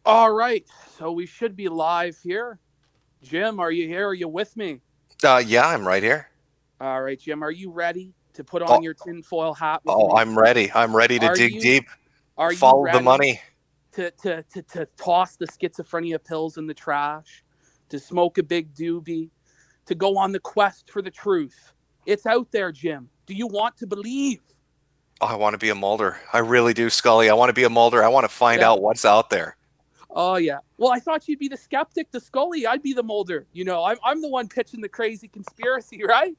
All right, so we should be live here. Jim, are you here? Are you with me? Yeah, I'm right here. All right, Jim, are you ready to put Oh, on your tinfoil hat with oh, me? I'm ready. I'm ready to Are dig you deep, are you follow the ready money. to toss the schizophrenia pills in the trash, to smoke a big doobie, to go on the quest for the truth? It's out there, Jim. Do you want to believe? Oh, I want to be a Mulder. I really do, Scully. I want to be a Mulder. I want to find Yeah. out what's out there. Oh yeah. Well, I thought you'd be the skeptic, the Scully. I'd be the Mulder. I'm the one pitching the crazy conspiracy, right?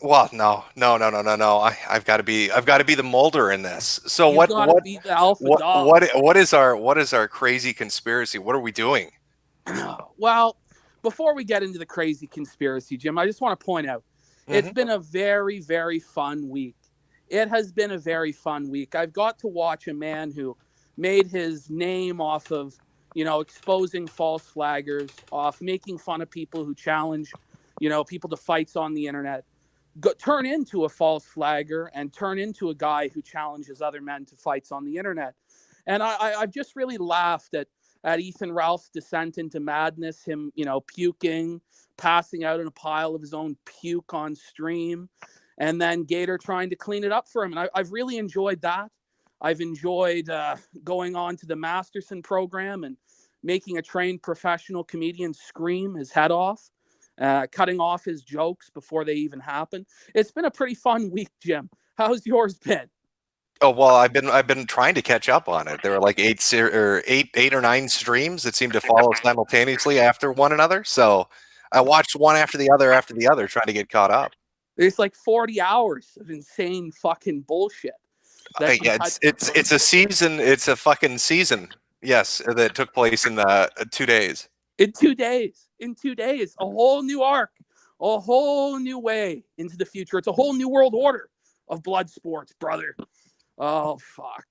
Well, no, no, no, no, no, no. I've got to be the Mulder in this. So You what, gotta what, be the alpha what, dog. what is our crazy conspiracy? What are we doing? Well, before we get into the crazy conspiracy, Jim, I just want to point out it's Hmm. been a very, very fun week. It has been a very fun week. I've got to watch a man who made his name off of, exposing false flaggers, off making fun of people who challenge, people to fights on the internet, turn into a false flagger and turn into a guy who challenges other men to fights on the internet. And I've just really laughed at Ethan Ralph's descent into madness, him, puking, passing out in a pile of his own puke on stream, and then Gator trying to clean it up for him. And I've really enjoyed that. I've enjoyed going on to the Masterson program and making a trained professional comedian scream his head off, cutting off his jokes before they even happen. It's been a pretty fun week, Jim. How's yours been? Oh well, I've been trying to catch up on it. There were like eight or nine streams that seemed to follow simultaneously after one another. So I watched one after the other, trying to get caught up. There's like 40 hours of insane fucking bullshit that you Yeah, had it's to it's go it's a through. season. It's a fucking season. Yes, that took place in 2 days. In 2 days. In 2 days, a whole new arc, a whole new way into the future. It's a whole new world order of blood sports, brother. Oh fuck.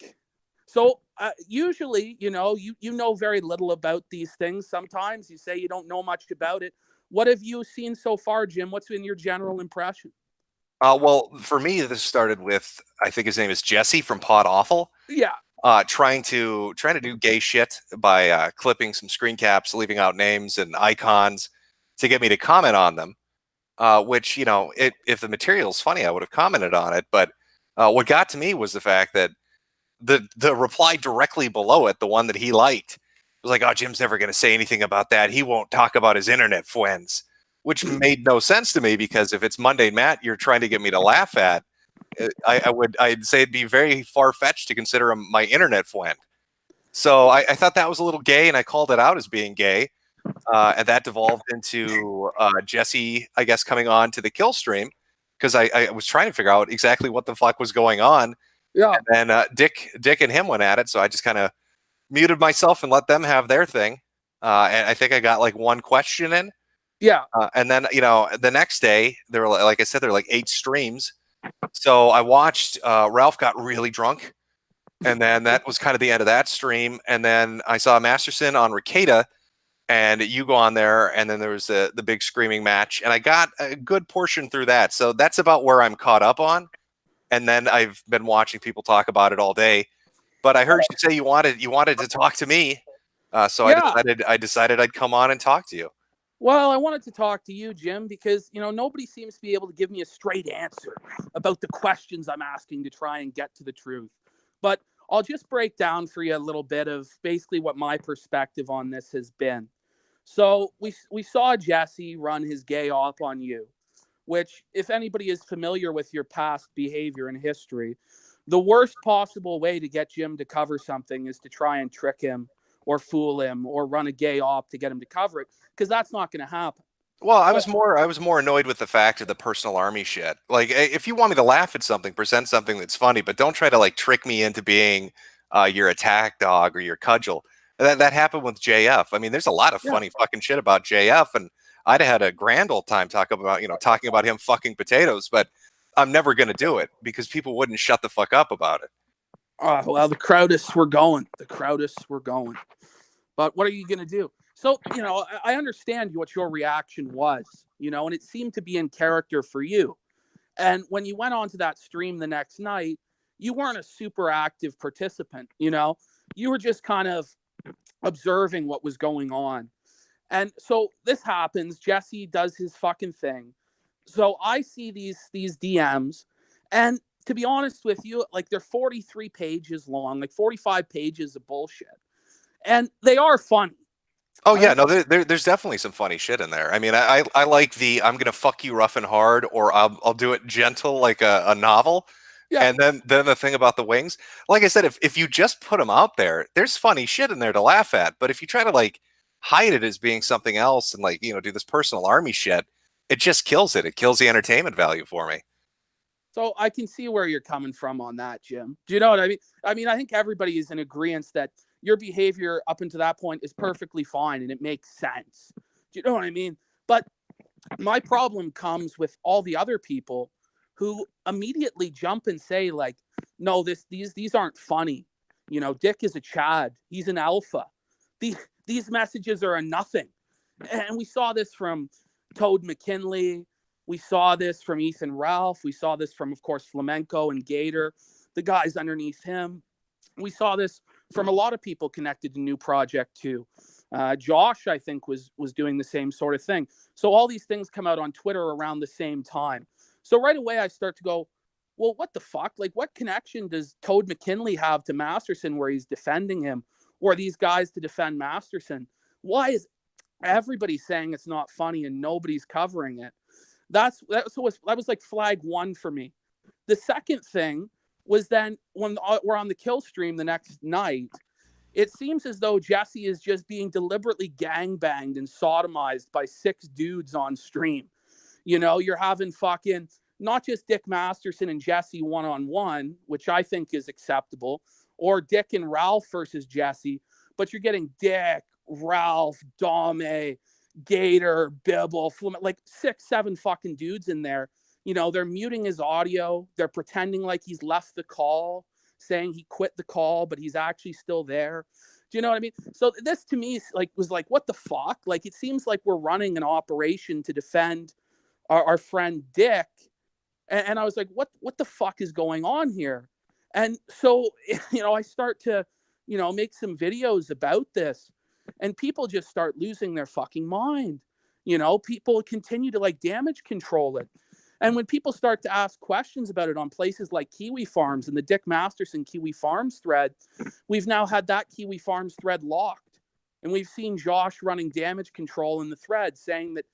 So usually, you know very little about these things. Sometimes you say you don't know much about it. What have you seen so far, Jim? What's been your general impression? Well, for me, this started with, I think his name is Jesse from Pod Awful, Yeah, trying to do gay shit by clipping some screen caps, leaving out names and icons to get me to comment on them. Which, if the material's funny, I would have commented on it. But what got to me was the fact that the reply directly below it, the one that he liked, was like, "Oh, Jim's never going to say anything about that. He won't talk about his internet friends," which made no sense to me because if it's Monday Matt, you're trying to get me to laugh at. I'd say it'd be very far fetched to consider him my internet friend. So I thought that was a little gay, and I called it out as being gay. And that devolved into Jesse, I guess, coming on to the kill stream because I was trying to figure out exactly what the fuck was going on. yeah, And then Dick and him went at it, so I just kind of muted myself and let them have their thing. And I think I got like one question in. yeah. And then the next day there were, like I said, there were like 8 streams. So I watched. Ralph got really drunk, and then that was kind of the end of that stream. And then I saw Masterson on Ricada, and you go on there, and then there was the big screaming match, and I got a good portion through that. So that's about where I'm caught up on. And then I've been watching people talk about it all day. But I heard you say you wanted to talk to me, so Yeah. I decided I'd come on and talk to you. Well, I wanted to talk to you, Jim, because nobody seems to be able to give me a straight answer about the questions I'm asking to try and get to the truth. But I'll just break down for you a little bit of basically what my perspective on this has been. So we saw Jesse run his gay op on you, which, if anybody is familiar with your past behavior and history, the worst possible way to get Jim to cover something is to try and trick him or fool him or run a gay op to get him to cover it, because that's not going to happen. Well, I But was more annoyed with the fact of the personal army shit. Like, if you want me to laugh at something, present something that's funny, but don't try to like trick me into being your attack dog or your cudgel. That happened with JF. I mean, there's a lot of yeah, funny fucking shit about JF, and I'd have had a grand old time talking about him fucking potatoes, but I'm never gonna do it because people wouldn't shut the fuck up about it. well, the crowdists were going. The crowdists were going. But what are you going to do? So, I understand what your reaction was, and it seemed to be in character for you. And when you went on to that stream the next night, you weren't a super active participant, You were just kind of observing what was going on. And so this happens. Jesse does his fucking thing. So I see these DMs, and to be honest with you, like they're 43 pages long, like 45 pages of bullshit, and they are funny. Oh yeah, no, there's definitely some funny shit in there. I mean, I like the I'm gonna fuck you rough and hard, or I'll do it gentle like a novel. Yeah. And then the thing about the wings, like I said, if you just put them out there, there's funny shit in there to laugh at. But if you try to like hide it as being something else and like do this personal army shit, it just kills it. It kills the entertainment value for me. So I can see where you're coming from on that, Jim. Do you know what I mean? I mean, I think everybody is in agreement that your behavior up until that point is perfectly fine and it makes sense. Do you know what I mean? But my problem comes with all the other people who immediately jump and say like, no, these aren't funny. You know, Dick is a Chad. He's an alpha. These messages are a nothing. And we saw this from Toad McKinley. We saw this from Ethan Ralph. We saw this from, of course, Flamenco and Gator, the guys underneath him. We saw this from a lot of people connected to New Project too. Josh, I think, was doing the same sort of thing. So all these things come out on Twitter around the same time. So right away I start to go, well, what the fuck? Like, what connection does Toad McKinley have to Masterson where he's defending him, or these guys to defend Masterson? Why is everybody saying it's not funny and nobody's covering it? That was like flag one for me. The second thing was then when we're on the kill stream the next night, it seems as though Jesse is just being deliberately gangbanged and sodomized by 6 dudes on stream. You know, you're having fucking not just Dick Masterson and Jesse one-on-one, which I think is acceptable, or Dick and Ralph versus Jesse, but you're getting Dick, Ralph, Dame, Gator, Bibble, like 6, 7 fucking dudes in there. You know, they're muting his audio. They're pretending like he's left the call, saying he quit the call, but he's actually still there. Do you know what I mean? So this to me was like, what the fuck? Like, it seems like we're running an operation to defend our friend Dick. And I was like, what the fuck is going on here? And so, I start to, make some videos about this, and people just start losing their fucking mind. People continue to like damage control it. And when people start to ask questions about it on places like Kiwi Farms and the Dick Masterson Kiwi Farms thread, we've now had that Kiwi Farms thread locked. And we've seen Josh running damage control in the thread saying that,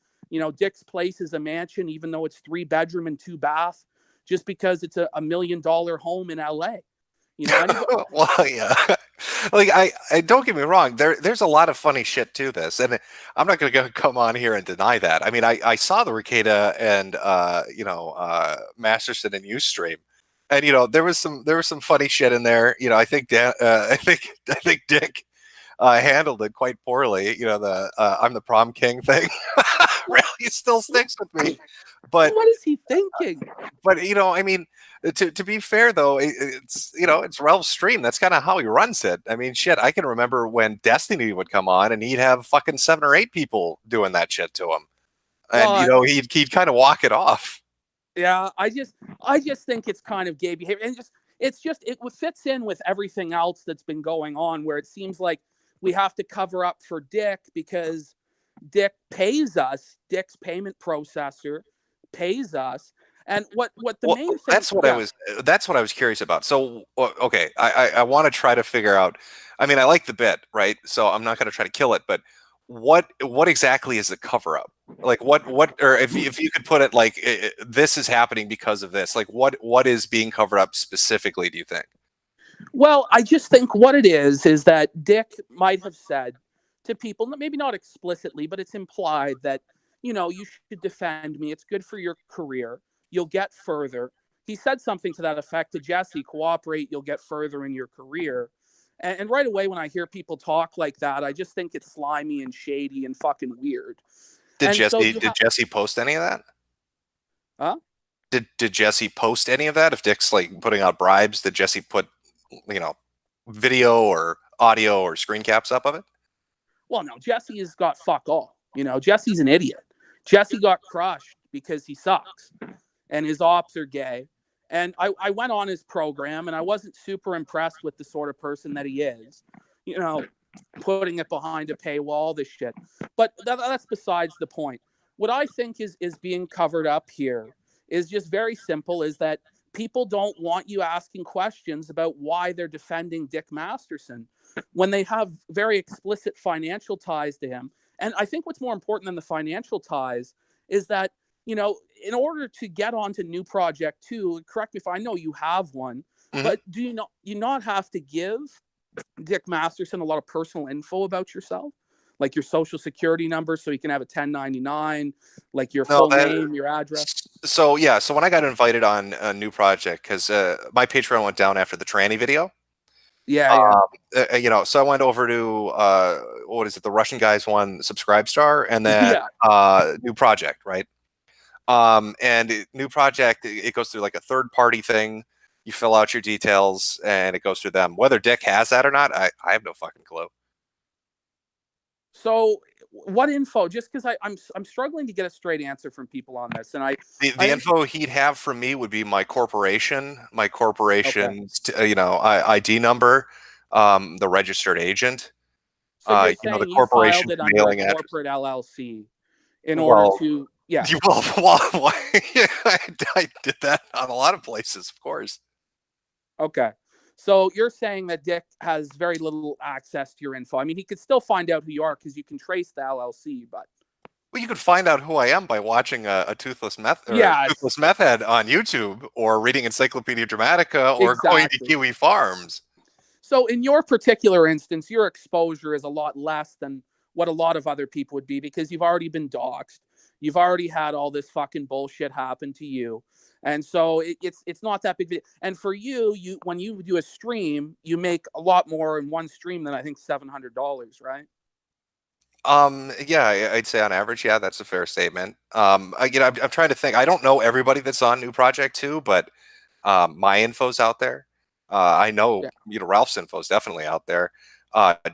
Dick's place is a mansion, even though it's 3-bedroom and 2-bath, just because it's a $1 million home in LA. Well, yeah. Like I don't get me wrong. There's a lot of funny shit to this, and I'm not going to come on here and deny that. I mean, I saw the Ricada and Masterson and Ustream, and there was some funny shit in there. I think I think Dick handled it quite poorly. The I'm the prom king thing really still sticks with me. But what is he thinking? But I mean, to be fair though, it's Ralph's stream. That's kind of how he runs it. I mean, shit, I can remember when Destiny would come on and he'd have fucking 7 or 8 people doing that shit to him, and he'd kind of walk it off. Yeah, I just think it's kind of gay behavior, and it fits in with everything else that's been going on, where it seems like we have to cover up for Dick because Dick pays us. Dick's payment processor pays us. And what the main thing that's what I was curious about. So okay, I want to try to figure out. I mean, I like the bit, right? So I'm not going to try to kill it, but what exactly is the cover up? Like what or if you could put it like this is happening because of this. Like what is being covered up specifically, do you think? Well, I just think what it is that Dick might have said to people, maybe not explicitly, but it's implied that, you should defend me. It's good for your career. You'll get further. He said something to that effect to Jesse, cooperate, you'll get further in your career. And right away, when I hear people talk like that, I just think it's slimy and shady and fucking weird. Did Jesse post any of that? Huh? Did Jesse post any of that? If Dick's like putting out bribes, did Jesse put, video or audio or screen caps up of it? Well, no, Jesse has got fuck all. Jesse's an idiot. Jesse got crushed because he sucks and his ops are gay. And I went on his program and I wasn't super impressed with the sort of person that he is. putting it behind a paywall, this shit. But that's besides the point. What I think is being covered up here is just very simple, is that people don't want you asking questions about why they're defending Dick Masterson when they have very explicit financial ties to him. And I think what's more important than the financial ties is that, you know, in order to get onto New Project 2, correct me if I know you have one, but do you not have to give Dick Masterson a lot of personal info about yourself, like your social security number, so you can have a 1099, like your full name, your address? So yeah, so when I got invited on a New Project, because my Patreon went down after the tranny video. Yeah. You know, so I went over to what is it, the Russian guys one, Subscribestar, and then New Project, right? And New Project, it goes through like a third party thing. You fill out your details, and it goes through them. Whether Dick has that or not, I have no fucking clue. So what info? Just because I'm struggling to get a straight answer from people on this, and the info he'd have from me would be my corporation's you know, ID number, the registered agent. So you're You know, the saying you corporation filed it under a mailing address. corporate LLC in order to, yeah. Well, I did that on a lot of places, of course. Okay. So you're saying that Dick has very little access to your info. I mean, he could still find out who you are because you can trace the LLC, but. Well, you could find out who I am by watching a toothless meth head on YouTube, or reading Encyclopedia Dramatica, or going to Kiwi Farms. So in your particular instance, your exposure is a lot less than what a lot of other people would be, because you've already been doxxed. You've already had all this fucking bullshit happen to you. And so it's not that big. And for you, when you do a stream, you make a lot more in one stream than I think $700, right? Yeah, I'd say on average, yeah, that's a fair statement. I'm trying to think. I don't know everybody that's on New Project 2, but my info's out there. I know, you know, Ralph's info's definitely out there.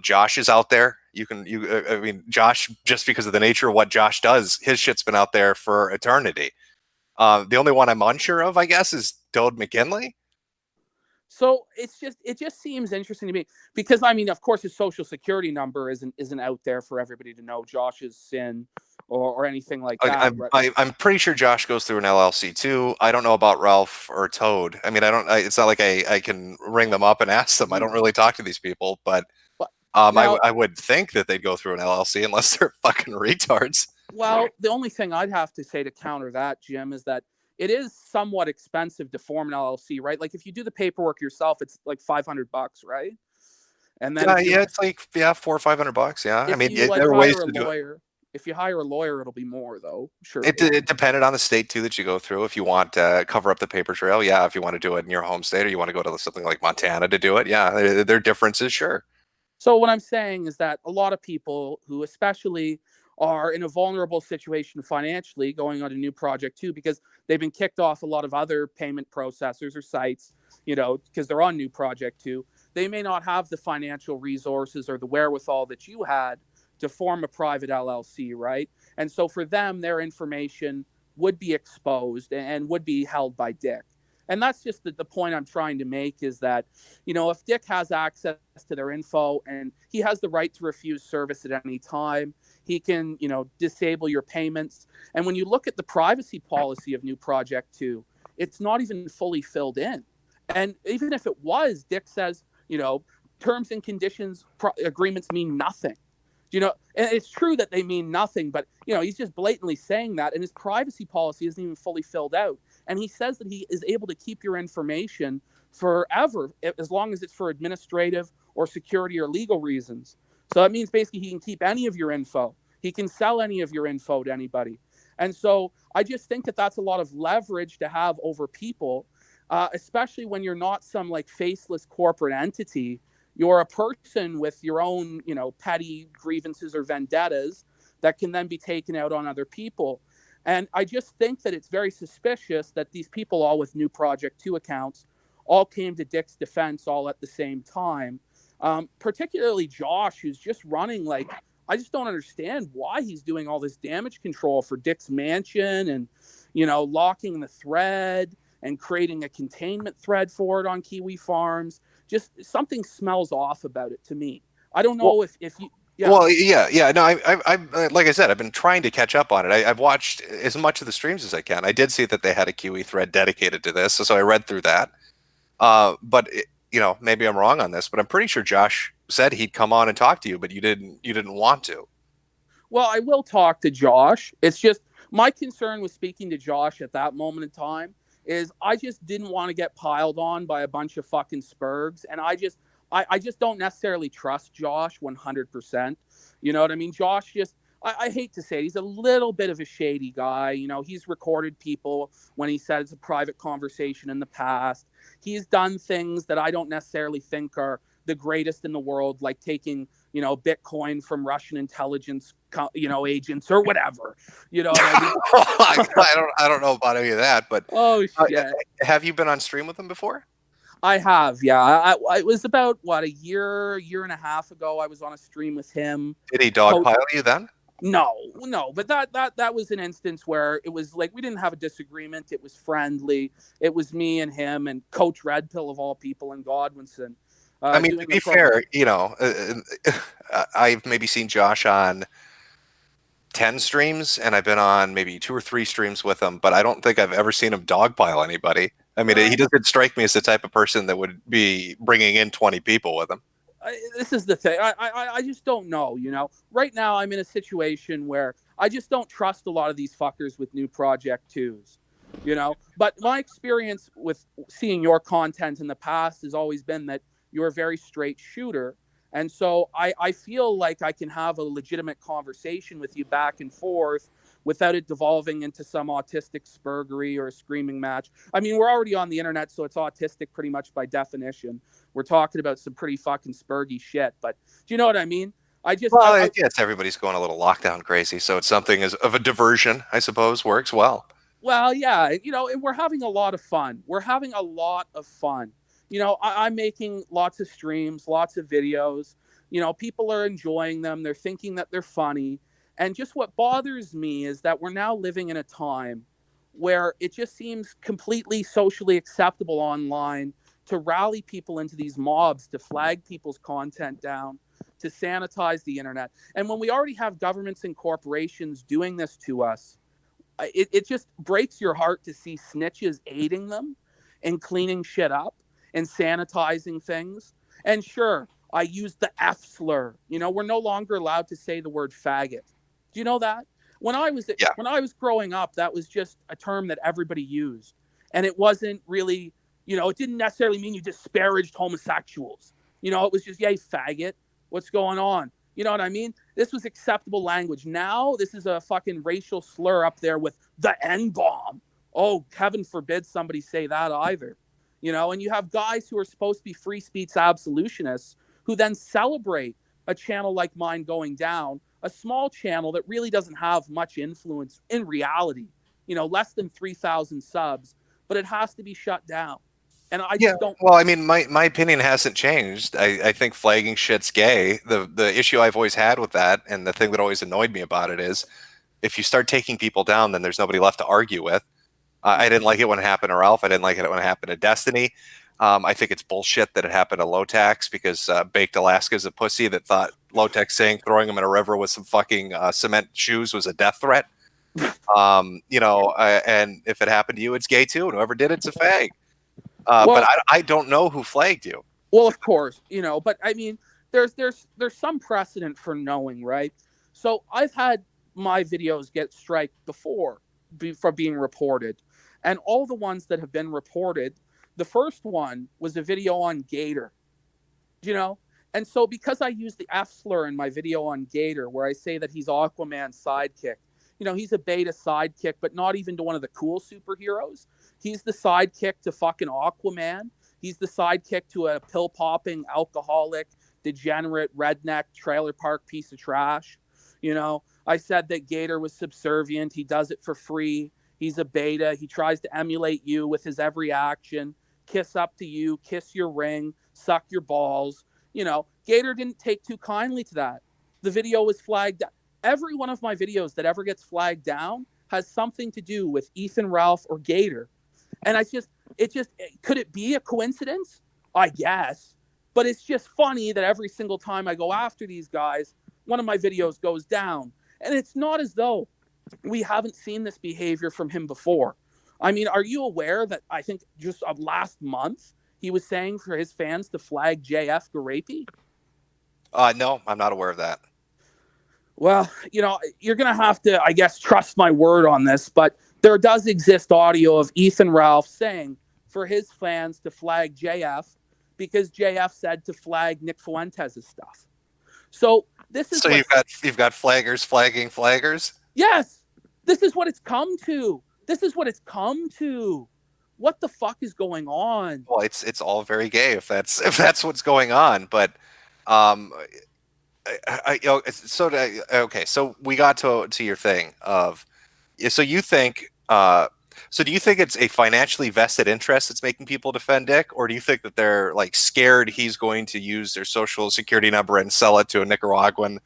Josh is out there. I mean, Josh, just because of the nature of what Josh does, his shit's been out there for eternity. The only one I'm unsure of, I guess, is Dode McKinley. So it just seems interesting to me, because I mean, of course, his social security number isn't out there for everybody to know Josh's SIN or anything like that. I'm pretty sure Josh goes through an LLC too. I don't know about Ralph or Toad. I mean, it's not like I can ring them up and ask them. I don't really talk to these people, but I would think that they'd go through an LLC unless they're fucking retards. Well, the only thing I'd have to say to counter that, Jim, is that it is somewhat expensive to form an LLC, right? Like if you do the paperwork yourself, it's like $500, right? And then it's like $400 or $500. Yeah, I mean, there are ways to do it. If you hire a lawyer, it'll be more, though. Sure. It depended on the state too that you go through. If you want to cover up the paper trail, yeah. If you want to do it in your home state, or you want to go to something like Montana to do it, yeah, there are differences, sure. So what I'm saying is that a lot of people who especially are in a vulnerable situation financially going on a New Project 2, because they've been kicked off a lot of other payment processors or sites, you know, because they're on New Project 2, they may not have the financial resources or the wherewithal that you had to form a private LLC, right? And so for them, their information would be exposed and would be held by Dick. And that's just the point I'm trying to make, is that, you know, if Dick has access to their info and he has the right to refuse service at any time, he can, you know, disable your payments. And when you look at the privacy policy of New Project 2, it's not even fully filled in. And even if it was, Dick says, you know, terms and conditions agreements mean nothing. You know, and it's true that they mean nothing, but, you know, he's just blatantly saying that, and his privacy policy isn't even fully filled out. And he says that he is able to keep your information forever, as long as it's for administrative or security or legal reasons. So that means basically he can keep any of your info. He can sell any of your info to anybody. And so I just think that that's a lot of leverage to have over people, especially when you're not some like faceless corporate entity. You're a person with your own, you know, petty grievances or vendettas that can then be taken out on other people. And I just think that it's very suspicious that these people, all with New Project 2 accounts, all came to Dick's defense all at the same time. Particularly Josh, who's just running like, I just don't understand why he's doing all this damage control for Dick's mansion and, you know, locking the thread and creating a containment thread for it on Kiwi Farms. Just something smells off about it to me. I don't Well, know if you. Yeah. well, yeah. No, like I said, I've been trying to catch up on it. I've watched as much of the streams as I can. I did see that they had a QE thread dedicated to this, so I read through that. But maybe I'm wrong on this, but I'm pretty sure Josh said he'd come on and talk to you, but you didn't. You didn't want to. Well, I will talk to Josh. It's just my concern with speaking to Josh at that moment in time is I just didn't want to get piled on by a bunch of fucking spurgs, and I just don't necessarily trust Josh 100%. You know what I mean? Josh just I hate to say it, he's a little bit of a shady guy. You know, he's recorded people when he said it's a private conversation in the past. He's done things that I don't necessarily think are the greatest in the world, like taking, Bitcoin from Russian intelligence, agents or whatever. You know what I mean? I don't know about any of that, but Oh shit! have you been on stream with him before? I have, yeah. I it was about what, a year and a half ago. I was on a stream with him. Did he dogpile you then? No, but that was an instance where it was like we didn't have a disagreement. It was friendly. It was me and him and Coach Red Pill of all people and Godwinson. I mean, to be fair, I've maybe seen Josh on 10 streams, and I've been on maybe 2 or 3 streams with him, but I don't think I've ever seen him dogpile anybody. I mean, he doesn't strike me as the type of person that would be bringing in 20 people with him. This is the thing. I just don't know, Right now, I'm in a situation where I just don't trust a lot of these fuckers with new Project 2s, But my experience with seeing your content in the past has always been that you're a very straight shooter. And so I feel like I can have a legitimate conversation with you back and forth without it devolving into some autistic spurgery or a screaming match. I mean, we're already on the internet, so it's autistic pretty much by definition. We're talking about some pretty fucking spurgy shit, but do you know what I mean? Yes, everybody's going a little lockdown crazy, so it's something of a diversion, I suppose, works well. Well, yeah, and we're having a lot of fun. We're having a lot of fun. I'm making lots of streams, lots of videos. People are enjoying them. They're thinking that they're funny. And just what bothers me is that we're now living in a time where it just seems completely socially acceptable online to rally people into these mobs, to flag people's content down, to sanitize the internet. And when we already have governments and corporations doing this to us, it just breaks your heart to see snitches aiding them and cleaning shit up and sanitizing things. And sure, I use the F slur. We're no longer allowed to say the word faggot. Do you know that? When I was growing up, that was just a term that everybody used. And it wasn't really, it didn't necessarily mean you disparaged homosexuals. It was just, yay, faggot. What's going on? You know what I mean? This was acceptable language. Now, this is a fucking racial slur up there with the N-bomb. Oh, heaven forbid somebody say that either. And you have guys who are supposed to be free speech absolutionists who then celebrate a channel like mine going down, a small channel that really doesn't have much influence in reality, less than 3,000 subs, but it has to be shut down. And I just don't. Well, I mean, my opinion hasn't changed. I think flagging shit's gay. The issue I've always had with that, and the thing that always annoyed me about it, is if you start taking people down, then there's nobody left to argue with. I didn't like it when it happened to Ralph. I didn't like it when it happened to Destiny. I think it's bullshit that it happened to Lotax because Baked Alaska's a pussy that thought Lotax saying throwing him in a river with some fucking cement shoes was a death threat. And if it happened to you, it's gay too. And whoever did it's a fag. But I don't know who flagged you. Well, of course, but I mean, there's some precedent for knowing, right? So I've had my videos get striked before for being reported, and all the ones that have been reported, the first one was a video on Gator, and so because I use the F slur in my video on Gator, where I say that he's Aquaman's sidekick, he's a beta sidekick, but not even to one of the cool superheroes. He's the sidekick to fucking Aquaman. He's the sidekick to a pill-popping, alcoholic, degenerate, redneck, trailer park piece of trash. I said that Gator was subservient. He does it for free. He's a beta. He tries to emulate you with his every action. Kiss up to you, kiss your ring, suck your balls. Gator didn't take too kindly to that. The video was flagged. Every one of my videos that ever gets flagged down has something to do with Ethan, Ralph, or Gator. And could it be a coincidence? I guess. But it's just funny that every single time I go after these guys, one of my videos goes down. And it's not as though we haven't seen this behavior from him before. I mean, are you aware that I think just of last month he was saying for his fans to flag JF Garapi? No, I'm not aware of that. Well, you know, you're going to have to, I guess, trust my word on this, but there does exist audio of Ethan Ralph saying for his fans to flag JF because JF said to flag Nick Fuentes' stuff. So this is so you've got flaggers flagging flaggers. Yes, this is what it's come to. This is what it's come to. What the fuck is going on? Well, it's all very gay if that's what's going on. But okay, so we got to your thing of, so you think so do you think it's a financially vested interest that's making people defend Dick, or do you think that they're like scared he's going to use their social security number and sell it to a Nicaraguan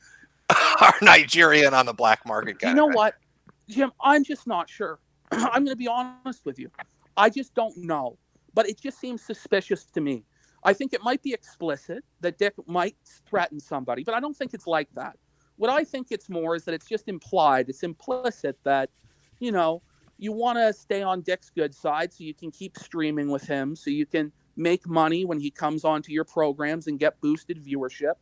or Nigerian on the black market? You know what, Jim? I'm just not sure. I'm going to be honest with you. I just don't know, but it just seems suspicious to me. I think it might be explicit that Dick might threaten somebody, but I don't think it's like that. What I think it's more is that it's just implied, it's implicit that, you know, you want to stay on Dick's good side so you can keep streaming with him, so you can make money when he comes onto your programs and get boosted viewership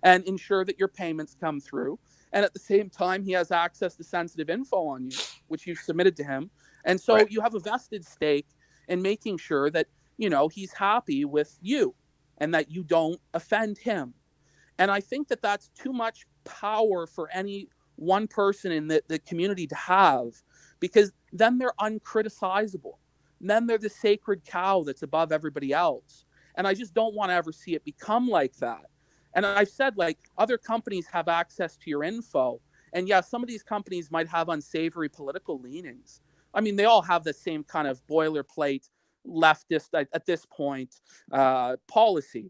and ensure that your payments come through. And at the same time, he has access to sensitive info on you, which you've submitted to him. And so Right. you have a vested stake in making sure that, you know, he's happy with you and that you don't offend him. And I think that that's too much power for any one person in the community to have, because then they're uncriticizable. Then they're the sacred cow that's above everybody else. And I just don't want to ever see it become like that. And I've said, like, other companies have access to your info. And yeah, some of these companies might have unsavory political leanings. I mean, they all have the same kind of boilerplate leftist at this point policy.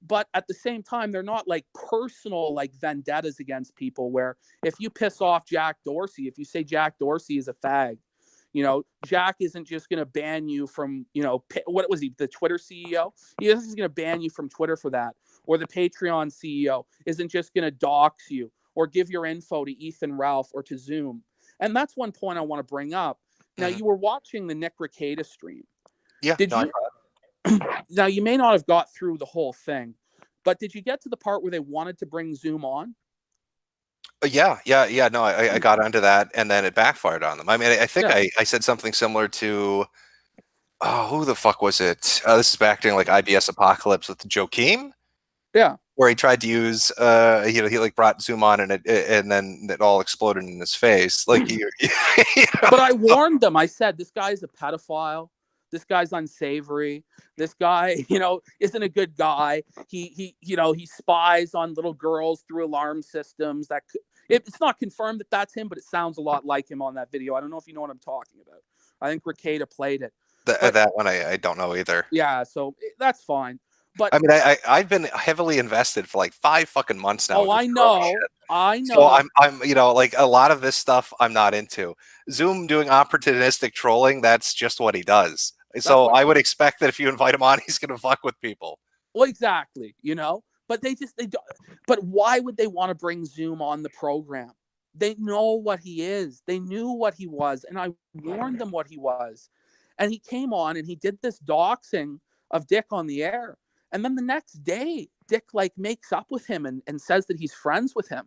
But at the same time, they're not like personal, like vendettas against people where if you piss off Jack Dorsey, if you say Jack Dorsey is a fag, you know, Jack isn't just going to ban you from, you know, what was he, the Twitter CEO? He isn't going to ban you from Twitter for that. Or the Patreon CEO isn't just going to dox you or give your info to Ethan Ralph or to Zoom. And that's one point I want to bring up. Now, you were watching the Nick Rekieta stream. Yeah. Did you? Now, you may not have got through the whole thing, but did you get to the part where they wanted to bring Zoom on? Yeah. No, I got onto that, and then it backfired on them. I mean, I think Yeah. I said something similar to, oh, who the fuck was it? This is back during like IBS Apocalypse with Joakim. Yeah. Where he tried to use, you know, he like brought Zoom on, and then it all exploded in his face. Like, you know? But I warned them. I said, this guy's a pedophile. This guy's unsavory. This guy, you know, isn't a good guy. He, you know, he spies on little girls through alarm systems. It's not confirmed that that's him, but it sounds a lot like him on that video. I don't know if you know what I'm talking about. I think Rekieta played it. That one I don't know either. Yeah, so that's fine. But I mean, I've been heavily invested for like 5 fucking months now. oh, I know. So I'm you know, like a lot of this stuff I'm not into. Zoom doing opportunistic trolling, that's just what he does. So I would expect that if you invite him on, he's gonna fuck with people. Well, exactly, you know. But they don't. But why would they want to bring Zoom on the program? They know what he is. They knew what he was, and I warned them what he was. And he came on and he did this doxing of Dick on the air. And then the next day, Dick like makes up with him and says that he's friends with him.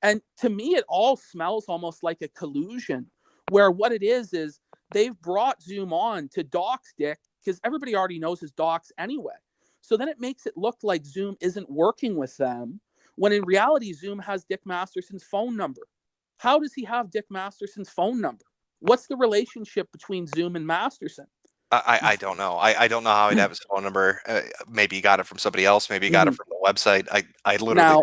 And to me, it all smells almost like a collusion, where what it is they've brought Zoom on to dox Dick because everybody already knows his dox anyway. So then it makes it look like Zoom isn't working with them, when in reality, Zoom has Dick Masterson's phone number. How does he have Dick Masterson's phone number? What's the relationship between Zoom and Masterson? I don't know. I don't know how he'd have his phone number. Maybe he got it from somebody else. Maybe he got it from the website. I literally don't know.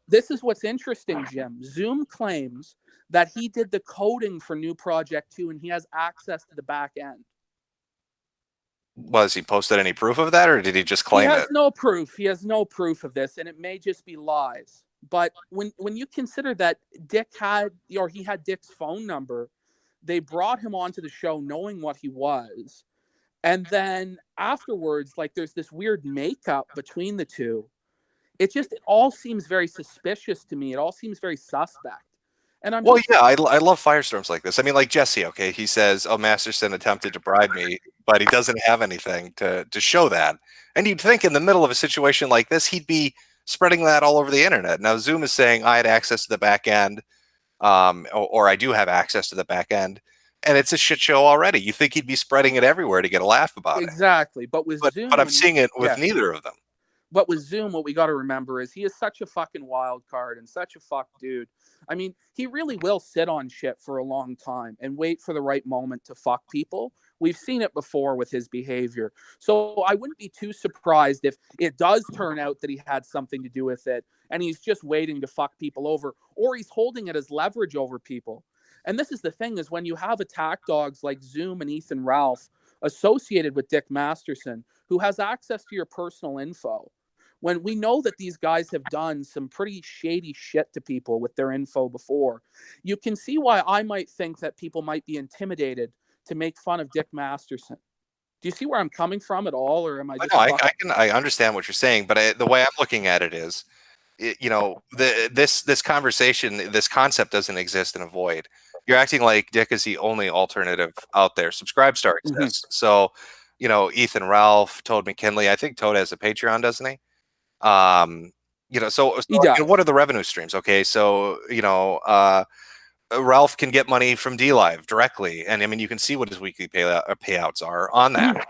This is what's interesting, Jim. Zoom claims that he did the coding for New Project 2 and he has access to the back end. Was he posted any proof of that, or did he just claim it? He has no proof. He has no proof of this, and it may just be lies. But when you consider that Dick had Dick's phone number, they brought him onto the show knowing what he was. And then afterwards, like there's this weird makeup between the two. It all seems very suspicious to me. It all seems very suspect. And I'm Well, just yeah, I love firestorms like this. I mean, like Jesse, okay, he says, "Oh, Masterson attempted to bribe me, but he doesn't have anything to show that." And you'd think in the middle of a situation like this, he'd be spreading that all over the internet. Now, Zoom is saying I had access to the back end, or I do have access to the back end, and it's a shit show already. You think he'd be spreading it everywhere to get a laugh about it, exactly. But with but I'm Zoom, seeing it with yeah. neither of them. But with Zoom, what we got to remember is he is such a fucking wild card and such a fuck dude. I mean, he really will sit on shit for a long time and wait for the right moment to fuck people. We've seen it before with his behavior. So I wouldn't be too surprised if it does turn out that he had something to do with it and he's just waiting to fuck people over, or he's holding it as leverage over people. And this is the thing, is when you have attack dogs like Zoom and Ethan Ralph associated with Dick Masterson, who has access to your personal info, when we know that these guys have done some pretty shady shit to people with their info before, you can see why I might think that people might be intimidated to make fun of Dick Masterson. Do you see where I'm coming from at all, or am I No, just fucking... I understand what you're saying, but the way I'm looking at it is, this conversation, this concept doesn't exist in a void. You're acting like Dick is the only alternative out there. Subscribestar Mhm. exists. So, Ethan Ralph, Toad McKinley. I think Toad has a Patreon, doesn't he? So He does. what are the revenue streams? Okay, so Ralph can get money from D Live directly, and I mean you can see what his weekly payouts are on that.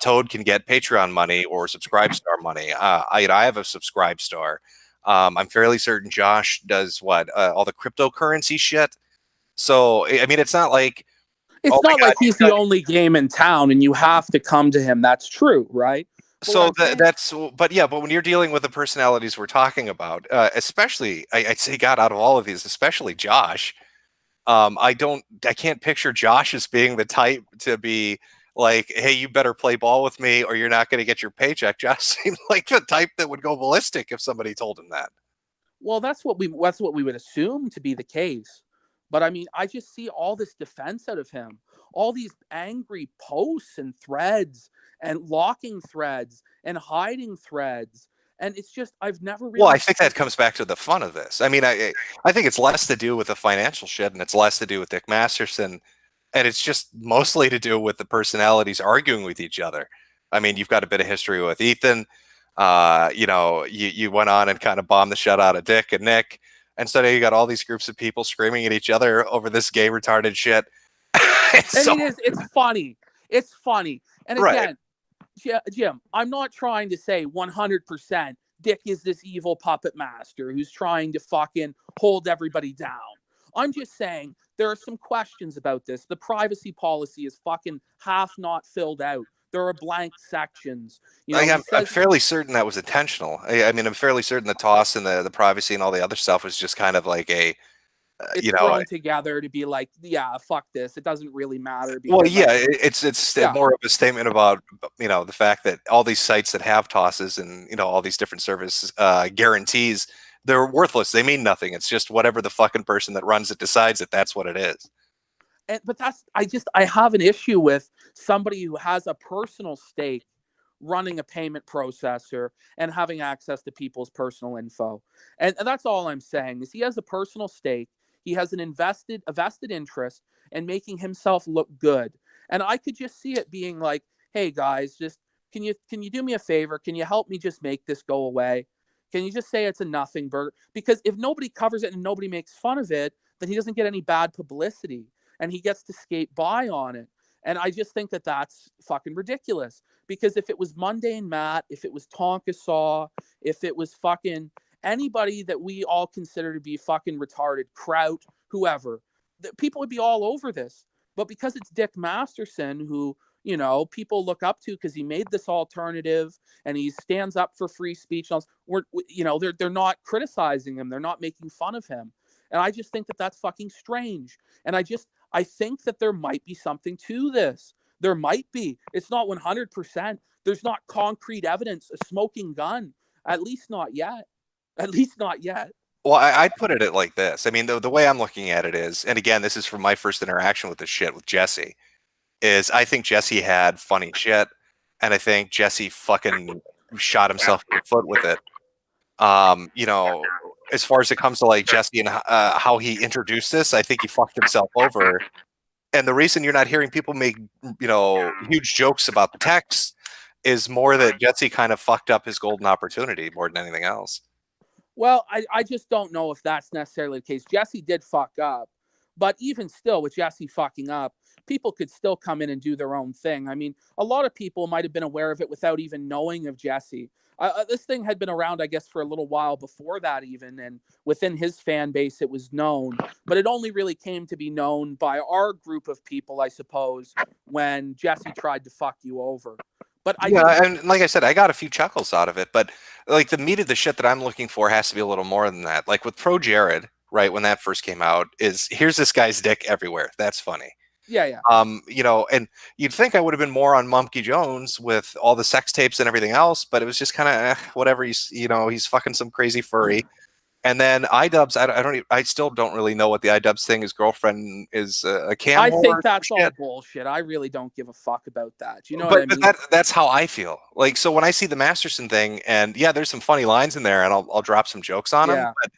Toad can get Patreon money or Subscribestar money. I have a Subscribestar. I'm fairly certain Josh does all the cryptocurrency shit. So I mean, it's not like, oh It's my not god, like he's the only game in town and you have to come to him. That's true, right? But what so I'm saying... but when you're dealing with the personalities we're talking about, especially I'd say, God, out of all of these, especially Josh. I can't picture Josh as being the type to be like, hey, you better play ball with me or you're not going to get your paycheck. Josh seemed like the type that would go ballistic if somebody told him that. Well, that's what we would assume to be the case. But I mean, I just see all this defense out of him, all these angry posts and threads and locking threads and hiding threads. And it's just, I've never Well, really I think that comes back to the fun of this. I mean, I think it's less to do with the financial shit and it's less to do with Dick Masterson, and it's just mostly to do with the personalities arguing with each other. I mean, you've got a bit of history with Ethan. You went on and kind of bombed the shit out of Dick and Nick, and so now you got all these groups of people screaming at each other over this gay retarded shit. and So, it's funny. It's funny. And right. again, Jim, I'm not trying to say 100% Dick is this evil puppet master who's trying to fucking hold everybody down. I'm just saying there are some questions about this. The privacy policy is fucking half not filled out. There are blank sections. He I'm says fairly certain that was intentional. I mean, I'm fairly certain the toss and the privacy and all the other stuff was just kind of like it's thrown together to be like, yeah, fuck this. It doesn't really matter well, because yeah, like, it's yeah. more of a statement about the fact that all these sites that have tosses and all these different service guarantees, they're worthless. They mean nothing. It's just whatever the fucking person that runs it decides that that's what it is. But I have an issue with somebody who has a personal stake running a payment processor and having access to people's personal info. And that's all I'm saying is he has a personal stake. He has a vested interest in making himself look good. And I could just see it being like, hey guys, just can you do me a favor? Can you help me just make this go away? Can you just say it's a nothing burger? Because if nobody covers it and nobody makes fun of it, then he doesn't get any bad publicity and he gets to skate by on it. And I just think that that's fucking ridiculous. Because if it was Mundane Matt, if it was Tonka Saw, if it was fucking anybody that we all consider to be fucking retarded, Kraut, whoever, people would be all over this. But because it's Dick Masterson, who, people look up to because he made this alternative and he stands up for free speech, they're not criticizing him. They're not making fun of him. And I just think that that's fucking strange. And I think that there might be something to this. There might be. It's not 100%. There's not concrete evidence, a smoking gun. At least not yet. At least not yet. Well, I'd put it like this. I mean, the way I'm looking at it is, and again, this is from my first interaction with this shit with Jesse, is I think Jesse had funny shit, and I think Jesse fucking shot himself in the foot with it. You know, as far as it comes to like Jesse and how he introduced this, I think he fucked himself over. And the reason you're not hearing people make, you know, huge jokes about the text is more that Jesse kind of fucked up his golden opportunity more than anything else. Well, I just don't know if that's necessarily the case. Jesse did fuck up, but even still, with Jesse fucking up, people could still come in and do their own thing. I mean, a lot of people might have been aware of it without even knowing of Jesse. This thing had been around, I guess, for a little while before that, even, and within his fan base, it was known. But it only really came to be known by our group of people, I suppose, when Jesse tried to fuck you over. But and like I said, I got a few chuckles out of it, but like the meat of the shit that I'm looking for has to be a little more than that. Like with Pro Jared, right, when that first came out, is here's this guy's dick everywhere. That's funny. Yeah. You know, and you'd think I would have been more on Mumkey Jones with all the sex tapes and everything else, but it was just kind of whatever. He's fucking some crazy furry. And then iDubbbz, I still don't really know what the iDubbbz thing. His girlfriend is a cam. I think that's all bullshit. I really don't give a fuck about that. You know what I mean? But that's how I feel. Like, so when I see the Masterson thing, and yeah, there's some funny lines in there, and I'll drop some jokes on them. But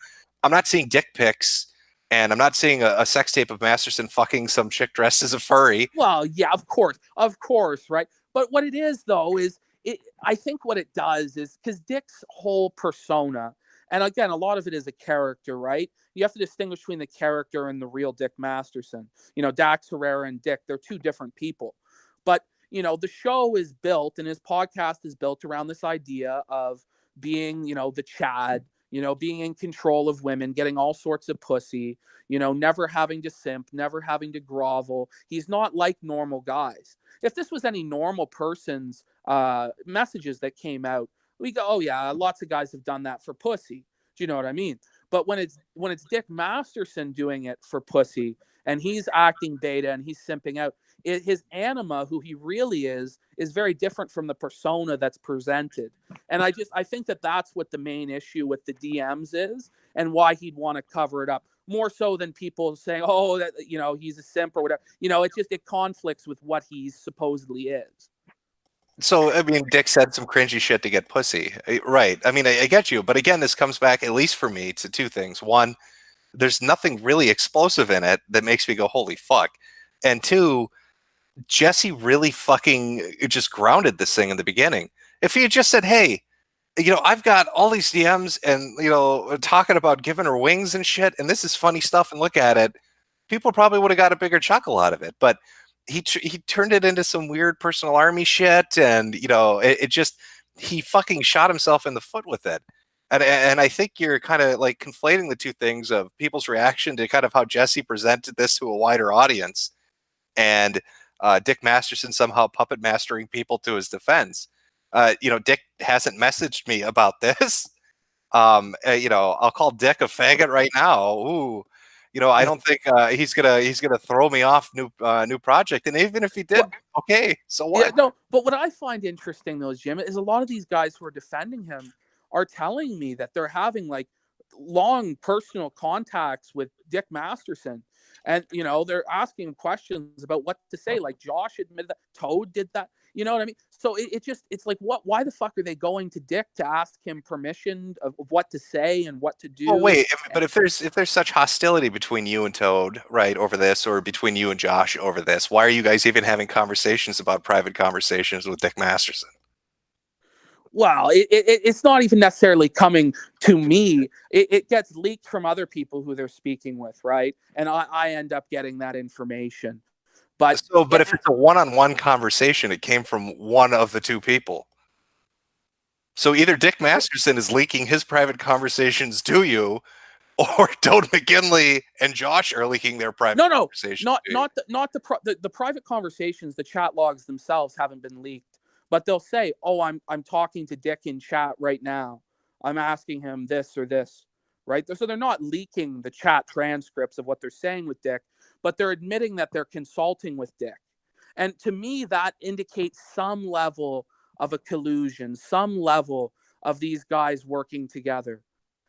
I'm not seeing dick pics, and I'm not seeing a sex tape of Masterson fucking some chick dressed as a furry. Well, yeah, of course, right? But what it is, though, is I think what it does is because Dick's whole persona. And again, a lot of it is a character, right? You have to distinguish between the character and the real Dick Masterson. You know, Dax Herrera and Dick, they're two different people. But, you know, the show is built and his podcast is built around this idea of being, you know, the Chad, you know, being in control of women, getting all sorts of pussy, you know, never having to simp, never having to grovel. He's not like normal guys. If this was any normal person's messages that came out, we go, oh yeah, lots of guys have done that for pussy. Do you know what I mean? But when it's Dick Masterson doing it for pussy and he's acting beta and he's simping out, his anima, who he really is very different from the persona that's presented. And I think that that's what the main issue with the DMs is and why he'd want to cover it up more so than people saying, oh, that, you know, he's a simp or whatever. You know, it conflicts with what he supposedly is. So, I mean, Dick said some cringy shit to get pussy. Right. I mean, I get you. But again, this comes back, at least for me, to two things. One, there's nothing really explosive in it that makes me go, holy fuck. And two, Jesse really fucking just grounded this thing in the beginning. If he had just said, hey, you know, I've got all these DMs and, you know, talking about giving her wings and shit, and this is funny stuff, and look at it, people probably would have got a bigger chuckle out of it. But he turned it into some weird personal army shit, and you know, he fucking shot himself in the foot with it. And I think you're kind of like conflating the two things of people's reaction to kind of how Jesse presented this to a wider audience, and Dick Masterson somehow puppet mastering people to his defense. You know, Dick hasn't messaged me about this. You know, I'll call Dick a faggot right now. Ooh. You know, I don't think he's gonna throw me off new project. And even if he did, okay, so what? Yeah, no, but what I find interesting though, Jim, is a lot of these guys who are defending him are telling me that they're having like long personal contacts with Dick Masterson. And you know, they're asking questions about what to say. Like Josh admitted that Toad did that. You know what I mean? So it's like, why the fuck are they going to Dick to ask him permission of what to say and what to do? Oh wait, but if there's such hostility between you and Toad, right, over this, or between you and Josh over this, why are you guys even having conversations about private conversations with Dick Masterson? Well, it's not even necessarily coming to me. It gets leaked from other people who they're speaking with, right? And I end up getting that information. But if it's a one-on-one conversation, it came from one of the two people. So either Dick Masterson is leaking his private conversations to you, or Toad McGinley and Josh are leaking their private conversations. Not the private conversations. The chat logs themselves haven't been leaked, but they'll say, "Oh, I'm talking to Dick in chat right now. I'm asking him this or this." Right? So they're not leaking the chat transcripts of what they're saying with Dick, but they're admitting that they're consulting with Dick. And to me, that indicates some level of a collusion, some level of these guys working together.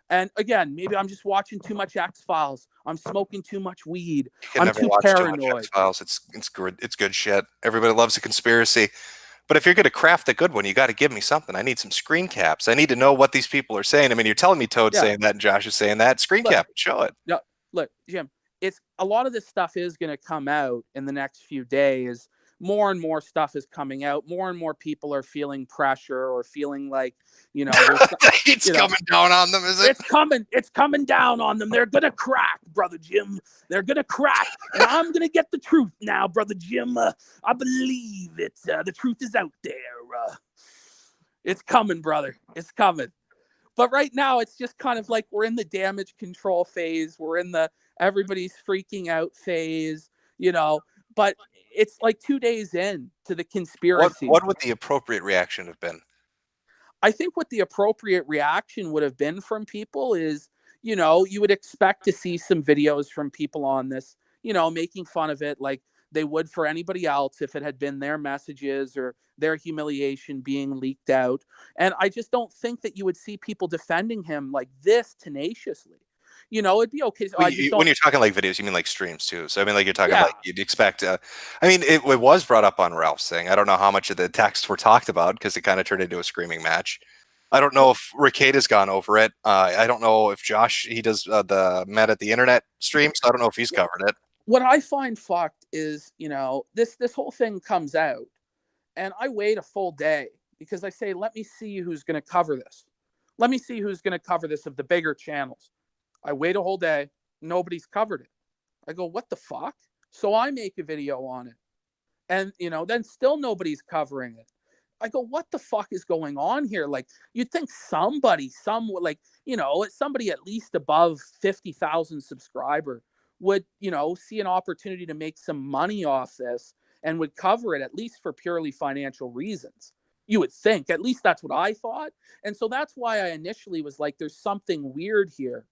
And again, maybe I'm just watching too much X-Files. I'm smoking too much weed. You can I'm never too watch too much paranoid. X-Files. It's good shit. Everybody loves a conspiracy. But if you're going to craft a good one, you got to give me something. I need some screen caps. I need to know what these people are saying. I mean, you're telling me Toad's Yeah. saying that and Josh is saying that. Screen Look, cap, show it. no, look, Jim, it's a lot of this stuff is going to come out in the next few days. More and more stuff is coming out. More and more people are feeling pressure or feeling like, there's, It's coming down on them, is it? It's coming down on them. They're going to crack, brother Jim. They're going to crack. And I'm going to get the truth now, brother Jim. I believe it. The truth is out there. It's coming, brother. It's coming. But right now, it's just kind of like we're in the damage control phase. We're in the everybody's freaking out phase, but it's like 2 days in to the conspiracy. What would the appropriate reaction have been? I think what the appropriate reaction would have been from people is, you would expect to see some videos from people on this, making fun of it like they would for anybody else if it had been their messages or their humiliation being leaked out. And I just don't think that you would see people defending him like this tenaciously. It'd be okay. When you're talking like videos, you mean like streams too. So I mean, like you're talking like you'd expect. I mean, it was brought up on Ralph's thing. I don't know how much of the texts were talked about because it kind of turned into a screaming match. I don't know if Reupload has gone over it. I don't know if Josh, he does the Met at the Internet stream, so I don't know if he's covered it. What I find fucked is, this whole thing comes out, and I wait a full day because I say, let me see who's going to cover this. Let me see who's going to cover this of the bigger channels. I wait a whole day. Nobody's covered it. I go, what the fuck? So I make a video on it. And, then still nobody's covering it. I go, what the fuck is going on here? Like, you'd think somebody at least above 50,000 subscriber would, see an opportunity to make some money off this and would cover it at least for purely financial reasons. You would think. At least that's what I thought. And so that's why I initially was like, there's something weird here.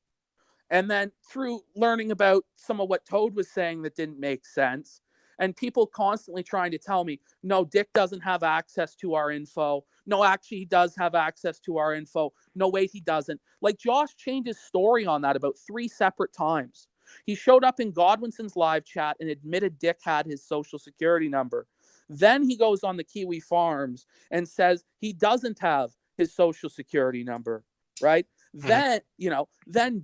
And then through learning about some of what Toad was saying that didn't make sense, and people constantly trying to tell me, no, Dick doesn't have access to our info. No, actually, he does have access to our info. No, wait, he doesn't. Like, Josh changed his story on that about 3 separate times. He showed up in Godwinson's live chat and admitted Dick had his social security number. Then he goes on the Kiwi Farms and says he doesn't have his social security number, right? Then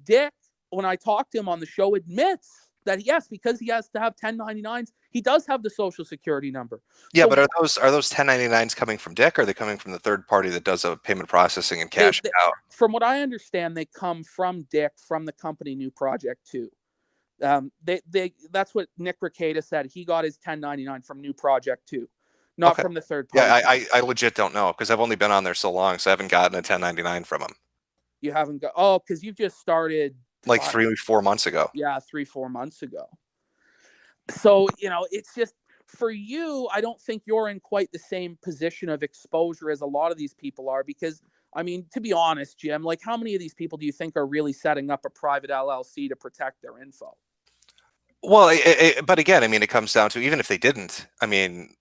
Dick, when I talked to him on the show, admits that yes, because he has to have 1099s, he does have the social security number. Yeah, but are those 1099s coming from Dick, or are they coming from the third party that does a payment processing and cash out? From what I understand, they come from Dick, from the company New Project 2. That's what Nick Reupload said. He got his 1099 from New Project 2, not from the third party. Yeah, I legit don't know because I've only been on there so long, so I haven't gotten a 1099 from him. You haven't got because you've just started like 3 or 4 months ago. Yeah, 3-4 months ago. So, it's just for you, I don't think you're in quite the same position of exposure as a lot of these people are because, I mean, to be honest, Jim, like how many of these people do you think are really setting up a private LLC to protect their info? Well, but again, I mean, it comes down to even if they didn't, I mean,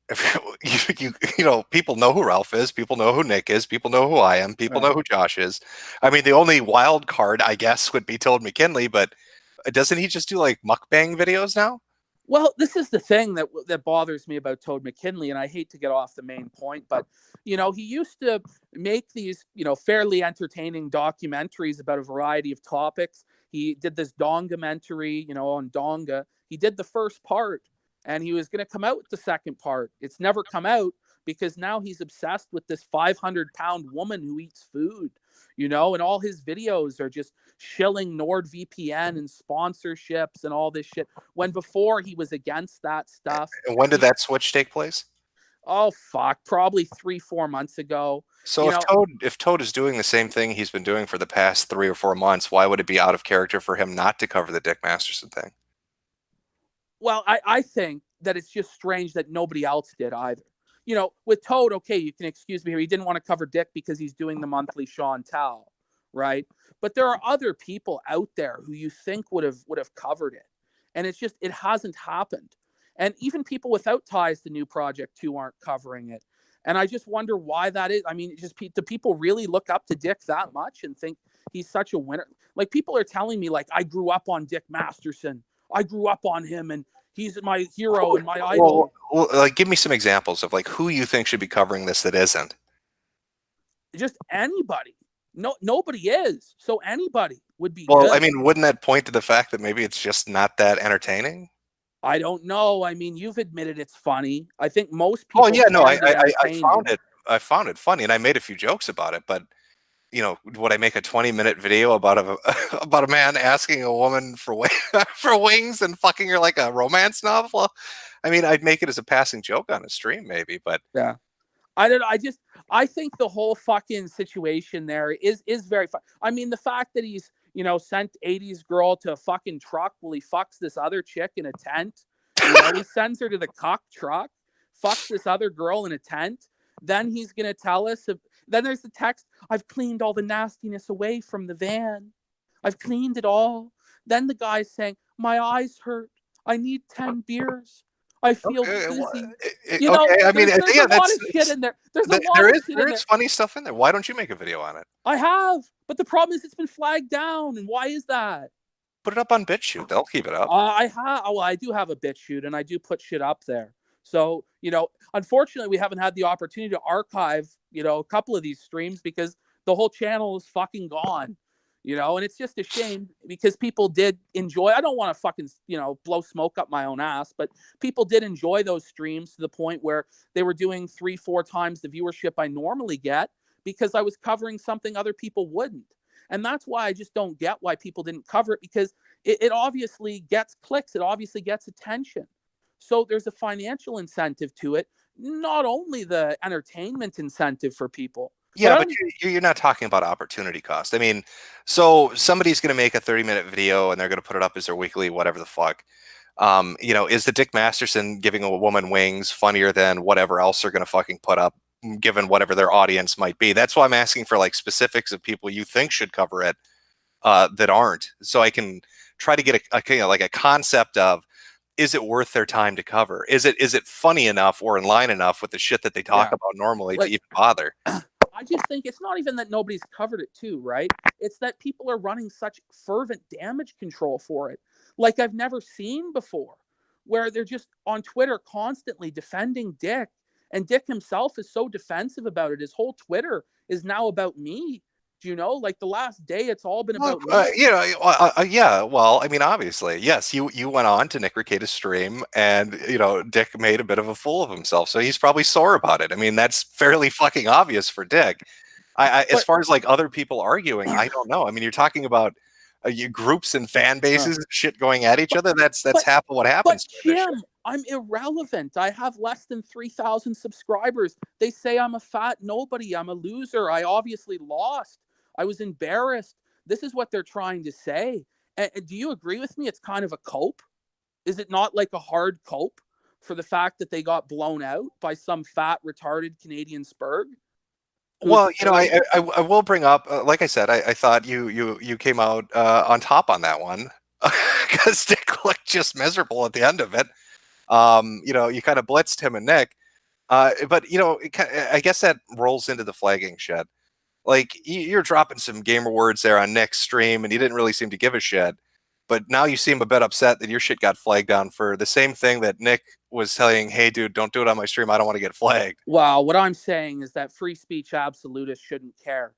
people know who Ralph is, people know who Nick is, people know who I am, people know who Josh is. I mean, the only wild card, I guess, would be Toad McKinley, but doesn't he just do like mukbang videos now? Well, this is the thing that bothers me about Toad McKinley, and I hate to get off the main point, but he used to make these fairly entertaining documentaries about a variety of topics. He did this Dongamentary, on Donga. He did the first part, and he was going to come out with the second part. It's never come out because now he's obsessed with this 500-pound woman who eats food, and all his videos are just shilling NordVPN and sponsorships and all this shit. When before he was against that stuff. And when did that switch take place? Oh, fuck. Probably 3-4 months ago. So if Toad is doing the same thing he's been doing for the past 3 or 4 months, why would it be out of character for him not to cover the Dick Masterson thing? Well, I think that it's just strange that nobody else did either. With Toad, okay, you can excuse me here. He didn't want to cover Dick because he's doing the monthly Sean Tao, right? But there are other people out there who you think would have covered it. And it's just, it hasn't happened. And even people without ties to New Project 2 aren't covering it. And I just wonder why that is. I mean, do people really look up to Dick that much and think he's such a winner. Like, people are telling me, like, I grew up on Dick Masterson. I grew up on him, and he's my hero and my idol. Well, like, give me some examples of like who you think should be covering this that isn't. Just anybody. No, nobody is. So anybody would be Well, good. I mean, wouldn't that point to the fact that maybe it's just not that entertaining? I don't know. I mean, you've admitted it's funny. I think most people. Oh yeah, no, find it entertaining. I found it funny, and I made a few jokes about it. But you know, would I make a 20-minute video about about a man asking a woman for for wings and fucking her like a romance novel? I mean, I'd make it as a passing joke on a stream, maybe, but Yeah. I think the whole fucking situation there is very fun. I mean, the fact that he's, sent 80s girl to a fucking truck while he fucks this other chick in a tent. He sends her to the cock truck, fucks this other girl in a tent. Then he's going to tell us. Then there's the text, I've cleaned all the nastiness away from the van. I've cleaned it all. Then the guy's saying, my eyes hurt. I need 10 beers. I feel dizzy. Okay, I mean, there's yeah, a lot of shit in there. There is funny stuff in there. Why don't you make a video on it? I have, but the problem is it's been flagged down. And why is that? Put it up on BitChute. They'll keep it up. I do have a BitChute, and I do put shit up there. So, unfortunately, we haven't had the opportunity to archive, a couple of these streams because the whole channel is fucking gone. And it's just a shame because people did enjoy. I don't want to fucking, blow smoke up my own ass, but people did enjoy those streams to the point where they were doing 3-4 times the viewership I normally get because I was covering something other people wouldn't. And that's why I just don't get why people didn't cover it, because it obviously gets clicks. It obviously gets attention. So there's a financial incentive to it, not only the entertainment incentive for people. Yeah, but you're not talking about opportunity cost. I mean, so somebody's going to make a 30-minute video and they're going to put it up as their weekly, whatever the fuck. Is the Dick Masterson giving a woman wings funnier than whatever else they're going to fucking put up, given whatever their audience might be? That's why I'm asking for like specifics of people you think should cover it that aren't, so I can try to get a concept of, is it worth their time to cover? Is it funny enough or in line enough with the shit that they talk about normally to even bother? I just think it's not even that nobody's covered it too, right? It's that people are running such fervent damage control for it, like I've never seen before, where they're just on Twitter constantly defending Dick, and Dick himself is so defensive about it. His whole Twitter is now about me. Do you know? Like the last day, it's all been about me. Yeah. Well, I mean, obviously, yes. You went on to Nick Rekieta's stream, and Dick made a bit of a fool of himself, so he's probably sore about it. I mean, that's fairly fucking obvious for Dick. As far as like other people arguing, I don't know. I mean, you're talking about groups and fan bases, shit going at each other. That's half of what happens. But Jim, I'm irrelevant. I have less than 3,000 subscribers. They say I'm a fat nobody. I'm a loser. I obviously lost. I was embarrassed. This is what they're trying to say. And do you agree with me? It's kind of a cope. Is it not like a hard cope for the fact that they got blown out by some fat, retarded Canadian spurg? Well, I will bring up, like I said, I thought you came out on top on that one because Dick looked just miserable at the end of it. You kind of blitzed him and Nick, but I guess that rolls into the flagging shit. Like you're dropping some gamer words there on Nick's stream, and he didn't really seem to give a shit. But now you seem a bit upset that your shit got flagged down for the same thing that Nick was saying, hey, dude, don't do it on my stream. I don't want to get flagged. Well, what I'm saying is that free speech absolutists shouldn't care.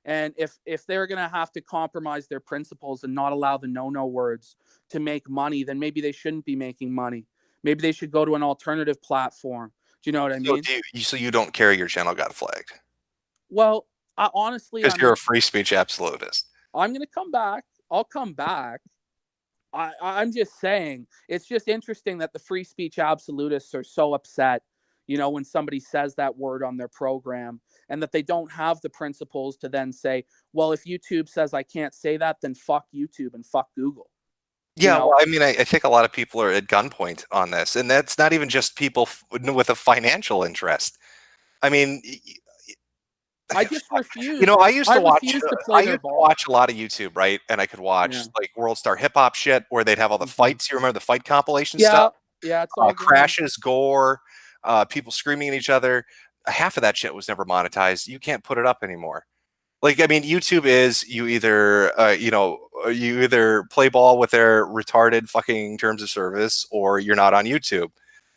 And if they're going to have to compromise their principles and not allow the no words to make money, then maybe they shouldn't be making money. Maybe they should go to an alternative platform. Do you know what I mean? So you don't care your channel got flagged? Well, honestly, because you're a free speech absolutist. I'm going to come back. I'll come back. I'm just saying, it's just interesting that the free speech absolutists are so upset, when somebody says that word on their program, and that they don't have the principles to then say, well, if YouTube says I can't say that, then fuck YouTube and fuck Google. Yeah, well, I mean, I think a lot of people are at gunpoint on this, and that's not even just people with a financial interest. I mean, I just refuse. I used to watch a lot of YouTube, right? And I could watch like World Star Hip Hop shit where they'd have all the fights. You remember the fight compilation stuff? Yeah, it's all crashes, gore, people screaming at each other. Half of that shit was never monetized. You can't put it up anymore. Like, I mean, YouTube is you either play ball with their retarded fucking terms of service or you're not on YouTube.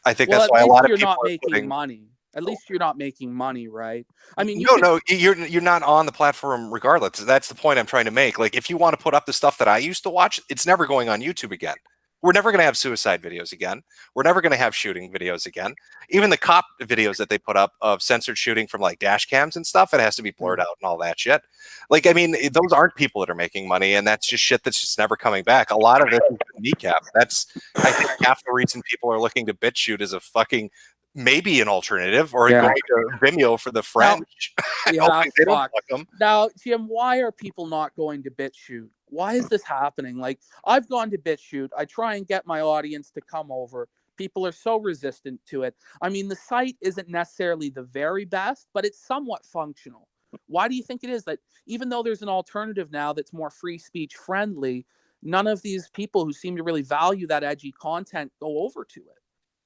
I think Well, that's at why a least lot of you're people not are making putting. money. At least you're not making money, right? I mean, you No, could. no, you're not on the platform regardless. That's the point I'm trying to make. Like, if you want to put up the stuff that I used to watch, it's never going on YouTube again. We're never going to have suicide videos again. We're never going to have shooting videos again. Even the cop videos that they put up of censored shooting from like dash cams and stuff, it has to be blurred out and all that shit. Like, I mean, those aren't people that are making money, and that's just shit that's just never coming back. A lot of this is kneecap. That's, I think, half the reason people are looking to BitChute as a fucking maybe an alternative, or Yeah. going to Vimeo for the French. Yeah, They don't fuck. fuck them. Now, Jim, why are people not going to BitChute? Why is this happening? Like, I've gone to BitChute. I try and get my audience to come over. People are so resistant to it. I mean, the site isn't necessarily the very best, but it's somewhat functional. Why do you think it is that even though there's an alternative now that's more free speech friendly, none of these people who seem to really value that edgy content go over to it?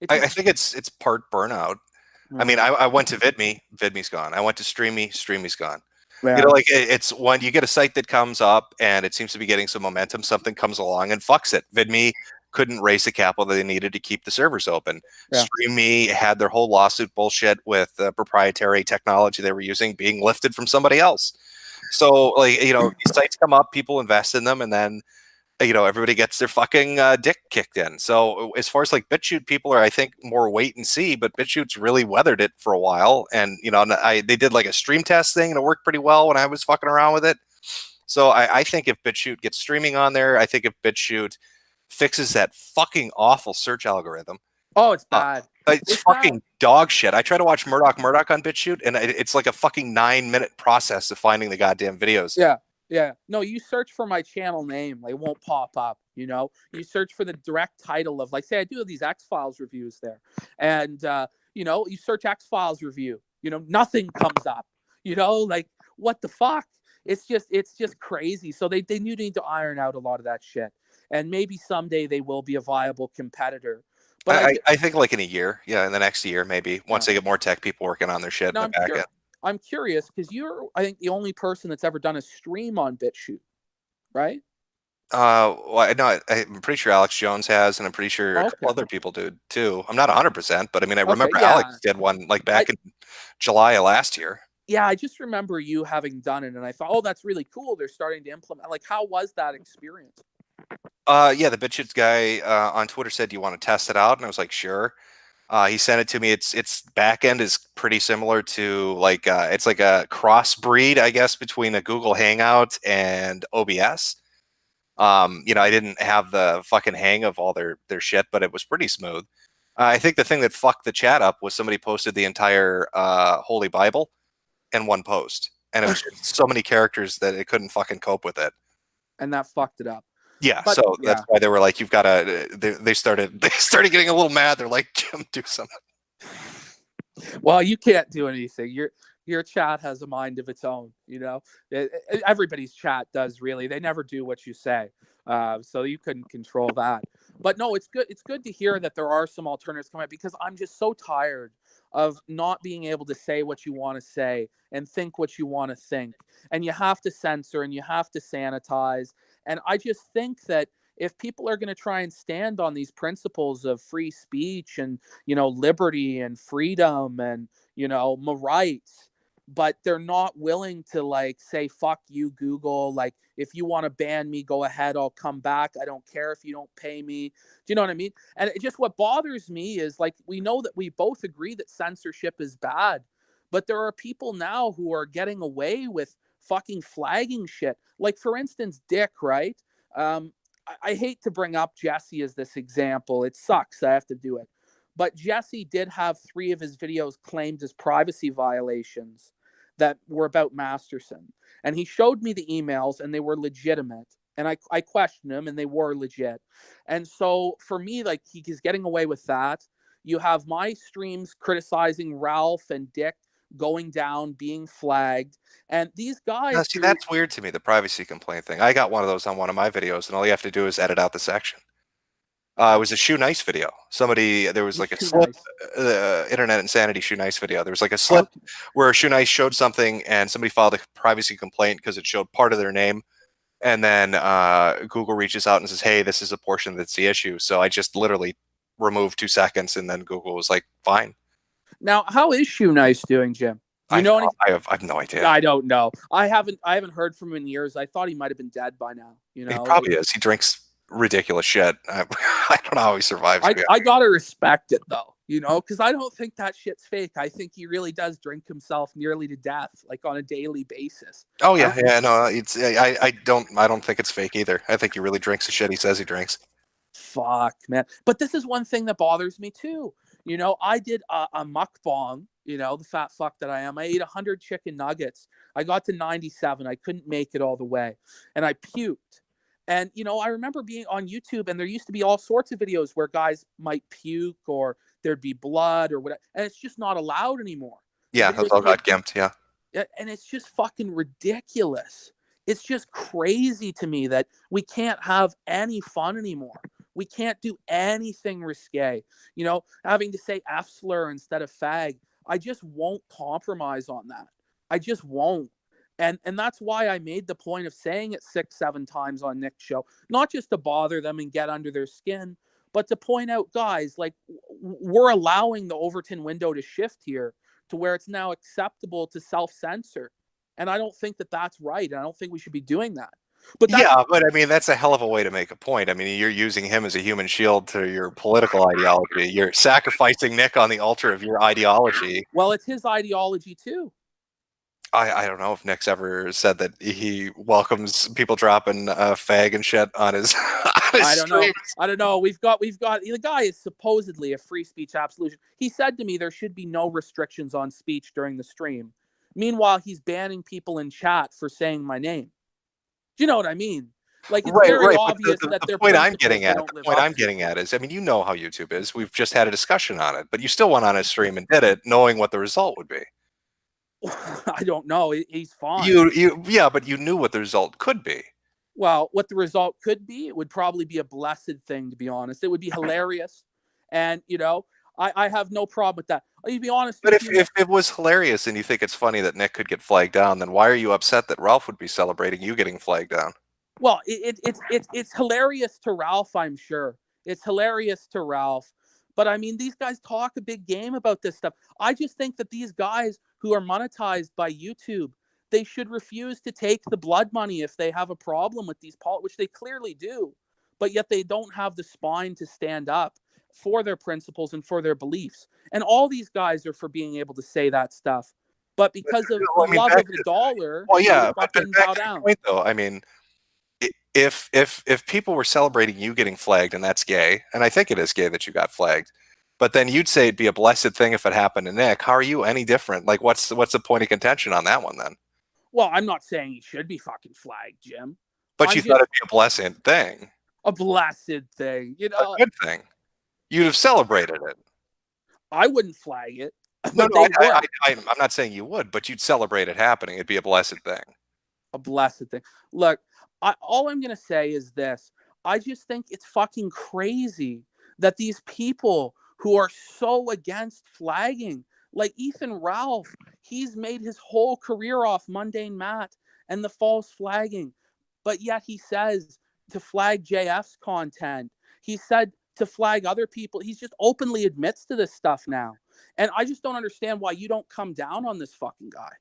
I think it's part burnout. I mean, I went to VidMe, VidMe's gone. I went to Streamy, Streamy's gone. You know, like it's when you get a site that comes up and it seems to be getting some momentum, something comes along and fucks it. VidMe couldn't raise the capital they needed to keep the servers open. Yeah. Streamy had their whole lawsuit bullshit with the proprietary technology they were using being lifted from somebody else. So, like, you know, these sites come up, people invest in them, and then everybody gets their fucking dick kicked in. So as far as like BitChute, people are, I think, more wait and see, but BitChute's really weathered it for a while. And, they did like a stream test thing and it worked pretty well when I was fucking around with it. So I think if BitChute gets streaming on there, I think if BitChute fixes that fucking awful search algorithm. Oh, it's bad. It's fucking dog shit. I try to watch Murdoch on BitChute, and it's like a fucking 9-minute process of finding the goddamn videos. Yeah. No, you search for my channel name, like, it won't pop up. You search for the direct title of, like, say I do these X-Files reviews there, and you search X-Files review, nothing comes up. Like, what the fuck? It's just crazy. So they need to iron out a lot of that shit, and maybe someday they will be a viable competitor. But I think like in a year, in the next year, maybe once they get more tech people working on their shit in the back end. I'm curious because you're, I think, the only person that's ever done a stream on BitChute, right? Well, no, I'm pretty sure Alex Jones has, and I'm pretty sure a couple other people do too. I'm not 100%, but I mean, I remember Alex did one like back in July of last year. Yeah, I just remember you having done it, and I thought, oh, that's really cool. They're starting to implement. Like, how was that experience? Yeah, the BitChute guy on Twitter said, "Do you want to test it out?" And I was like, "Sure." He sent it to me. Its back end is pretty similar to like it's like a crossbreed, I guess, between a Google Hangout and OBS. I didn't have the fucking hang of all their shit, but it was pretty smooth. I think the thing that fucked the chat up was somebody posted the entire Holy Bible in one post, and it was just so many characters that it couldn't fucking cope with it, and that fucked it up. Yeah, but, so that's why they were like, "You've got to." They started getting a little mad. They're like, "Jim, do something." Well, you can't do anything. Your chat has a mind of its own. Everybody's chat does, really. They never do what you say, so you couldn't control that. But no, it's good. It's good to hear that there are some alternatives coming up, because I'm just so tired of not being able to say what you want to say and think what you want to think, and you have to censor and you have to sanitize. And I just think that if people are going to try and stand on these principles of free speech and, liberty and freedom and, my rights, but they're not willing to, like, say, fuck you, Google. Like, if you want to ban me, go ahead. I'll come back. I don't care if you don't pay me. Do you know what I mean? And what bothers me is, like, we know that we both agree that censorship is bad, but there are people now who are getting away with fucking flagging shit. Like, for instance, Dick, right? I hate to bring up Jesse as this example. It sucks. I have to do it. But Jesse did have 3 of his videos claimed as privacy violations that were about Masterson. And he showed me the emails, and they were legitimate. And I questioned them, and they were legit. And so for me, like, he's getting away with that. You have my streams criticizing Ralph and Dick going down, being flagged. And these guys... See, that's weird to me, the privacy complaint thing. I got one of those on one of my videos, and all you have to do is edit out the section. It was a Shoe Nice video. There was like a Too slip, nice. Internet Insanity Shoe Nice video. There was like a slip Okay. where Shoe Nice showed something and somebody filed a privacy complaint because it showed part of their name. And then Google reaches out and says, hey, this is a portion that's the issue. So I just literally removed 2 seconds and then Google was like, fine. Now, how is Shoe Nice doing, Jim? Do you know anything? I have no idea. I don't know. I haven't heard from him in years. I thought he might have been dead by now. You know, He probably is. He drinks ridiculous shit. I don't know how he survives. I gotta respect it though, you know, because I don't think that shit's fake. I think he really does drink himself nearly to death, like on a daily basis. Oh yeah, yeah. No, it's I don't think it's fake either. I think he really drinks the shit he says he drinks. Fuck, man. But this is one thing that bothers me too. You know, I did a mukbang, you know, the fat fuck that I am. I ate 100 chicken nuggets. I got to 97. I couldn't make it all the way. And I puked. And, you know, I remember being on YouTube and there used to be all sorts of videos where guys might puke or there'd be blood or whatever. And it's just not allowed anymore. Yeah, those all got gimped. Yeah. And it's just fucking ridiculous. It's just crazy to me that we can't have any fun anymore. We can't do anything risque. You know, having to say F slur instead of fag. I just won't compromise on that. I just won't. And that's why I made the point of saying it 6-7 times on Nick's show, not just to bother them and get under their skin, but to point out, guys, like we're allowing the Overton window to shift here to where it's now acceptable to self-censor. And I don't think that that's right. I don't think we should be doing that. But yeah, but I mean, that's a hell of a way to make a point. I mean, you're using him as a human shield to your political ideology. You're sacrificing Nick on the altar of your ideology. Well, it's his ideology too. I don't know if Nick's ever said that he welcomes people dropping fag and shit on his. On his I don't know. streams. I don't know. We've got the guy is supposedly a free speech absolution. He said to me there should be no restrictions on speech during the stream. Meanwhile, he's banning people in chat for saying my name. Do you know what I mean? Like it's very obvious that the point I'm getting at. The point I'm getting at is, I mean, you know how YouTube is. We've just had a discussion on it, but you still went on his stream and did it, knowing what the result would be. I don't know. He's fine. Yeah, but you knew what the result could be. Well, what the result could be, it would probably be a blessed thing, to be honest. It would be hilarious. And, you know, I have no problem with that. I'll be honest. But if it was hilarious and you think it's funny that Nick could get flagged down, then why are you upset that Ralph would be celebrating you getting flagged down? Well, it's hilarious to Ralph, I'm sure. It's hilarious to Ralph. But I mean, these guys talk a big game about this stuff. I just think that these guys who are monetized by YouTube, they should refuse to take the blood money if they have a problem with these which they clearly do, but yet they don't have the spine to stand up for their principles and for their beliefs. And all these guys are for being able to say that stuff. But because of the love of the dollar, well, yeah, but back to the point, though, I mean, if people were celebrating you getting flagged and that's gay, and I think it is gay that you got flagged, but then you'd say it'd be a blessed thing if it happened to Nick. How are you any different? Like, what's the point of contention on that one then? Well, I'm not saying he should be fucking flagged, Jim. But you thought it'd be a blessed thing. A blessed thing, you know. A good thing. You'd have celebrated it. I wouldn't flag it. No, I'm not saying you would, but you'd celebrate it happening. It'd be a blessed thing. A blessed thing. Look, all I'm going to say is this. I just think it's fucking crazy that these people who are so against flagging, like Ethan Ralph, he's made his whole career off Mundane Matt and the false flagging. But yet he says to flag JF's content. He said to flag other people. He just openly admits to this stuff now. And I just don't understand why you don't come down on this fucking guy.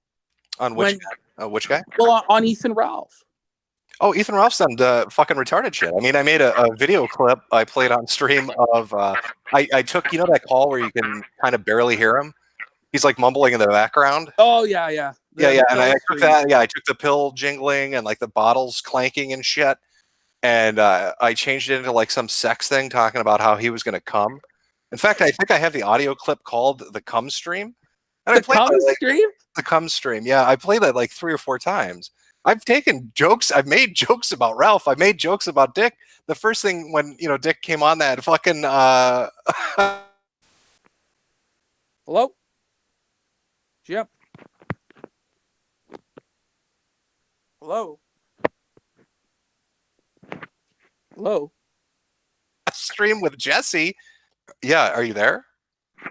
On which guy? Which guy? Well, on Ethan Ralph. Oh, Ethan Ralph's done fucking retarded shit. I mean, I made a video clip I played on stream of, I took, you know that call where you can kind of barely hear him? He's like mumbling in the background. Oh, yeah. And I took that. Yeah, I took the pill jingling and like the bottles clanking and shit. And I changed it into like some sex thing talking about how he was going to come. In fact, I think I have the audio clip called the cum stream. And the cum stream. Yeah, I played that like 3 or 4 times. I've taken jokes. I've made jokes about Ralph. I made jokes about Dick. The first thing when, you know, Dick came on that fucking Hello? Jim? Hello? Hello? stream with Jesse. Yeah, are you there?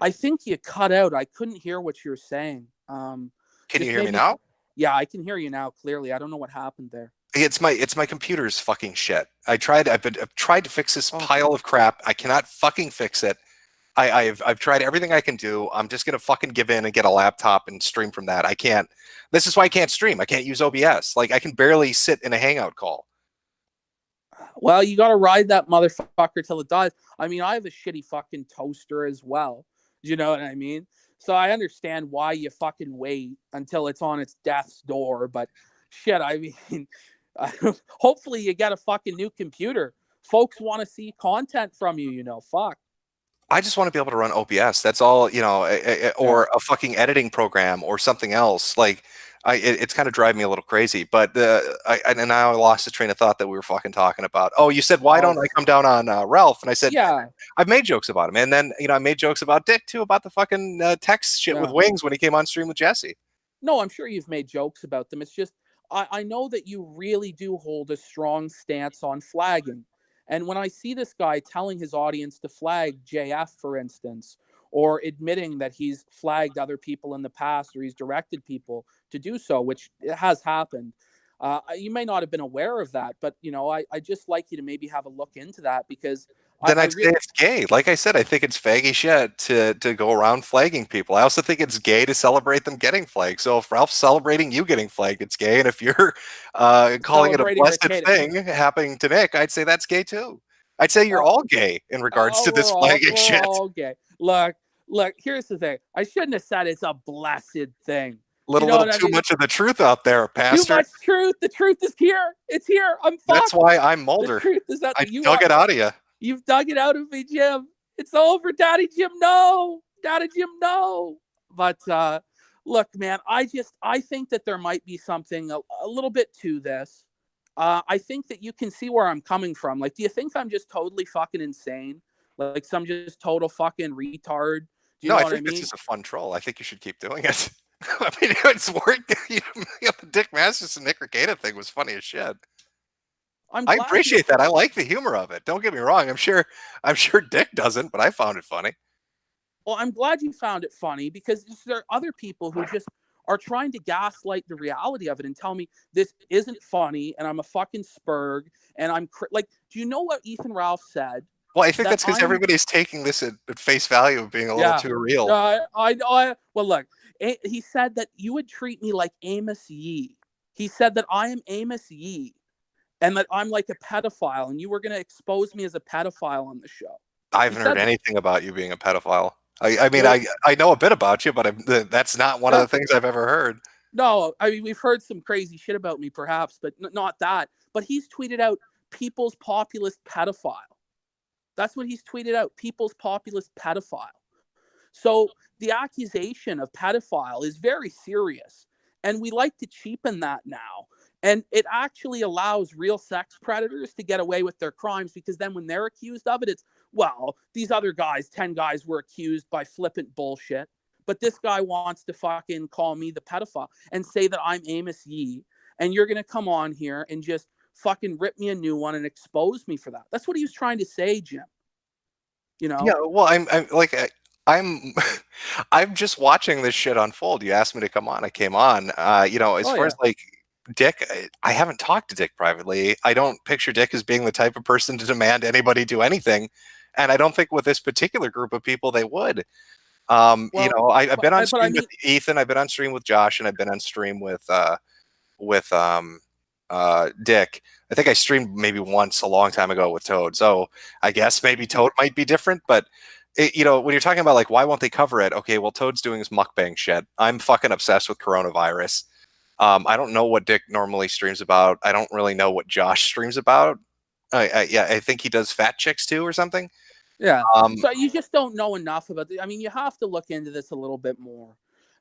I think you cut out. I couldn't hear what you're saying. Can you Just hear me maybe. now? Yeah, I can hear you now clearly. I don't know what happened there. It's my computer's fucking shit. I've tried to fix this Oh, pile of crap. I cannot fucking fix it. I've tried everything I can do. I'm just gonna fucking give in and get a laptop and stream from that. I can't. This is why I can't stream. I can't use OBS. Like I can barely sit in a Hangout call. well, you got to ride that motherfucker till it dies. I mean, I have a shitty fucking toaster as well. You know what I mean? So I understand why you fucking wait until it's on its death's door. But shit, I mean, hopefully you get a fucking new computer. Folks want to see content from you, fuck. I just want to be able to run OBS. That's all, or a fucking editing program or something else. Like, it's kind of driving me a little crazy. But and now I lost the train of thought that we were fucking talking about. Oh, you said why don't I come down on Ralph? And I said, Yeah. I've made jokes about him, and then I made jokes about Dick too, about the fucking text shit with Wings when he came on stream with Jesse. No, I'm sure you've made jokes about them. It's just I know that you really do hold a strong stance on flagging. And when I see this guy telling his audience to flag JF, for instance, or admitting that he's flagged other people in the past or he's directed people to do so, which has happened, you may not have been aware of that, but I just like you to maybe have a look into that because Then I'd say it's gay. Like I said, I think it's faggy shit to go around flagging people. I also think it's gay to celebrate them getting flagged. So if Ralph's celebrating you getting flagged, it's gay. And if you're calling it a blessed thing happening to Nick, I'd say that's gay too. I'd say you're all gay in regards to this flagging shit. We're all gay. Look, here's the thing. I shouldn't have said it's a blessed thing. Little too much of the truth out there, Pastor. Too much truth. The truth is here. It's here. I'm fucked. That's why I'm Mulder. The truth is that I dug it out of you. You've dug it out of me, Jim. It's over, Daddy Jim. No, Daddy Jim. No. But look, man, I think that there might be something a little bit to this. I think that you can see where I'm coming from. Like, do you think I'm just totally fucking insane? Like some just total fucking retard? Do you know what I mean? This is a fun troll. I think you should keep doing it. I mean, it's worked. The Dick Masterson Nick Regatta thing was funny as shit. I appreciate that. I like the humor of it. Don't get me wrong. I'm sure Dick doesn't, but I found it funny. Well, I'm glad you found it funny because there are other people who just are trying to gaslight the reality of it and tell me this isn't funny and I'm a fucking spurg and I'm like, do you know what Ethan Ralph said? Well, I think that's because everybody's taking this at face value of being a little too real. Well, look, he said that you would treat me like Amos Yee. He said that I am Amos Yee and that I'm like a pedophile and you were going to expose me as a pedophile on the show. I haven't heard anything about you being a pedophile. I mean, I know a bit about you, but that's not one of the things I've ever heard. No, I mean, we've heard some crazy shit about me perhaps, but not that. But he's tweeted out People's Populist Pedophile. That's what he's tweeted out, People's Populist Pedophile. So the accusation of pedophile is very serious. And we like to cheapen that now. And it actually allows real sex predators to get away with their crimes because then when they're accused of it, it's, well, these other guys, 10 guys were accused by flippant bullshit. But this guy wants to fucking call me the pedophile and say that I'm Amos Yee. And you're going to come on here and just fucking rip me a new one and expose me for that. That's what he was trying to say, Jim. Yeah, well, I'm just watching this shit unfold. You asked me to come on. I came on. As far as like Dick, I haven't talked to Dick privately. I don't picture Dick as being the type of person to demand anybody do anything. And I don't think with this particular group of people, they would. I've been on stream with Ethan. I've been on stream with Josh, and I've been on stream with Dick. I think I streamed maybe once a long time ago with Toad. So I guess maybe Toad might be different, but when you're talking about like, why won't they cover it? Okay, well, Toad's doing his mukbang shit. I'm fucking obsessed with coronavirus. I don't know what Dick normally streams about. I don't really know what Josh streams about. I think he does fat chicks too or something. Yeah. So you just don't know enough about it. I mean, you have to look into this a little bit more.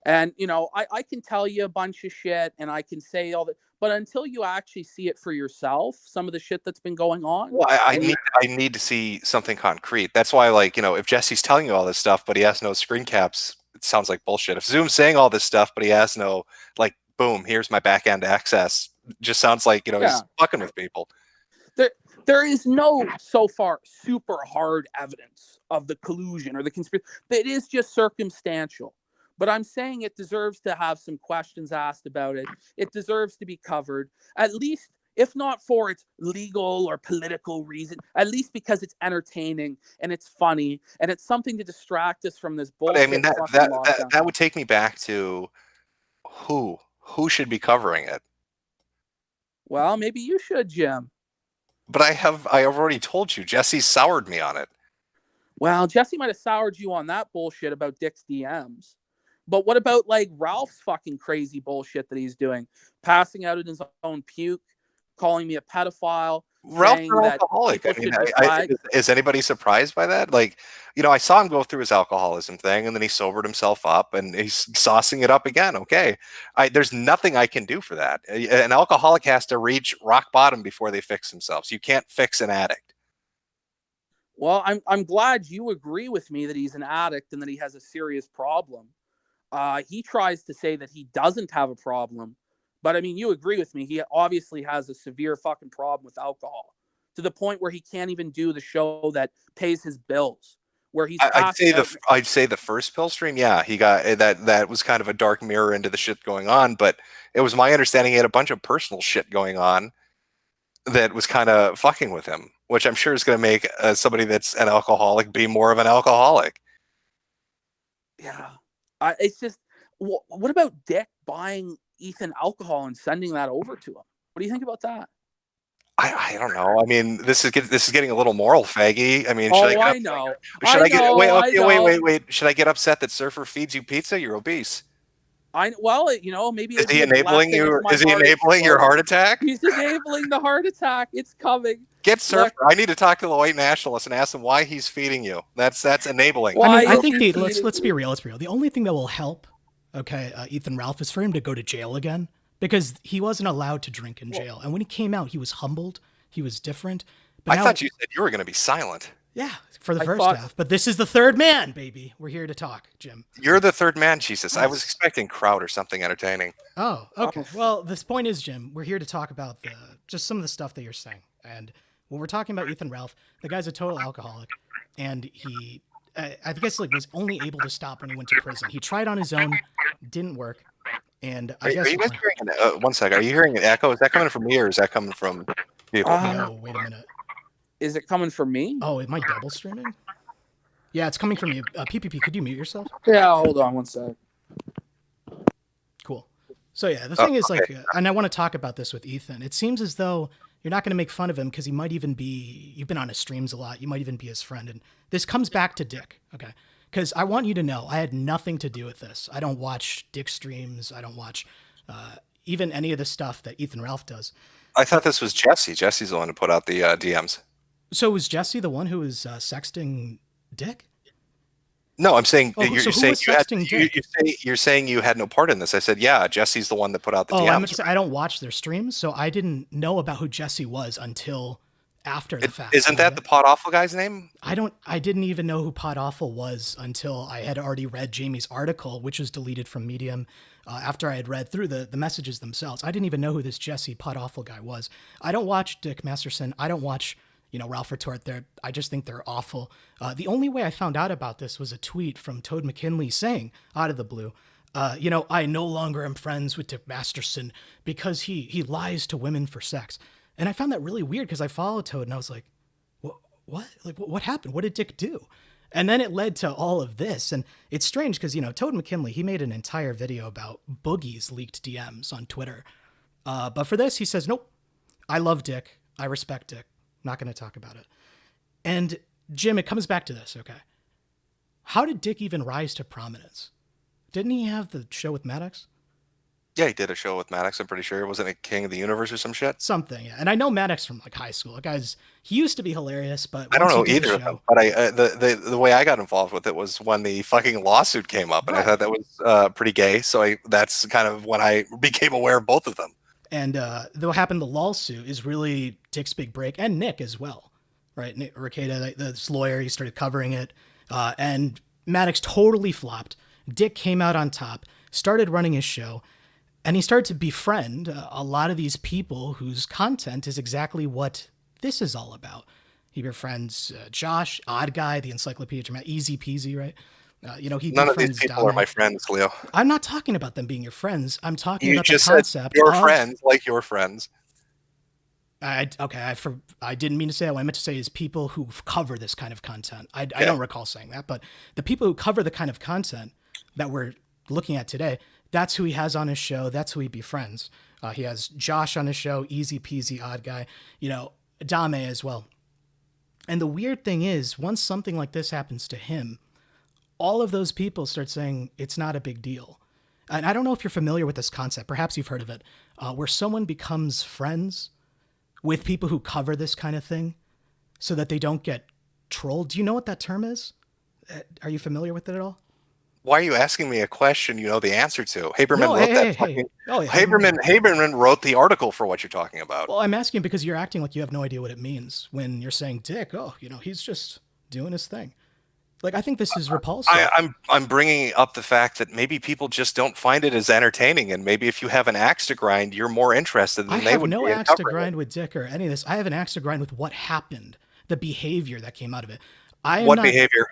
And, I can tell you a bunch of shit and I can say all that, but until you actually see it for yourself, some of the shit that's been going on. Well, I need to see something concrete. That's why, like, if Jesse's telling you all this stuff, but he has no screen caps, it sounds like bullshit. If Zoom's saying all this stuff, but he has no, like, boom, here's my back end access, just sounds like, he's fucking with people. There is no, so far, super hard evidence of the collusion or the conspiracy. It is just circumstantial. But I'm saying it deserves to have some questions asked about it. It deserves to be covered, at least, if not for its legal or political reason, at least because it's entertaining and it's funny and it's something to distract us from this But I bullshit mean, fucking lockdown. that would take me back to who should be covering it. Well, maybe you should, Jim. But I've already told you, Jesse soured me on it. Well, Jesse might have soured you on that bullshit about Dick's DMs. But what about like Ralph's fucking crazy bullshit that he's doing? Passing out in his own puke, calling me a pedophile. Ralph's an alcoholic. I mean, is anybody surprised by that? Like, I saw him go through his alcoholism thing, and then he sobered himself up, and he's saucing it up again. Okay, there's nothing I can do for that. An alcoholic has to reach rock bottom before they fix themselves. You can't fix an addict. Well, I'm glad you agree with me that he's an addict and that he has a serious problem. He tries to say that he doesn't have a problem. But I mean, you agree with me. He obviously has a severe fucking problem with alcohol to the point where he can't even do the show that pays his bills. Where he's I'd say the first pill stream. Yeah, he got that was kind of a dark mirror into the shit going on. But it was my understanding he had a bunch of personal shit going on that was kind of fucking with him, which I'm sure is going to make somebody that's an alcoholic be more of an alcoholic. Yeah, it's just what about Dick buying Ethan alcohol and sending that over to him? What do you think about that? I don't know. I mean, this is getting a little moral faggy. I mean, I know. Wait. Should I get upset that Surfer feeds you pizza? You're obese. Maybe is he enabling you? Is he enabling your heart attack? He's enabling the heart attack. It's coming. Get Surfer. I need to talk to the white nationalist and ask him why he's feeding you. That's enabling. I think let's be real. Let's be real. The only thing that will help, Ethan Ralph, is for him to go to jail again, because he wasn't allowed to drink in jail. And when he came out, he was humbled. He was different. But I thought you said you were going to be silent. Yeah, for the first half. But this is the third man, baby. We're here to talk, Jim. You're the third man, Jesus. Yes. I was expecting Crowd or something entertaining. Oh, okay. Well, this point is, Jim, we're here to talk about just some of the stuff that you're saying. And when we're talking about Ethan Ralph, the guy's a total alcoholic. And he, I guess, was only able to stop when he went to prison. He tried on his own, didn't work. And I guess... Are you guys hearing one second. Are you hearing an echo? Is that coming from me or is that coming from people? No, wait a minute. Is it coming from me? Oh, am I double streaming? Yeah, it's coming from you. PPP, could you mute yourself? Yeah, hold on one sec. Cool. So yeah, the thing is and I want to talk about this with Ethan. It seems as though you're not going to make fun of him because he might even be, you've been on his streams a lot. You might even be his friend. And this comes back to Dick. Okay. Because I want you to know I had nothing to do with this. I don't watch Dick streams. I don't watch even any of the stuff that Ethan Ralph does. I thought this was Jesse. Jesse's the one who put out the DMs. So was Jesse the one who was sexting Dick? No, I'm saying you're saying you had no part in this. I said, yeah, Jesse's the one that put out the DMs. I don't watch their streams, so I didn't know about who Jesse was until after the fact. Isn't that the Pot Awful guy's name? I didn't even know who Pot Awful was until I had already read Jamie's article, which was deleted from Medium. After I had read through the messages themselves, I didn't even know who this Jesse Pot Awful guy was. I don't watch Dick Masterson. I don't watch Ralph Retort there. I just think they're awful. The only way I found out about this was a tweet from Toad McKinley saying, out of the blue, I no longer am friends with Dick Masterson because he lies to women for sex. And I found that really weird because I followed Toad and I was like, what? Like, what happened? What did Dick do? And then it led to all of this. And it's strange because, Toad McKinley, he made an entire video about Boogie's leaked DMs on Twitter. But for this, he says, nope, I love Dick. I respect Dick. Not going to talk about it. And Jim, it comes back to this, okay? How did Dick even rise to prominence? Didn't he have the show with Maddox? Yeah, he did a show with Maddox. I'm pretty sure. Wasn't it King of the Universe or some shit? Something, yeah. And I know Maddox from high school. He used to be hilarious, but I don't know either of them. But the way I got involved with it was when the fucking lawsuit came up, and I thought that was pretty gay. So that's kind of when I became aware of both of them. And what happened, the lawsuit is really Dick's big break, and Nick as well, right? Nick Rekieta, this lawyer, he started covering it, and Maddox totally flopped. Dick came out on top, started running his show, and he started to befriend a lot of these people whose content is exactly what this is all about. He befriends Josh, Odd Guy, the Encyclopedia, easy peasy, right? He None of these befriends people are Dame. my friends, Leo. I'm not talking about them being your friends. I'm talking You about the just said concept your of friends, like your friends. I didn't mean to say that. What I meant to say is people who cover this kind of content. I don't recall saying that, but the people who cover the kind of content that we're looking at today, that's who he has on his show. That's who he befriends. He has Josh on his show, easy peasy, Odd Guy, Dame as well. And the weird thing is, once something like this happens to him, all of those people start saying it's not a big deal. And I don't know if you're familiar with this concept. Perhaps you've heard of it, where someone becomes friends with people who cover this kind of thing so that they don't get trolled. Do you know what that term is? Are you familiar with it at all? Why are you asking me a question you know the answer to? Haberman wrote that. Haberman wrote the article for what you're talking about. Well, I'm asking because you're acting like you have no idea what it means when you're saying Dick, he's just doing his thing. Like, I think this is repulsive. I'm bringing up the fact that maybe people just don't find it as entertaining, and maybe if you have an axe to grind, you're more interested than they would be. I have no axe to grind with Dick or any of this. I have an axe to grind with what happened, the behavior that came out of it. What behavior?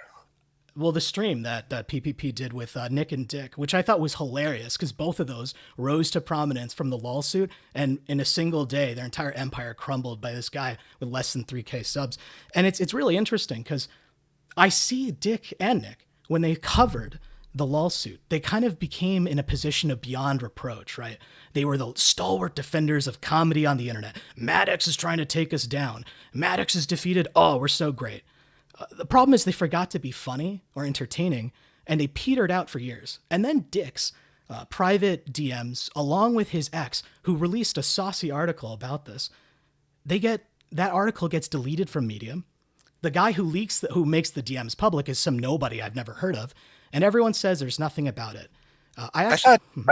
Well, the stream that PPP did with Nick and Dick, which I thought was hilarious because both of those rose to prominence from the lawsuit, and in a single day, their entire empire crumbled by this guy with less than 3K subs. And it's really interesting because I see Dick and Nick, when they covered the lawsuit, they kind of became in a position of beyond reproach, right? They were the stalwart defenders of comedy on the internet. Maddox is trying to take us down. Maddox is defeated. Oh, we're so great. The problem is they forgot to be funny or entertaining, and they petered out for years. And then Dick's private DMs, along with his ex, who released a saucy article about this, that article gets deleted from Medium. The guy who makes the DMs public is some nobody I've never heard of, and everyone says there's nothing about it. I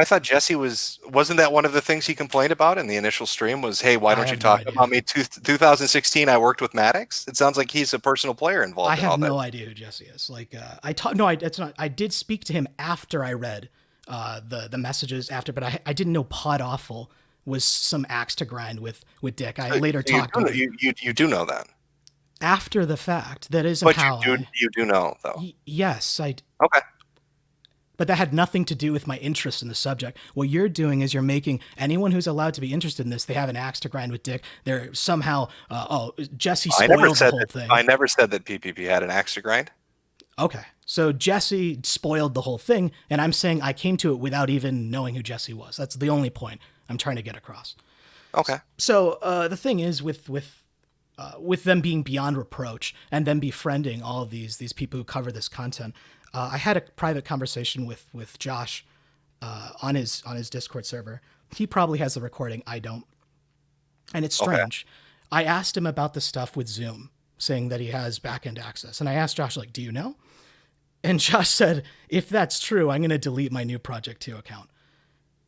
thought Jesse wasn't that one of the things he complained about in the initial stream was, hey, why don't you talk about me? 2016, I worked with Maddox. It sounds like he's a personal player involved. I have no idea who Jesse is. Like, it's not. I did speak to him after I read the messages after, but I didn't know Pod Awful was some axe to grind with Dick. I later talked to him. You do know that. After the fact, that isn't but how. You do know, though. Yes, I. Okay. But that had nothing to do with my interest in the subject. What you're doing is you're making anyone who's allowed to be interested in this, they have an axe to grind with Dick. They're somehow, Jesse spoiled the whole thing. I never said that PPP had an axe to grind. Okay. So Jesse spoiled the whole thing, and I'm saying I came to it without even knowing who Jesse was. That's the only point I'm trying to get across. Okay. So the thing is with them being beyond reproach and them befriending all of these people who cover this content, I had a private conversation with Josh on his Discord server. He probably has the recording. I don't. And it's strange. Okay. I asked him about the stuff with Zoom, saying that he has backend access. And I asked Josh, do you know? And Josh said, if that's true, I'm going to delete my new Project 2 account.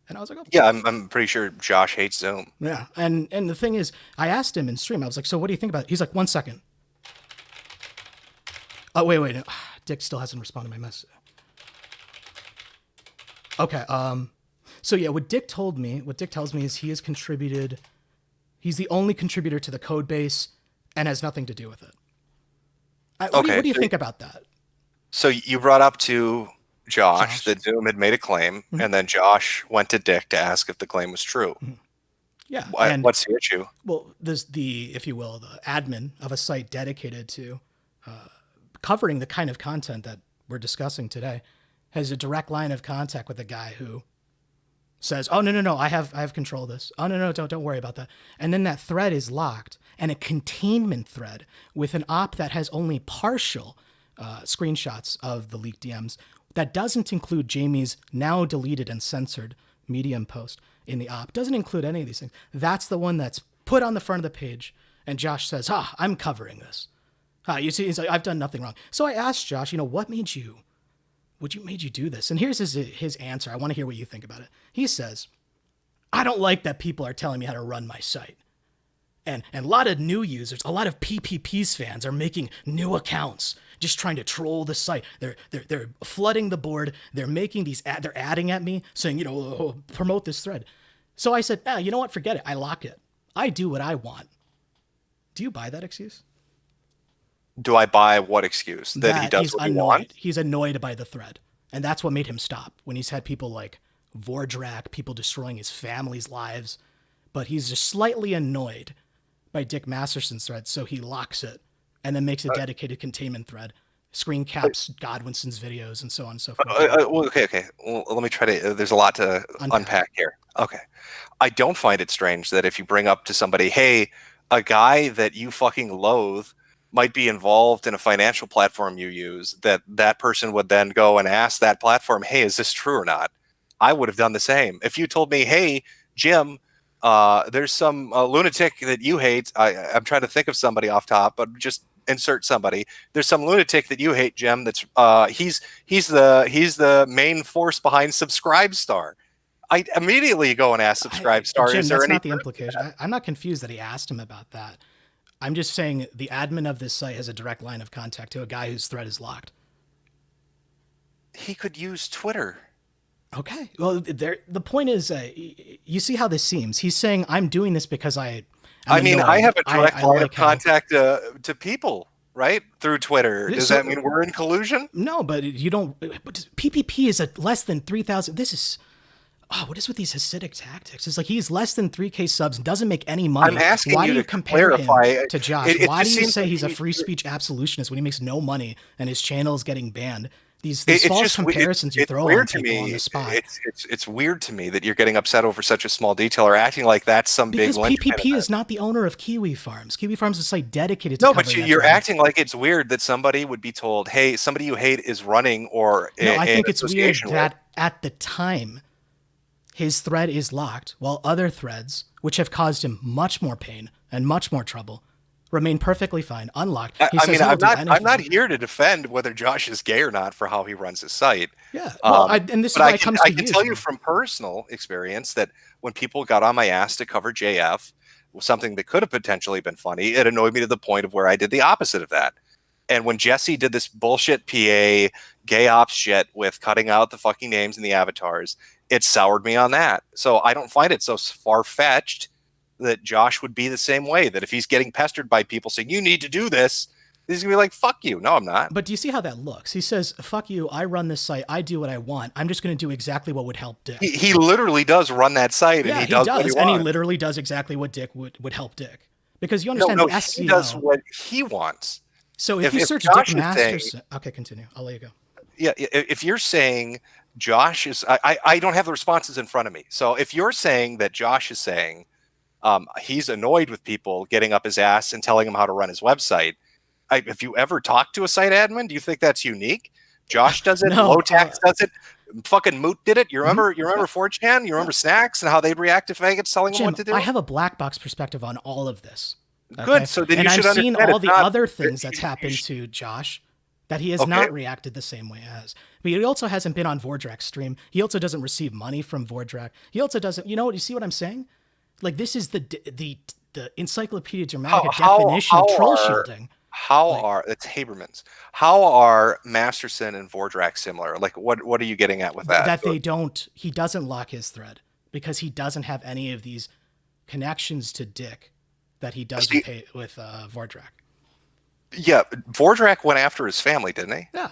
And I was like, oh. Yeah, I'm pretty sure Josh hates Zoom. Yeah. And the thing is, I asked him in stream, I was like, so what do you think about it? He's like, 1 second. Oh, wait. Dick still hasn't responded to my message. Okay. So yeah, what Dick tells me is he has contributed. He's the only contributor to the code base and has nothing to do with it. What do you think about that? So you brought up to Josh that Zoom had made a claim, and then Josh went to Dick to ask if the claim was true. Yeah. What's the issue? Well, there's if you will, the admin of a site dedicated to covering the kind of content that we're discussing today has a direct line of contact with a guy who says, oh, no, I have control of this. Oh, no, don't worry about that. And then that thread is locked, and a containment thread with an op that has only partial screenshots of the leaked DMs that doesn't include Jamie's now deleted and censored Medium post in the op. Doesn't include any of these things. That's the one that's put on the front of the page, and Josh says, I'm covering this. You see, he's like, I've done nothing wrong. So I asked Josh, what made you do this? And here's his answer. I want to hear what you think about it. He says, I don't like that people are telling me how to run my site. And a lot of new users, a lot of PPP's fans are making new accounts, just trying to troll the site. They're flooding the board. They're making they're adding at me saying, promote this thread. So I said, you know what? Forget it. I lock it. I do what I want. Do you buy that excuse? Do I buy what excuse? That he does he's what annoyed. he wants? He's annoyed by the thread. And that's what made him stop. When he's had people like Vordrak, people destroying his family's lives. But he's just slightly annoyed by Dick Masterson's thread, so he locks it and then makes a dedicated containment thread. Screen caps Godwinson's videos and so on and so forth. Well, okay. Well, let me try to. There's a lot to unpack here. Okay. I don't find it strange that if you bring up to somebody, hey, a guy that you fucking loathe might be involved in a financial platform you use, that person would then go and ask that platform, hey, is this true or not? I would have done the same. If you told me, hey, Jim, there's some lunatic that you hate. I'm trying to think of somebody off top, but just insert somebody. There's some lunatic that you hate, Jim. That's he's the main force behind Subscribestar. I immediately go and ask Subscribestar. Jim, that's not the implication. I'm not confused that he asked him about that. I'm just saying the admin of this site has a direct line of contact to a guy whose thread is locked. He could use Twitter. Okay. Well, the point is, you see how this seems. He's saying, I'm doing this because I have a direct line of contact to people, right? Through Twitter. Does that mean we're in collusion? No, but you don't. PPP is at less than 3,000. This is... Oh, what is with these Hasidic tactics? It's like he's less than 3K subs and doesn't make any money. I'm asking Why you do you to compare clarify. him to Josh? Why do you say like he's a free speech absolutionist when he makes no money and his channel is getting banned? These false comparisons you throw on people on the spot. It's weird to me that you're getting upset over such a small detail or acting like that's some big linchpin. Because PPP is not the owner of Kiwi Farms. Kiwi Farms is a site dedicated to covering that. No, but you're acting like it's weird that somebody would be told, hey, somebody you hate is running or No, I think it's weird that at the time his thread is locked while other threads, which have caused him much more pain and much more trouble, remain perfectly fine, unlocked. I'm not here to defend whether Josh is gay or not for how he runs his site. Yeah, well, and this is why it comes to you. I can tell you from personal experience that when people got on my ass to cover JF, something that could have potentially been funny, it annoyed me to the point of where I did the opposite of that. And when Jesse did this bullshit PA gay ops shit with cutting out the fucking names and the avatars, it soured me on that. So I don't find it so far-fetched that Josh would be the same way, that if he's getting pestered by people saying, you need to do this, he's going to be like, fuck you. No, I'm not. But do you see how that looks? He says, fuck you, I run this site, I do what I want. I'm just going to do exactly what would help Dick. He literally does run that site, and he does what he wants. And he literally does exactly what Dick would help Dick. Because you understand SEO. He does what he wants. So if you search Dick Masterson... Okay, continue. I'll let you go. Yeah, if you're saying Josh is... I don't have the responses in front of me. So if you're saying that Josh is saying he's annoyed with people getting up his ass and telling him how to run his website, if you ever talk to a site admin, do you think that's unique? Josh does it. No, Lotax does it. Fucking Moot did it. You remember 4chan? You remember Snacks and how they'd react if faggots telling them what to do? I have a black box perspective on all of this. Okay? Good. So then you should understand. And I've seen all the other things that's happened to Josh that he has not reacted the same way as. But he also hasn't been on Vordrak's stream. He also doesn't receive money from Vordrak. He also doesn't. You know what? You see what I'm saying? Like, this is the Encyclopedia Dramatica definition of troll shielding. It's Haberman's. How are Masterson and Vordrak similar? Like, what are you getting at with that? That he doesn't lock his thread because he doesn't have any of these connections to Dick that he does with Vordrak. Yeah, Vordrak went after his family, didn't he? Yeah.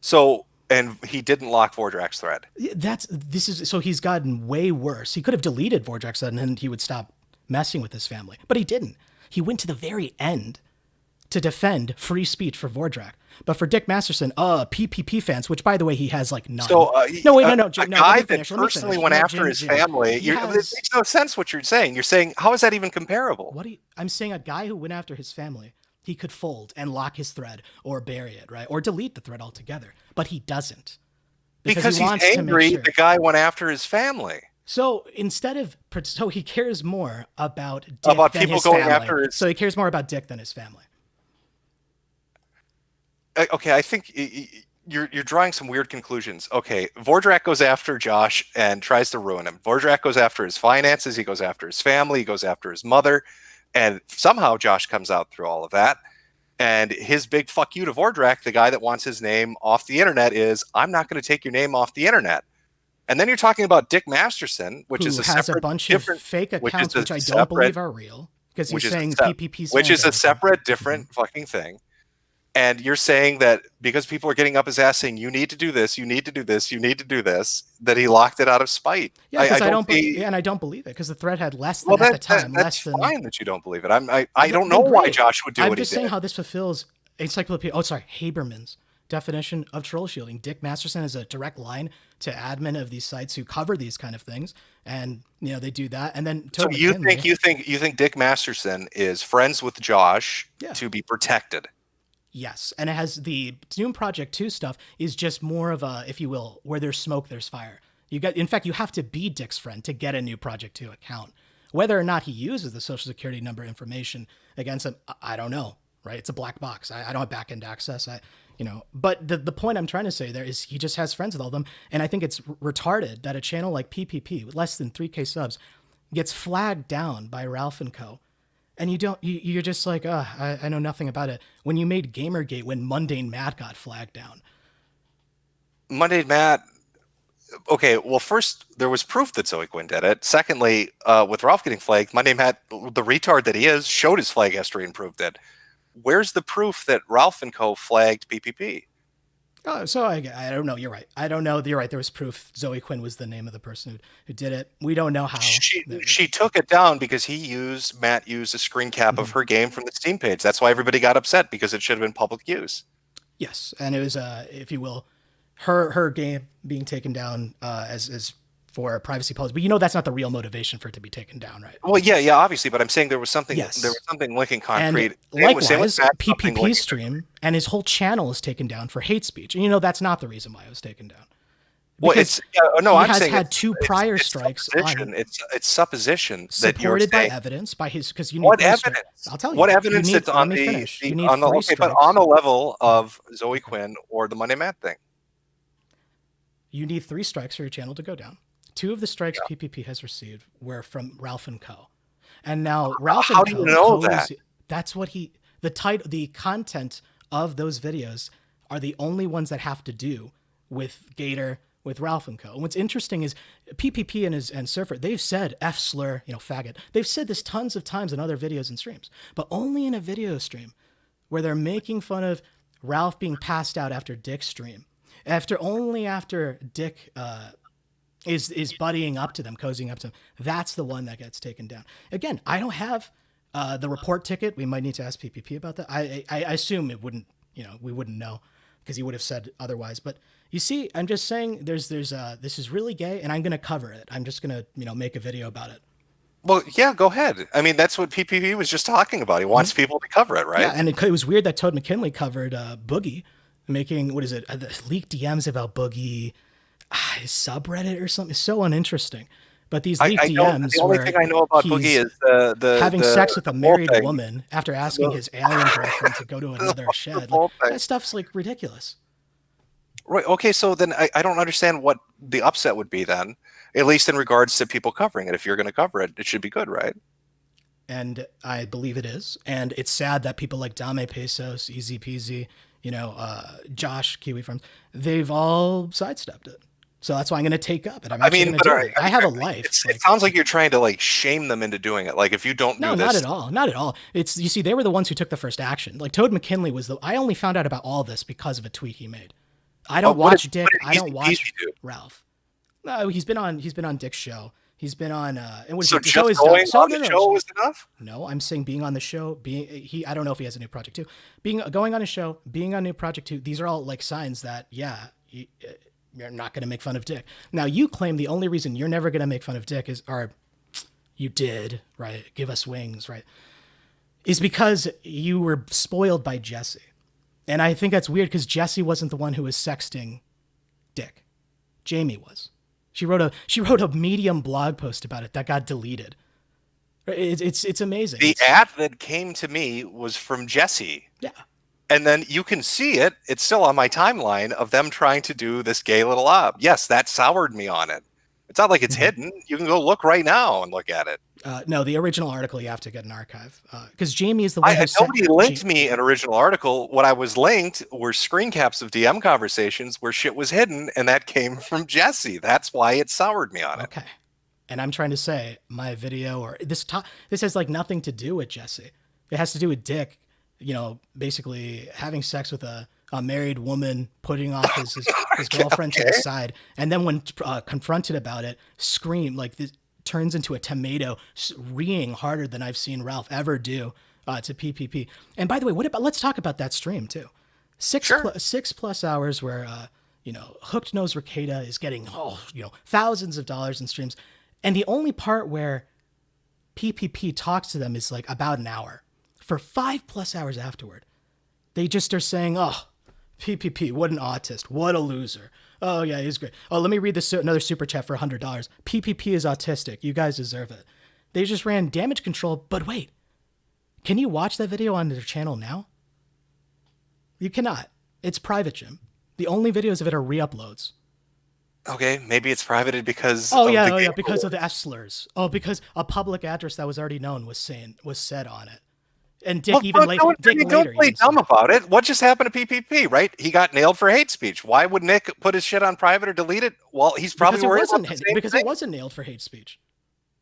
So, and he didn't lock Vordrak's thread. So he's gotten way worse. He could have deleted Vordrak's thread and then he would stop messing with his family, but he didn't. He went to the very end to defend free speech for Vordrak. But for Dick Masterson, PPP fans, which by the way, he has like none. So, no. A guy that personally went after his family, it makes no sense what you're saying. You're saying, how is that even comparable? I'm saying a guy who went after his family, he could fold and lock his thread or bury it, right? Or delete the thread altogether. But he doesn't. Because he's angry the guy went after his family. So he cares more about Dick than people his going family. after his... So he cares more about Dick than his family. Okay, I think you're drawing some weird conclusions. Okay, Vordrak goes after Josh and tries to ruin him. Vordrak goes after his finances. He goes after his family. He goes after his mother. And somehow Josh comes out through all of that. And his big fuck you to Vordrak, the guy that wants his name off the internet, is, I'm not going to take your name off the internet. And then you're talking about Dick Masterson, which has a bunch of fake accounts, which I don't believe are real. because he's which is saying PPP's which is a separate, different Mm-hmm. fucking thing. And you're saying that because people are getting up his ass saying you need to do this, you need to do this, you need to do this, that he locked it out of spite. Yeah, because I don't see. yeah, and I don't believe it because the thread had less than Well, at the time, that's less than. fine that you don't believe it. I don't know Then why great. Josh would do I'm what he just saying did. how this fulfills encyclopedia. Oh, sorry, Haberman's definition of troll shielding. Dick Masterson is a direct line to admin of these sites who cover these kind of things, and they do that. And then So you think Dick Masterson is friends with Josh to be protected? Yes, and it has the Doom Project 2 stuff is just more of a, if you will, where there's smoke, there's fire. In fact, you have to be Dick's friend to get a new Project 2 account. Whether or not he uses the social security number information against him, I don't know, right? It's a black box. I don't have back-end access. But the point I'm trying to say there is he just has friends with all of them. And I think it's retarded that a channel like PPP with less than 3K subs gets flagged down by Ralph & Co. And you're just like, I know nothing about it. When you made Gamergate, when Mundane Matt got flagged down. Mundane Matt, okay, well, first, there was proof that Zoe Quinn did it. Secondly, with Ralph getting flagged, Mundane Matt, the retard that he is, showed his flag history and proved it. Where's the proof that Ralph & Co. flagged PPP? Oh, so I don't know. You're right. I don't know. You're right. There was proof Zoe Quinn was the name of the person who did it. We don't know how. She took it down because Matt used a screen cap of her game from the Steam page. That's why everybody got upset, because it should have been public use. Yes, and it was, if you will, her game being taken down as for privacy policy. But that's not the real motivation for it to be taken down, right? Well, yeah, obviously. But I'm saying there was something. Yes. There was something linking concrete. And likewise, PPP stream and his whole channel is taken down for hate speech. And that's not the reason why it was taken down. Because I'm saying had two prior strikes. It's supposition that supported by evidence by his, because you need what evidence? I'll tell you what evidence that's on on the level of Zoe Quinn or the Monday Matt thing. You need 3 strikes for your channel to go down. 2 of the strikes PPP has received were from Ralph & Co. And now Ralph & Co. How do you know that? That's what the content of those videos are the only ones that have to do with Gator, with Ralph & Co. And what's interesting is PPP and Surfer, they've said F slur, faggot. They've said this tons of times in other videos and streams, but only in a video stream where they're making fun of Ralph being passed out after Dick's stream. After Dick is buddying up to them, cozying up to them, that's the one that gets taken down. Again, I don't have the report ticket. We might need to ask PPP about that. I assume it wouldn't, we wouldn't know because he would have said otherwise. But you see, I'm just saying there's this is really gay, and I'm going to cover it. I'm just going to, make a video about it. Well, yeah, go ahead. I mean, that's what PPP was just talking about. He wants people to cover it, right? Yeah, and it was weird that Toad McKinley covered Boogie, making, leaked DMs about Boogie, his subreddit or something. It's so uninteresting. But these leaked DMs. The only thing I know about Boogie is the having sex with a married woman after asking his alien girlfriend to go to another shed. That stuff's ridiculous. Right. Okay. So then I don't understand what the upset would be then, at least in regards to people covering it. If you're going to cover it, it should be good, right? And I believe it is. And it's sad that people like Dame Pesos, Easy Peasy, Josh, Kiwi Farms, they've all sidestepped it. So that's why I'm going to take up it. I have a life. It sounds like you're trying to shame them into doing it. If you don't do this. No, not at all. Not at all. It's, you see, they were the ones who took the first action. Toad McKinley I only found out about all this because of a tweet he made. I don't watch Dick. I don't watch Ralph. No, he's been on Dick's show. He's been on. So just going on the show was enough? No, I'm saying being on the show. I don't know if he has a new project too. Going on a show, being on a new project too. These are all signs that you're not going to make fun of Dick. Now you claim the only reason you're never going to make fun of Dick you did, right? Give us wings, right? Is because you were spoiled by Jesse. And I think that's weird because Jesse wasn't the one who was sexting Dick. Jamie was. She wrote a Medium blog post about it that got deleted. It's amazing. The ad that came to me was from Jesse. Yeah. And then you can see it. It's still on my timeline of them trying to do this gay little op. Yes, that soured me on it. It's not like it's hidden. You can go look right now and look at it. No, the original article, you have to get an archive. Because Jamie is the one nobody linked me an original article. What I was linked were screen caps of DM conversations where shit was hidden, and that came from Jesse. That's why it soured me on it. Okay. And I'm trying to say my video or this has like nothing to do with Jesse. It has to do with Dick, basically having sex with a married woman, putting off his girlfriend to the side. And then when confronted about it, scream like this, turns into a tomato, reeing harder than I've seen Ralph ever do to PPP. And by the way, let's talk about that stream too. 6+ hours where, Hooked Nose Ricada is getting, thousands of dollars in streams. And the only part where PPP talks to them is like about an hour. For 5+ hours afterward, they just are saying, oh, PPP, what an autist, what a loser. Oh, yeah, he's great. Oh, let me read this another super chat for $100. PPP is autistic. You guys deserve it. They just ran damage control. But wait, can you watch that video on their channel now? You cannot. It's private, Jim. The only videos of it are reuploads. Okay, maybe it's privated because because of the S slurs. Oh, because a public address that was already known was said on it. And Dick don't play dumb about it. What just happened to PPP, right? He got nailed for hate speech. Why would Nick put his shit on private or delete it? Well, he's probably worried about the same thing. It wasn't nailed for hate speech.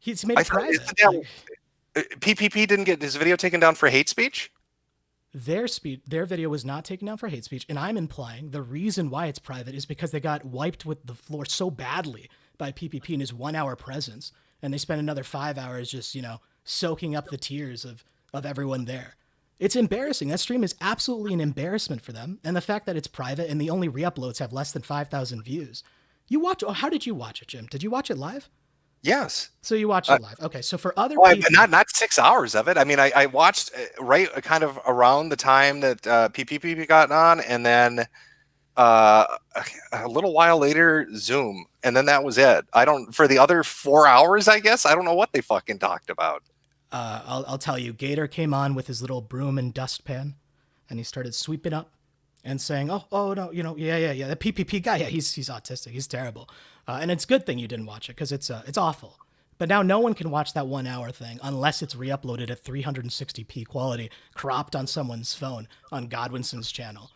He's made it private. PPP didn't get his video taken down for hate speech? Their video was not taken down for hate speech, and I'm implying the reason why it's private is because they got wiped with the floor so badly by PPP in his 1 hour presence, and they spent another 5 hours just, soaking up the tears of everyone there. It's embarrassing. That stream is absolutely an embarrassment for them, and the fact that it's private and the only reuploads have less than 5,000 views. How did you watch it, Jim? Did you watch it live? Yes. So you watched it live. Okay. So for other people, not 6 hours of it. I mean, I watched right kind of around the time that PPP got on, and then a little while later Zoom, and then that was it. For the other 4 hours, I guess I don't know what they fucking talked about. I'll tell you. Gator came on with his little broom and dustpan, and he started sweeping up and saying, "Oh no, yeah, the PPP guy, yeah, he's autistic, he's terrible." And it's a good thing you didn't watch it because it's awful. But now no one can watch that 1 hour thing unless it's re-uploaded at 360p quality, cropped on someone's phone on Godwinson's channel.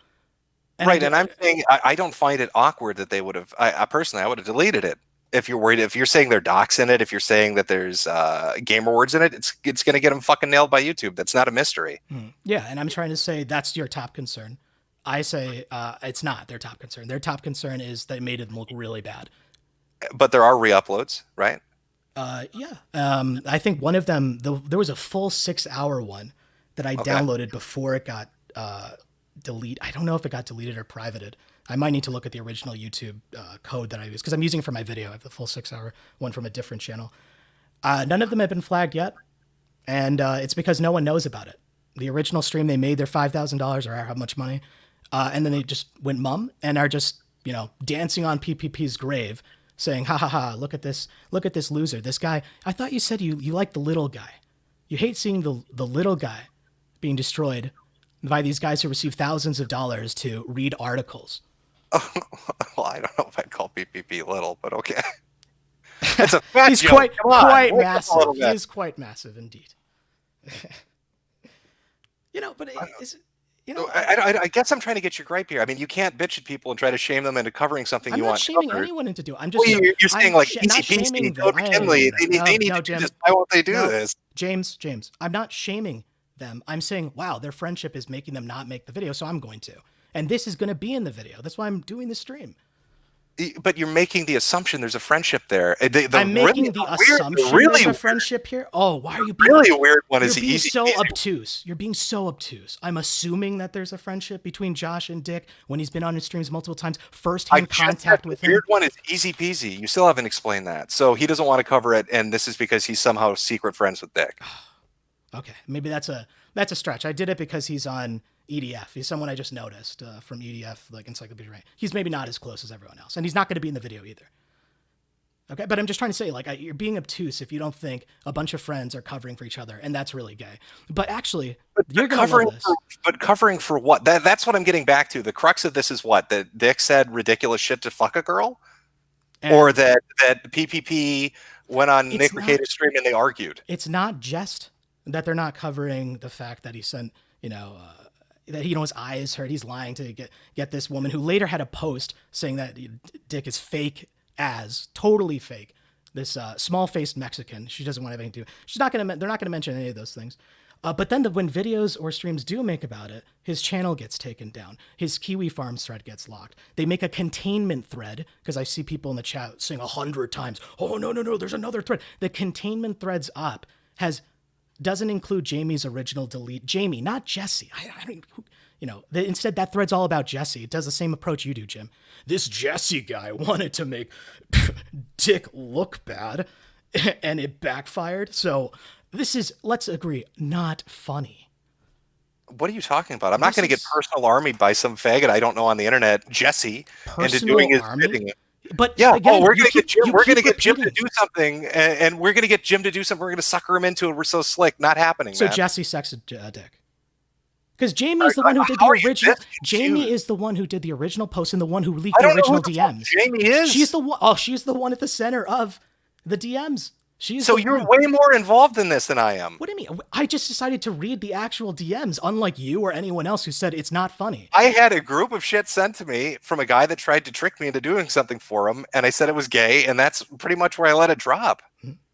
And I'm saying I don't find it awkward that they would have. I personally, I would have deleted it. If you're worried, if you're saying there are docs in it, if you're saying that there's gamer words in it, it's going to get them fucking nailed by YouTube. That's not a mystery. Yeah, and I'm trying to say that's your top concern. I say it's not their top concern. Their top concern is they made it look really bad. But there are re-uploads, right? Yeah. I think one of them, there was a full 6 hour one that I downloaded before it got deleted. I don't know if it got deleted or privated. I might need to look at the original YouTube code that I use because I'm using it for my video. I have the full 6 hour one from a different channel. None of them have been flagged yet. And it's because no one knows about it. The original stream, they made their $5,000 or how much money. And then they just went mum and are just, dancing on PPP's grave saying, ha ha ha, look at this loser, this guy. I thought you said you like the little guy. You hate seeing the little guy being destroyed by these guys who receive thousands of dollars to read articles. Well, I don't know if I'd call PPP little, but okay. It's a fat He's joke. quite massive. He is quite massive indeed. But I guess I'm trying to get your gripe here. I mean, you can't bitch at people and try to shame them into covering something you want. I'm not shaming anyone into doing. I'm just. Well, you're saying like easy peasy, go to McKinley. They need to do this. Why won't they do this? James, I'm not shaming them. I'm saying, wow, their friendship is making them not make the video, so I'm going to. And this is going to be in the video. That's why I'm doing the stream. But you're making the assumption there's a friendship there. I'm making the assumption there's a friendship here. Oh, why are you being really weird one? Is being so obtuse? You're being so obtuse. I'm assuming that there's a friendship between Josh and Dick when he's been on his streams multiple times, first-hand contact with him. The weird one is easy peasy. You still haven't explained that. So he doesn't want to cover it, and this is because he's somehow secret friends with Dick. Okay, maybe that's a stretch. I did it because he's on EDF. He's someone I just noticed from EDF, like Encyclopedia Right. He's maybe not as close as everyone else, and he's not going to be in the video either. Okay, but I'm just trying to say, like, you're being obtuse if you don't think a bunch of friends are covering for each other, and that's really gay. But actually, you're going to love this. But covering for what? That's what I'm getting back to. The crux of this is what? That Dick said ridiculous shit to fuck a girl? And or that PPP went on Nick Recade's stream and they argued? It's not just that they're not covering the fact that he sent, that his eye is hurt. He's lying to get this woman who later had a post saying that Dick is fake totally fake, this small-faced Mexican. She doesn't want anything to do. She's not gonna. They're not gonna mention any of those things. But then when videos or streams do make about it, his channel gets taken down. His Kiwi Farms thread gets locked. They make a containment thread, because I see people in the chat saying 100 times, oh, no, there's another thread. The containment thread's up doesn't include Jamie's original delete. Jamie, not Jesse. I don't, instead that thread's all about Jesse. It does the same approach you do, Jim. This Jesse guy wanted to make Dick look bad, and it backfired. So this is, let's agree, not funny. What are you talking about? I'm not going to get personal armied by some faggot I don't know on the internet, Jesse, into doing his bidding. But yeah, again, we're going to get Jim. We're going to get Jim to do something, and we're going to get Jim to do something. We're going to sucker him into it. We're so slick. Not happening. So man. Jesse sexed Dick. Because Jamie is the one who did the original. Jamie is the one who did the original post and the one who leaked the original DMs. Jamie is. She's the one. Oh, she's the one at the center of the DMs. So you're way more involved in this than I am. What do you mean? I just decided to read the actual DMs, unlike you or anyone else who said it's not funny. I had a group of shit sent to me from a guy that tried to trick me into doing something for him, and I said it was gay, and that's pretty much where I let it drop.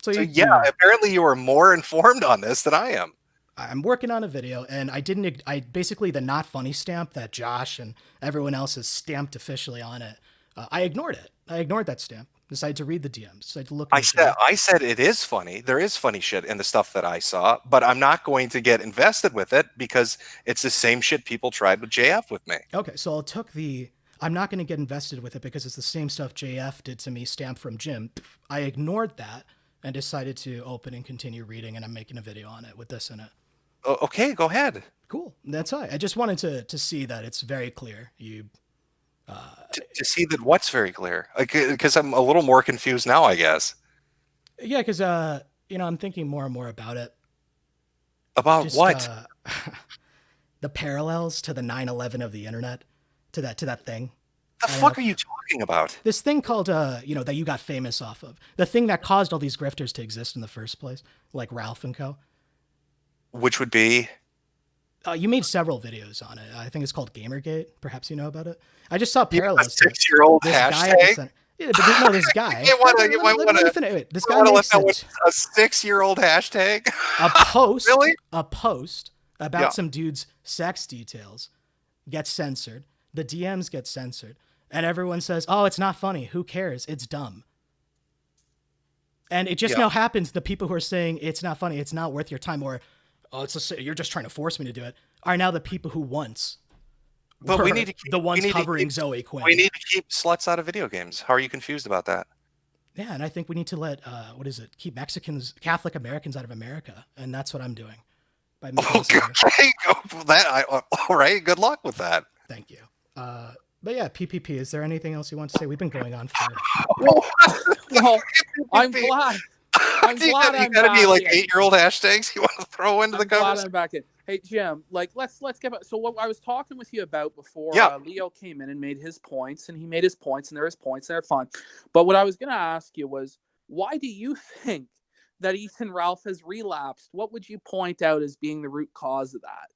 So apparently you are more informed on this than I am. I'm working on a video, and I basically the not funny stamp that Josh and everyone else has stamped officially on it. I ignored it. I ignored that stamp. Decided to read the DMs. Decided to look. I said it is funny. There is funny shit in the stuff that I saw, but I'm not going to get invested with it because it's the same shit people tried with JF with me. Okay, so I'm not going to get invested with it because it's the same stuff JF did to me, stamped from Jim. I ignored that and decided to open and continue reading, and I'm making a video on it with this in it. Okay, go ahead. Cool. That's all. I just wanted to see that it's very clear. To see that what's very clear, because I'm a little more confused now, I guess. Yeah, because I'm thinking more and more about it. About what? The parallels to the 9/11 of the internet, to that thing. The fuck are you talking about? This thing called that you got famous off of. The thing that caused all these grifters to exist in the first place, like Ralph and Co. Which would be? You made several videos on it. I think it's called Gamergate. Perhaps you know about it. I just saw parallels. A 6-year-old hashtag. Yeah, but no, this guy. You want to this guy makes a 6-year-old hashtag. A post. Really? A post about some dude's sex details gets censored. The DMs get censored, and everyone says, "Oh, it's not funny. Who cares? It's dumb." And it just now happens the people who are saying it's not funny, it's not worth your time, or you're just trying to force me to do it, are now the people who once. But we need to keep, the ones covering Zoe Quinn. We need to keep sluts out of video games. How are you confused about that? Yeah, and I think we need to let keep Catholic Americans out of America, and that's what I'm doing. By all right. Good luck with that. Thank you. But yeah, PPP. Is there anything else you want to say? We've been going on for. Well, I'm glad. I'm glad I'm gotta be like in. 8-year-old hashtags you want to throw into the conversation. I'm back in. Hey Jim, let's get back. So what I was talking with you about before, Leo came in and made his points, and he made his points, and there are his points, and they're fun. But what I was going to ask you was, why do you think that Ethan Ralph has relapsed? What would you point out as being the root cause of that?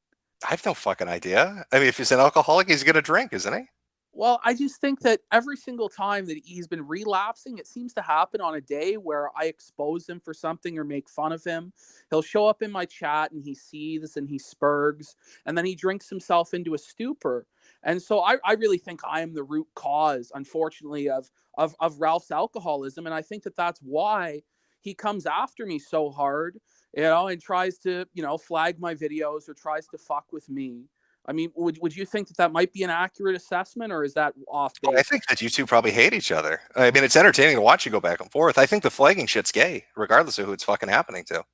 I have no fucking idea. I mean, if he's an alcoholic, he's going to drink, isn't he? Well, I just think that every single time that he's been relapsing, it seems to happen on a day where I expose him for something or make fun of him. He'll show up in my chat and he seethes and he spurgs, and then he drinks himself into a stupor. And so I really think I am the root cause, unfortunately, of Ralph's alcoholism. And I think that that's why he comes after me so hard, and tries to, flag my videos or tries to fuck with me. I mean, would you think that might be an accurate assessment, or is that off base? I think that you two probably hate each other. I mean, it's entertaining to watch you go back and forth. I think the flagging shit's gay, regardless of who it's fucking happening to.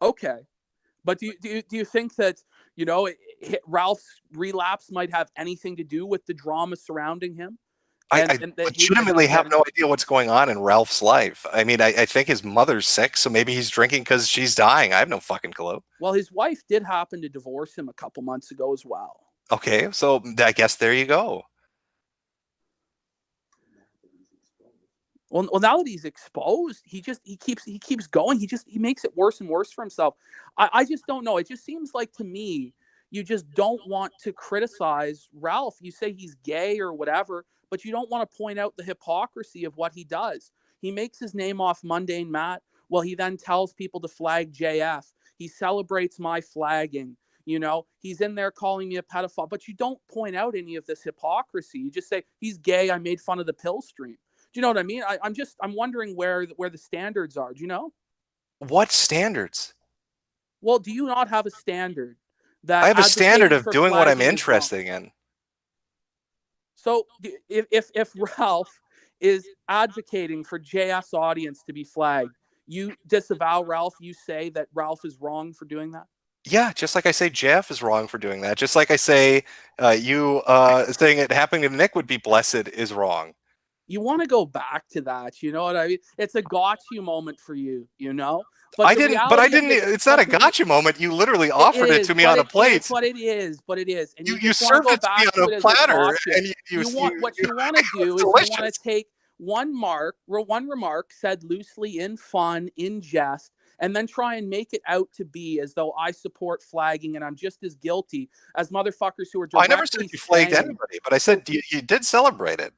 Okay. But do you think that, Ralph's relapse might have anything to do with the drama surrounding him? I legitimately have no idea what's going on in Ralph's life. I mean, I think his mother's sick, so maybe he's drinking because she's dying. I have no fucking clue. Well, his wife did happen to divorce him a couple months ago as well. Okay, so I guess there you go. Well, now that he's exposed, he keeps going. He makes it worse and worse for himself. I just don't know. It just seems like to me, you just don't want to criticize Ralph. You say he's gay or whatever, but you don't want to point out the hypocrisy of what he does. He makes his name off Mundane Matt. Well, he then tells people to flag JF. He celebrates my flagging. You know, he's in there calling me a pedophile, but you don't point out any of this hypocrisy. You just say he's gay. I made fun of the pill stream. Do you know what I mean? I'm wondering where the standards are. Do you know? What standards? Well, do you not have a standard that I have a standard of doing what I'm flagging is wrong? interested in. So if Ralph is advocating for JF's audience to be flagged, you disavow Ralph. You say that Ralph is wrong for doing that. Yeah, just like I say Jeff is wrong for doing that. Just like I say you saying it happening to Nick would be blessed is wrong. You want to go back to that, you know what I mean? It's a gotcha moment for you, you know? But I didn't, it's not a gotcha moment. You literally offered it to me on a plate. But it is. And you served it to me on a platter. And what you want to do is you want to take one remark said loosely in fun, in jest, and then try and make it out to be as though I support flagging and I'm just as guilty as motherfuckers who are directly I never said you flagged anybody, but I said you did celebrate it.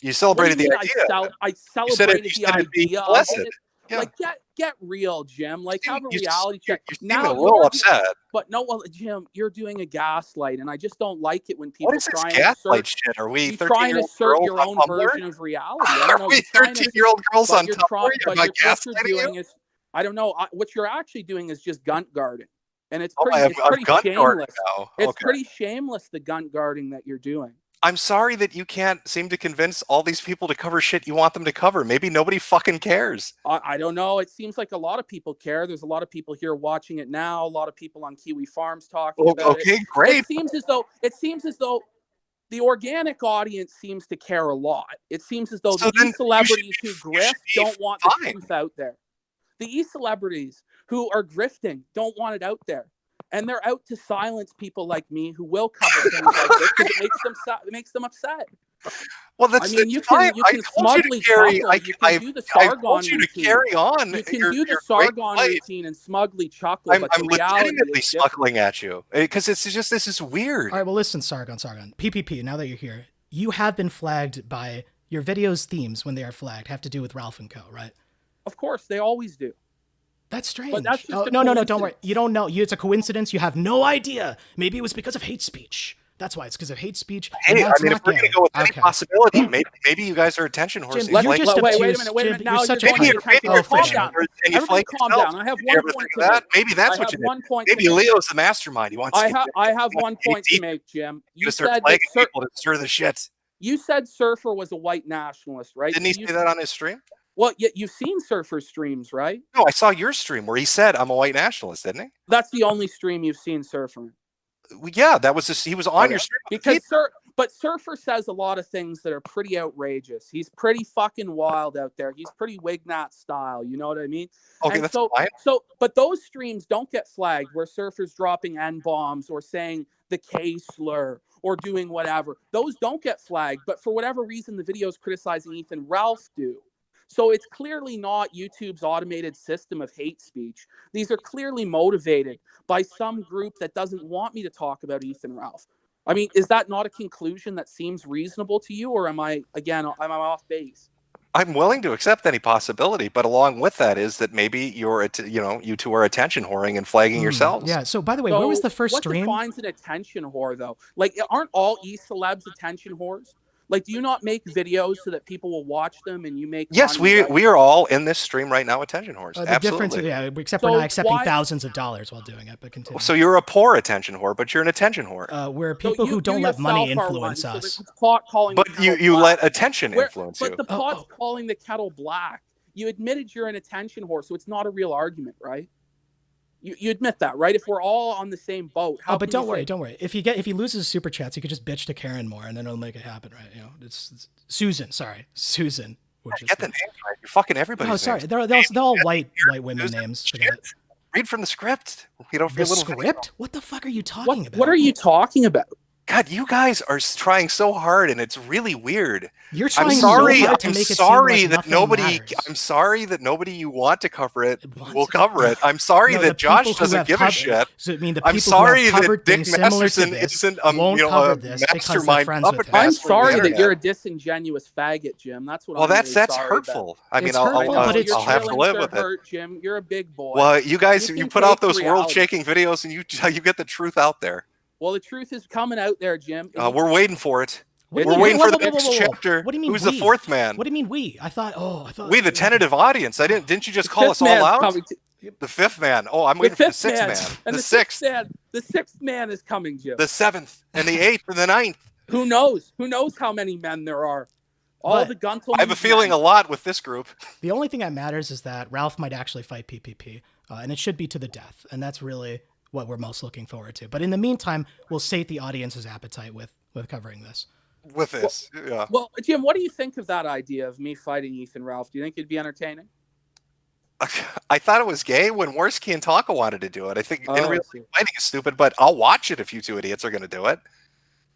You celebrated the idea. I celebrated the idea of it. Yeah. Like, get real, Jim. Like, have a reality check. Now you're a little upset. But no, well, Jim, you're doing a gaslight, and I just don't like it when people try and gaslight shit. Are we trying to assert your own version of reality? I don't know. Are we 13-year-old girls on Tumblr? What you're doing is, I don't know. What you're actually doing is just gunt guarding, and it's pretty shameless. It's pretty shameless, the gunt guarding that you're doing. I'm sorry that you can't seem to convince all these people to cover shit you want them to cover. Maybe nobody fucking cares. I don't know. It seems like a lot of people care. There's a lot of people here watching it now. A lot of people on Kiwi Farms talking about it. Okay, great. It seems as though the organic audience seems to care a lot. It seems as though the e-celebrities who grift don't want the truth out there. The e-celebrities who are grifting don't want it out there. And they're out to silence people like me who will cover things like this because it makes them upset. Well, that's you can smugly chuckle. You can do the Sargon routine. You can do the Sargon routine and smugly chuckle. I'm legitimately smuggling at you because this is weird. All right, well, listen, Sargon. PPP, now that you're here, you have been flagged by your video's themes when they are flagged have to do with Ralph and Co., right? Of course, they always do. That's strange. But that's just no, don't worry. You don't know. It's a coincidence. You have no idea. Maybe it was because of hate speech. That's why it's because of hate speech. Hey, I mean, if we're going to go with any possibility, maybe you guys are attention horses. Jim, wait a minute. Now you're calm down. Everybody calm down. I have one point to make. Maybe that's what you did. Maybe Leo's the mastermind. He wants I have one point to make, Jim. You said that people to stir the shit. You said Surfer was a white nationalist, right? Didn't he say that on his stream? Well, you've seen Surfer's streams, right? No, I saw your stream where he said, I'm a white nationalist, didn't he? That's the only stream you've seen Surfer. Yeah, that was he was on your stream. But Surfer says a lot of things that are pretty outrageous. He's pretty fucking wild out there. He's pretty Wignat style, you know what I mean? Okay, that's fine. But those streams don't get flagged where Surfer's dropping N-bombs or saying the K slur or doing whatever. Those don't get flagged, but for whatever reason, the videos criticizing Ethan Ralph do. So it's clearly not YouTube's automated system of hate speech. These are clearly motivated by some group that doesn't want me to talk about Ethan Ralph. I mean, is that not a conclusion that seems reasonable to you, or am I off base? I'm willing to accept any possibility, but along with that is that maybe you two are attention whoring and flagging yourselves. Yeah. So by the way, where was the first stream? What defines an attention whore, though? Like, aren't all e-celebs attention whores? Like, do you not make videos so that people will watch them and you make? Yes, we are all in this stream right now attention whores. Absolutely. Except we're not accepting thousands of dollars while doing it, but continue. So you're a poor attention whore, but you're an attention whore. We're people who don't let money influence us. But you let attention influence you. But the pot's calling the kettle black. You admitted you're an attention whore, so it's not a real argument, right? You admit that, right? If we're all on the same boat, but don't worry. If he loses super chats, he could just bitch to Karen more, and then it'll make it happen, right? You know, it's Susan. Sorry, Susan. Get the name right. You're fucking everybody's. Oh, sorry. They're all white women names. Forget it. Read from the script. The script? What the fuck are you talking about? What are you talking about? God, you guys are trying so hard, and it's really weird. You're trying I'm so sorry. hard to I'm make it sorry seem like that nothing nobody. matters. I'm sorry that nobody you want to cover it Want will to- cover it. I'm sorry No, the that Josh people who doesn't have give a covered- shit. So, I mean, the I'm people who sorry have that covered Dick things similar to Masterson this isn't won't a cover this because they're mastermind friends with puppet him. I'm master of the sorry that internet. you're a disingenuous faggot, Jim. That's what Well, I'm that's really sorry hurtful. about. I mean, It's hurtful, but it's I'll have to Your live feelings with are it. hurt, Jim. You're a big boy. Well, you guys, You you can put out take those reality. world-shaking videos, and you get the truth out there. Well, the truth is coming out there, Jim. We're waiting for it. What do We're you mean- waiting whoa, for whoa, the whoa, next whoa, whoa. chapter. What do you mean Who's we? the fourth man? What do you mean we? I thought. We, the tentative audience. Didn't you just call us fifth all man's out? coming The fifth man. Oh, I'm The waiting for the fifth sixth man. man. And The sixth. The sixth man is coming, Jim. The seventh. And the eighth and the ninth. Who knows? Who knows how many men there are? All But the Guntle. I have a feeling a lot with this group. The only thing that matters is that Ralph might actually fight PPP, and it should be to the death, and that's really what we're most looking forward to. But in the meantime, we'll sate the audience's appetite with covering this. With this, yeah. Well, Jim, what do you think of that idea of me fighting Ethan Ralph? Do you think it'd be entertaining? I thought it was gay when Worski and Taka wanted to do it. I think in real see. life fighting is stupid, but I'll watch it if you two idiots are going to do it.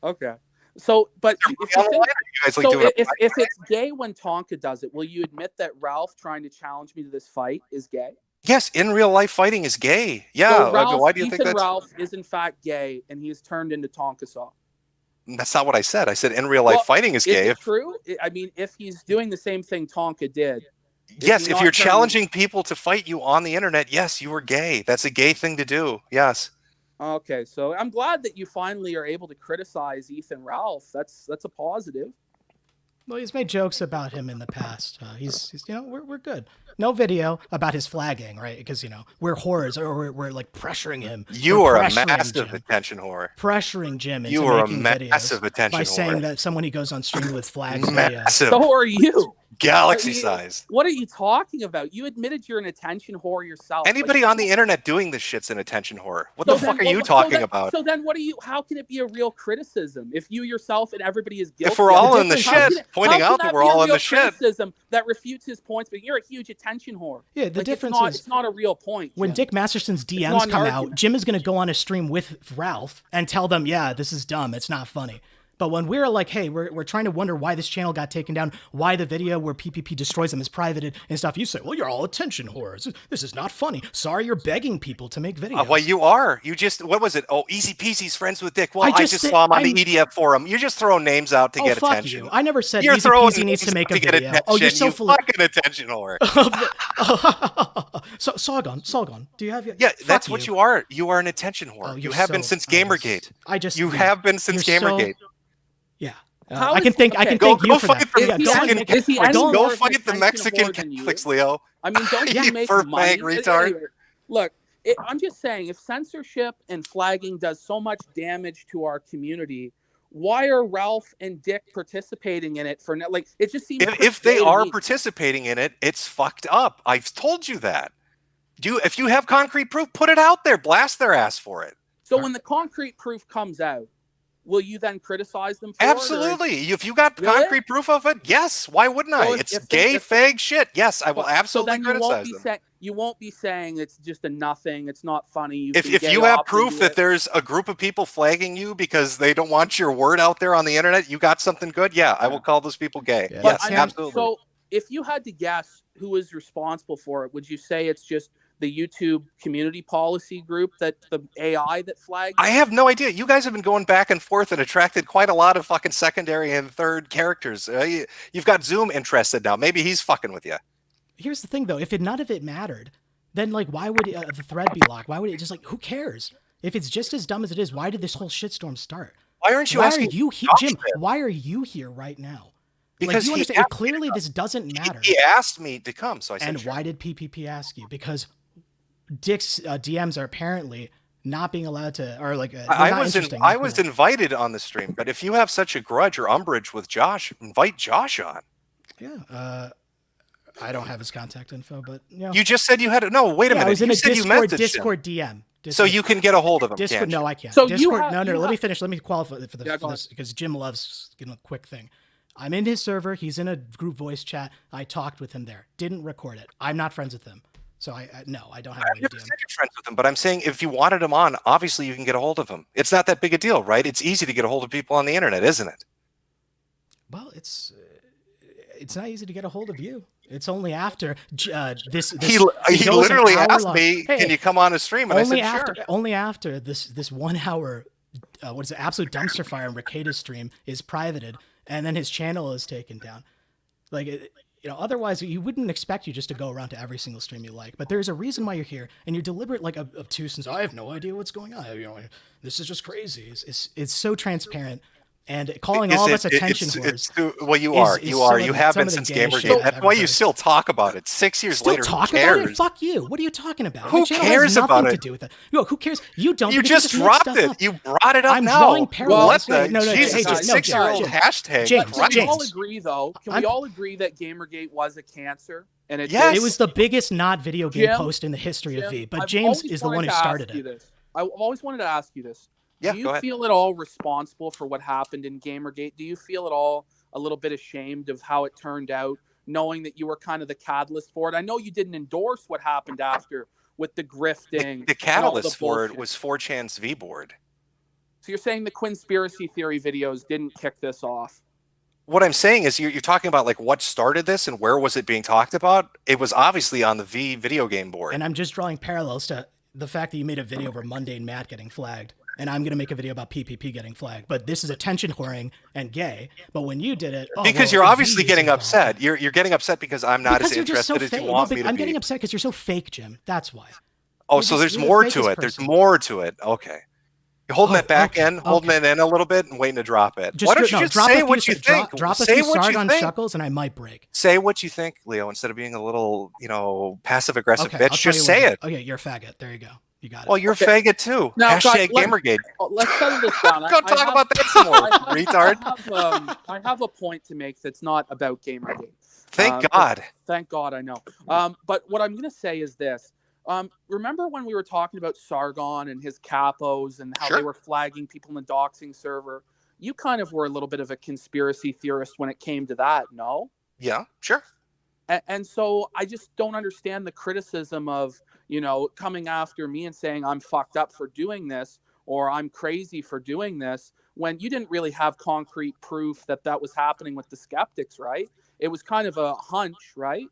Okay. So, but if you think, You guys like so doing if it's gay when Tonka does it, will you admit that Ralph trying to challenge me to this fight is gay? Yes, in real life fighting is gay. Yeah. So Ralph, Why do you Ethan think that's? Ralph is in fact gay, and he is turned into Tonka Saw. That's not what I said. I said in real life Well, fighting is Is gay. it true? I mean, if he's doing the same thing Tonka did. Yes, he if not you're turning- challenging people to fight you on the internet, yes, you are gay. That's a gay thing to do. Yes. Okay, so I'm glad that you finally are able to criticize Ethan Ralph. That's a positive. Well, he's made jokes about him in the past. He's we're good. No video about his flagging, right? Because we're whores, or we're like pressuring him. You We're are a pressuring massive Jim. attention whore. Pressuring Jim into You are a making massive videos attention by whore. saying that someone he goes on stream with flags. Massive. So are you? Galaxy I mean, size. What are you talking about? You admitted you're an attention whore yourself. Anybody Like, on the internet doing this shit's an attention whore. What so the fuck then- are you so talking then- about? So then what are you, how can it be a real criticism if you yourself and everybody is guilty? If we're of all it? in the How shit, can it- pointing how can out that that we're be a all in real the shit. criticism that refutes his points, but you're a huge attention whore. Yeah, the Like, difference is it's not a real point. when Jim. Dick Masterson's DMs not an come out, argument. Jim is going to go on a stream with Ralph and tell them, yeah, this is dumb. It's not funny. But when we're like, hey, we're trying to wonder why this channel got taken down, why the video where PPP destroys them is private and stuff, you say, well, you're all attention whores. This is not funny. Sorry, you're begging people to make videos. Well, you are. You just, what was it? Oh, Easy Peasy's friends with Dick. Well, I I just just said- saw him on I'm- the EDF forum. You're just throwing names out to Oh, get fuck attention. you. I never said You're Easy throwing Peasy needs to names make out a get video. attention. Oh, you're so you full of... fucking attention whore. So, Sargon, do you have your... Yeah, Fuck that's what you are. You are an attention whore. Oh, you you're have been so- since I Gamergate. You yeah. have been since You're so- Gamergate. Yeah. How I is- can thank okay. you Go for fight that. the Yeah, Mexican don't- Is he Catholics. any Go more of fight an the attention Mexican whore than you? Catholics, Leo. I mean, don't Yeah. you make Fur money? fag retard. Anyway, look, I'm just saying, if censorship and flagging does so much damage to our community, why are Ralph and Dick participating in it for like? It just seems If they gay to are me. participating in it, it's fucked up. I've told you that. If you have concrete proof, put it out there. Blast their ass for it. So when the concrete proof comes out, will you then criticize them for it? Or Absolutely. If you got Really? concrete proof of it, yes. Why wouldn't I? So if- It's if- gay if- fag shit. Yes, I will so absolutely then you won't criticize be them. saying you won't be saying it's just a nothing. It's not funny. You've If been you gay have off proof into that it. there's a group of people flagging you because they don't want your word out there on the internet, you got something good, yeah, I will call those people gay. Yeah. Yes, I mean, absolutely. So if you had to guess who is responsible for it, would you say it's just the YouTube community policy group, that the AI that flagged? I have no idea. You guys have been going back and forth and attracted quite a lot of fucking secondary and third characters. You've got Zoom interested now. Maybe he's fucking with you. Here's the thing, though. If none of it mattered, then like, why would the thread be locked? Why would it just like, who cares? If it's just as dumb as it is, why did this whole shitstorm start? Why aren't you Why are asking you here, Josh Jim? then? Why are you here right now? Because like, you he understand, asked clearly this doesn't matter. He asked me to come, so I said And sure. why did PPP ask you? Because Dick's DMs are apparently not being allowed to, or like, I was invited on the stream, but if you have such a grudge or umbrage with Josh, invite Josh on. Yeah. I don't have his contact info, but You just said you had no. Wait a yeah, minute. I was in you a said you Discord messaged him. DM. So you can get a hold of him. Discord? Can't you? No, I can't. So you Discord. have- No. you Let me have- finish. Let me qualify for Yeah, go this because Jim loves a quick thing. I'm in his server. He's in a group voice chat. I talked with him there. Didn't record it. I'm not friends with him. So no, I don't have a I've way to never DM. said you're friends with him, but I'm saying if you wanted him on, obviously you can get a hold of him. It's not that big a deal, right? It's easy to get a hold of people on the internet, isn't it? Well, it's not easy to get a hold of you. It's only after this. He it goes an literally hour asked long. me, Hey, "Can you come on a stream?" And I said, "Sure." Only after this 1 hour, what is it? Absolute dumpster fire on Ricada's stream is privated, and then his channel is taken down. Like, otherwise you wouldn't expect you just to go around to every single stream you like. But there's a reason why you're here, and you're deliberate, like obtuse, and I have no idea what's going on. This is just crazy. It's so transparent. And calling all of us attention whores. Well, you are. You have been since Gamergate. That's why you still talk about it. 6 years later, talk who cares? about it? Fuck you. What are you talking about? Who cares about it? To do with it. Who cares? You don't. You just dropped it. Up. You brought it up I'm now. drawing parallels. What the? No, Jesus, a 6-year-old hashtag. James, Can we all agree, though? Can we all agree that Gamergate was a cancer? And it was the biggest not video game post in the history of V. But James is the one who started it. I've always wanted to ask you this. Yeah, do you feel at all responsible for what happened in Gamergate? Do you feel at all a little bit ashamed of how it turned out, knowing that you were kind of the catalyst for it? I know you didn't endorse what happened after with the grifting. The catalyst for it was 4chan's V-board. So you're saying the conspiracy theory videos didn't kick this off? What I'm saying is you're talking about like what started this and where was it being talked about? It was obviously on the V video game board. And I'm just drawing parallels to the fact that you made a video over Mundane Matt getting flagged. And I'm going to make a video about PPP getting flagged. But this is attention whoring and gay. But when you did it... because you're obviously getting upset. You're getting upset because I'm not as interested as you want me to be. I'm getting upset because you're so fake, Jim. That's why. Oh, so there's more to it. There's more to it. Okay. You're holding it back in, holding it in a little bit and waiting to drop it. Why don't you just say what you think? Drop a few Sargon Shuckles and I might break. Say what you think, Leo, instead of being a little, passive-aggressive bitch. Just say it. Okay, you're a faggot. There you go. You got it. Well, you're a faggot too. Now, Hashtag Gamergate. Let's settle this down. Go talk about that some more, retard. I have a point to make that's not about Gamergate. Thank God. Thank God, I know. But what I'm going to say is this. Remember when we were talking about Sargon and his capos and how they were flagging people in the doxing server? You kind of were a little bit of a conspiracy theorist when it came to that, no? Yeah, sure. And so I just don't understand the criticism of, coming after me and saying I'm fucked up for doing this or I'm crazy for doing this when you didn't really have concrete proof that was happening with the skeptics, right? It was kind of a hunch, right?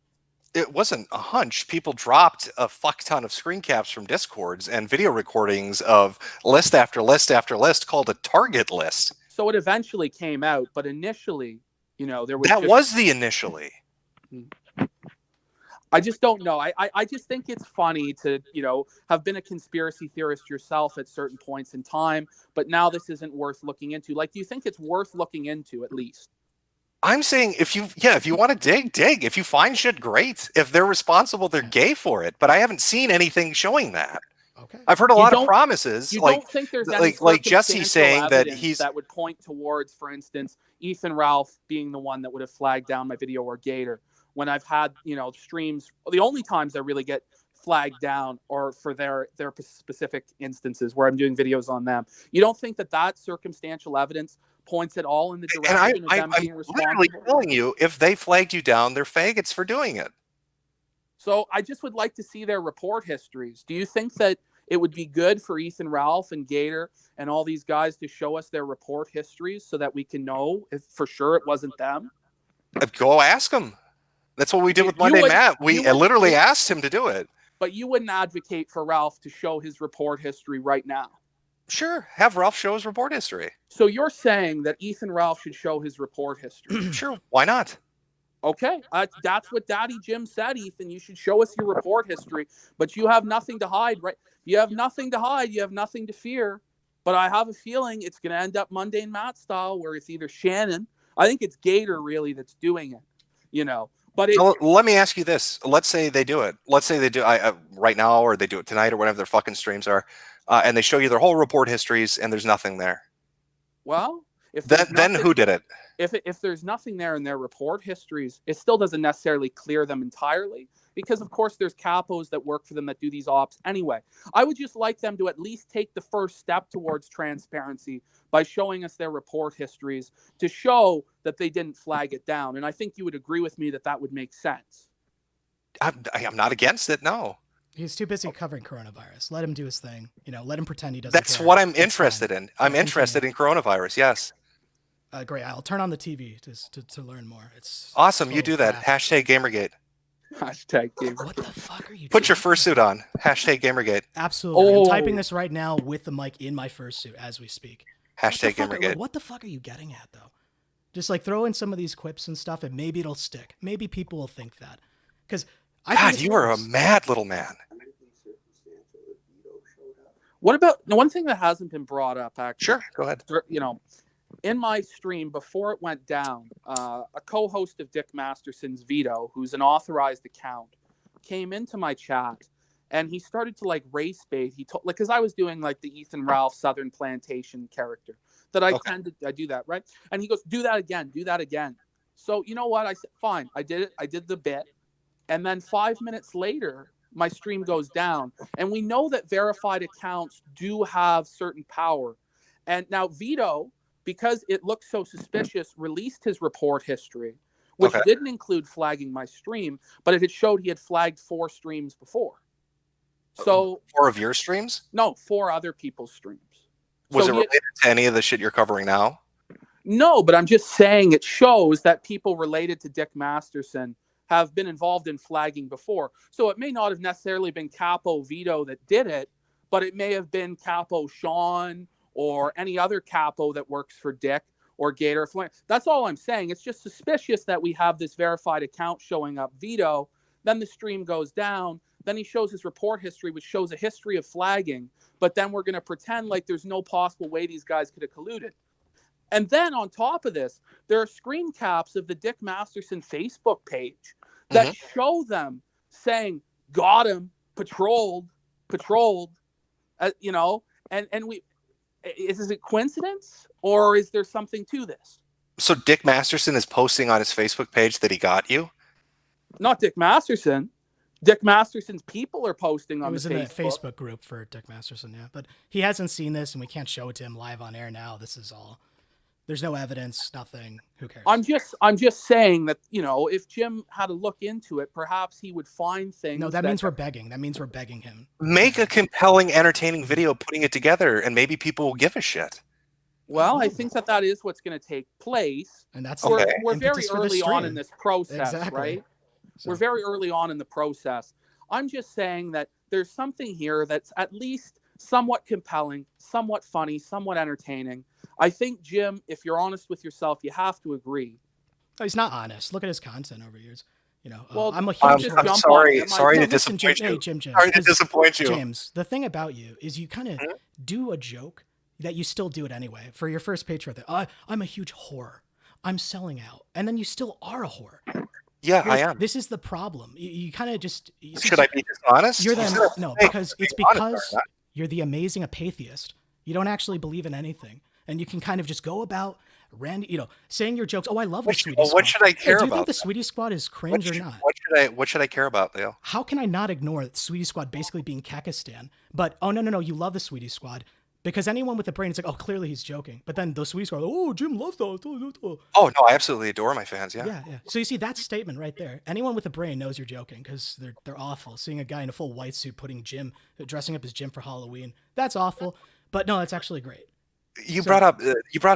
It wasn't a hunch. People dropped a fuck ton of screen caps from Discords and video recordings of list after list after list called a target list. So it eventually came out, but initially, there was... That was the initially. I just don't know. I just think it's funny to, have been a conspiracy theorist yourself at certain points in time, but now this isn't worth looking into. Like, do you think it's worth looking into at least? I'm saying if you want to dig. If you find shit, great. If they're responsible, they're gay for it. But I haven't seen anything showing that. Okay. I've heard a lot of promises. You don't think there's any like Jesse saying that that would point towards, for instance, Ethan Ralph being the one that would have flagged down my video or Gator when I've had, streams. The only times I really get flagged down or for their specific instances where I'm doing videos on them. You don't think that circumstantial evidence points at all in the direction of them being responsible? I'm literally telling you, if they flagged you down, they're faggots for doing it. So I just would like to see their report histories. Do you think that it would be good for Ethan Ralph and Gator and all these guys to show us their report histories so that we can know if for sure it wasn't them? Go ask them. That's what we did with Monday Matt. We literally asked him to do it. But you wouldn't advocate for Ralph to show his report history right now? Sure. Have Ralph show his report history. So you're saying that Ethan Ralph should show his report history? Sure. Why not? Okay. That's what Daddy Jim said, Ethan. You should show us your report history. But you have nothing to hide, right? You have nothing to hide. You have nothing to fear. But I have a feeling it's going to end up Mundane Matt style where it's either Shannon. I think it's Gator really that's doing it, But let me ask you this. Let's say they do it. Let's say they do right now or they do it tonight or whatever their fucking streams are. And they show you their whole report histories and there's nothing there. Well, then who did it? If there's nothing there in their report histories, it still doesn't necessarily clear them entirely because, of course, there's capos that work for them that do these ops anyway. I would just like them to at least take the first step towards transparency by showing us their report histories to show that they didn't flag it down. And I think you would agree with me that would make sense. I'm not against it, no. He's too busy covering coronavirus. Let him do his thing. Let him pretend he doesn't That's care. what I'm It's interested fine. in. I'm Yeah, interested continue. in coronavirus. Yes. Great. I'll turn on the TV to learn more. It's Awesome. You total do that. crap. Hashtag Gamergate. Hashtag game. What the fuck are you Put your talking fursuit on. Hashtag Gamergate. Absolutely. I'm typing Oh. this right now with the mic in my fursuit as we speak. Hashtag Gamergate. What the fuck are you getting at, though? Just like throw in some of these quips and stuff, and maybe it'll stick. Maybe people will think that. Because God, you are a mad little man. What about the one thing that hasn't been brought up, actually? Sure, go ahead. In my stream, before it went down, a co-host of Dick Masterson's Vito, who's an authorized account, came into my chat, and he started to race bait. He told, because I was doing the Ethan Ralph Southern Plantation character that I do that, right? And he goes, do that again. So you know what? I said, fine. I did it. I did the bit. And then 5 minutes later, my stream goes down. And we know that verified accounts do have certain power. And now Vito, because it looked so suspicious, released his report history, which didn't include flagging my stream, but it had showed he had flagged 4 streams before. So 4 of your streams? No, 4 other people's streams. Was it related to any of the shit you're covering now? No, but I'm just saying it shows that people related to Dick Masterson have been involved in flagging before. So it may not have necessarily been Capo Vito that did it, but it may have been Capo Sean or any other capo that works for Dick or Gator. That's all I'm saying. It's just suspicious that we have this verified account showing up Vito. Then the stream goes down. Then he shows his report history, which shows a history of flagging. But then we're going to pretend like there's no possible way these guys could have colluded. And then on top of this, there are screen caps of the Dick Masterson Facebook page that show them saying, got him, patrolled, and we, is this a coincidence or is there something to this? So Dick Masterson is posting on his Facebook page that he got you? Not Dick Masterson. Dick Masterson's people are posting on the Facebook. It was in the Facebook group for Dick Masterson, yeah. But he hasn't seen this, and we can't show it to him live on air now. This is all. There's no evidence, nothing. Who cares? I'm just saying that, if Jim had to look into it, perhaps he would find things. No, that means we're begging. That means we're begging him. Make a compelling, entertaining video putting it together, and maybe people will give a shit. Well, I think that is what's going to take place. And that's we're very early on in this process, exactly. Right? So. We're very early on in the process. I'm just saying that there's something here that's at least somewhat compelling, somewhat funny, somewhat entertaining. I think, Jim, if you're honest with yourself, you have to agree. Oh, he's not honest. Look at his content over years. Well, I'm a huge. I'm sorry to disappoint you. Hey, Jim. Sorry to disappoint you. James, the thing about you is you kind of do a joke that you still do it anyway. For your first page right there, I'm a huge whore. I'm selling out. And then you still are a whore. Yeah, I am. This is the problem. You kind of just... Should I be dishonest? No, because it's because you're the amazing apatheist. You don't actually believe in anything. And you can kind of just go about saying your jokes. Oh, I love the Sweetie Squad. What should I care about? Do you think the Sweetie Squad is cringe or not? What should I care about, Leo? How can I not ignore the Sweetie Squad basically being Kakistan? But, oh, no, you love the Sweetie Squad. Because anyone with a brain is like, oh, clearly he's joking. But then the Sweetie Squad, oh, Jim loves those. Oh, no, I absolutely adore my fans, yeah. Yeah. So you see, that statement right there. Anyone with a brain knows you're joking because they're awful. Seeing a guy in a full white suit dressing up as Jim for Halloween, that's awful. But no, that's actually great. You brought up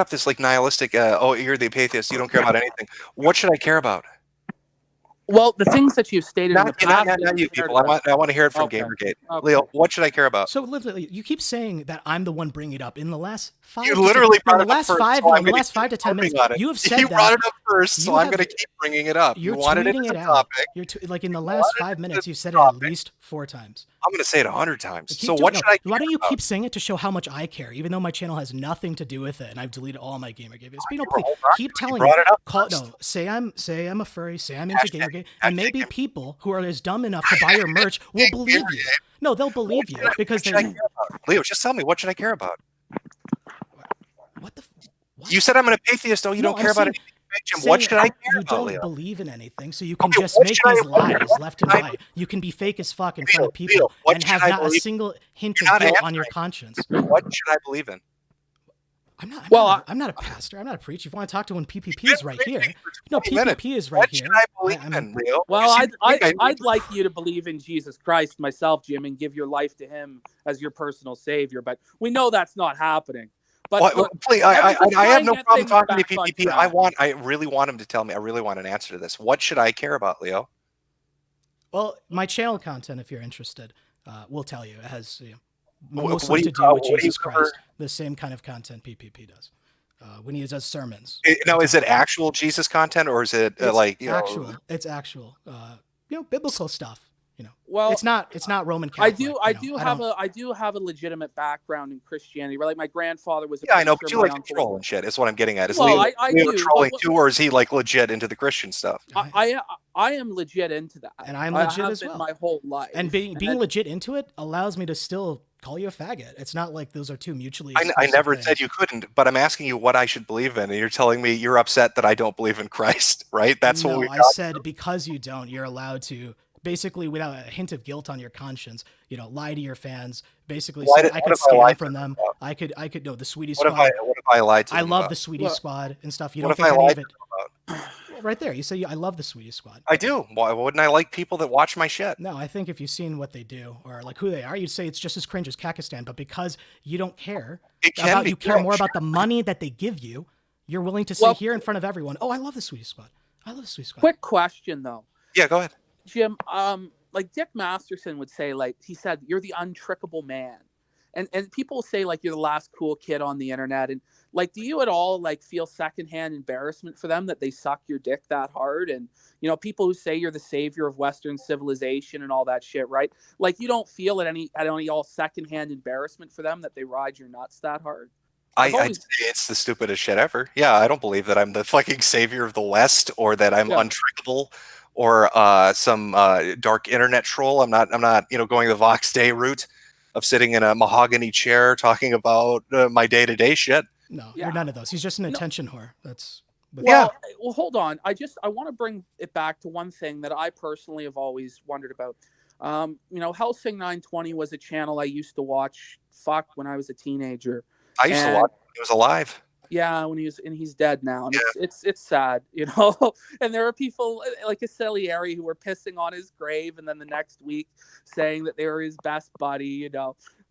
this nihilistic, you're the apatheist, you don't care about anything. What should I care about? Well, the things that you've stated in the past. Not you people. I want to hear it from Gamergate. Okay. Leo, what should I care about? So literally, you keep saying that I'm the one bringing it up. In the last 5 You literally brought it up first. In the last 5 to 10 minutes, you have said you brought it up first, so I'm going to keep bringing it up. You wanted it as a topic. You're in the last 5 minutes, you said it at least 4 times. I'm going to say it 100 times. So what should I care Why don't you about? keep saying it to show how much I care, even though my channel has nothing to do with it, and I've deleted all my Gamergate videos? But please, keep telling me. Say I'm a furry, say I'm into Gamergate, and maybe people who are as dumb enough to buy your merch will believe you. No, they'll believe you because they. Leo, just tell me, what should I care about? What? You said I'm an apatheist, though. You don't care about anything. What should I care about, Leo? You don't believe in anything, so you can just make these lies left and right. You can be fake as fuck in front of people and have not a single hint of guilt on your conscience. What should I believe in? I'm not. Well, I'm not a pastor. I'm not a preacher. If you want to talk to one, PPP is right here. No, PPP minutes. is right What here. should I believe in, Leo? Well, You seem I'd like you to believe in Jesus Christ myself, Jim, and give your life to him as your personal savior. But we know that's not happening. But Well, please, I have no problem talking to PPP. I really want him to tell me. I really want an answer to this. What should I care about, Leo? Well, my channel content, if you're interested, will tell you. It has What mostly do you to do cover- with what do you Jesus cover- Christ. The same kind of content PPP does. When he does sermons. Now, is it actual Jesus content, or is it It's actual, biblical stuff. Well, it's not Roman Catholic. I do have a legitimate background in Christianity. Right? Like my grandfather was. I know, but you like to troll and shit. Is what I'm getting at. Is Well, Leo I do, trolling too, or is he like legit into the Christian stuff? I am legit into that, and I'm legit as well. My whole life, and being legit into it allows me to still call you a faggot. It's not like those are two mutually exclusive I never things. said you couldn't, but I'm asking you what I should believe in, and you're telling me you're upset that I don't believe in Christ, right? That's what we. I said because you don't, you're allowed to. Basically, without a hint of guilt on your conscience, lie to your fans. Basically, say I could scam from them. I could know the Sweetie Squad. What if I lied to them? I love the Sweetie Squad and stuff. You don't what think if I any lied of it? Right there, you say I love the Sweetie Squad. I do. Why wouldn't I like people that watch my shit? No, I think if you've seen what they do or like who they are, you'd say it's just as cringe as Kakistan. But because you don't care you care more about the money that they give you, you're willing to say here in front of everyone, "Oh, I love the Sweetie Squad. I love the Sweetie Squad." Quick question though. Yeah, go ahead, Jim. Like Dick Masterson would say, like he said, you're the untrickable man. And people say like you're the last cool kid on the internet. And like, do you at all like feel secondhand embarrassment for them that they suck your dick that hard? And, people who say you're the savior of Western civilization and all that shit, right? Like you don't feel at any all secondhand embarrassment for them that they ride your nuts that hard? I'd say it's the stupidest shit ever. Yeah, I don't believe that I'm the fucking savior of the West or that I'm untrickable or some dark internet troll. I'm not going the Vox Day route of sitting in a mahogany chair talking about my day-to-day shit. No, you're none of those. He's just an attention whore. That's well, hold on. I want to bring it back to one thing that I personally have always wondered about. Helsing 920 was a channel I used to watch when I was a teenager. I used to watch when he was alive. Yeah, when he's dead now, and it's sad, And there are people like a Salieri who were pissing on his grave, and then the next week saying that they were his best buddy,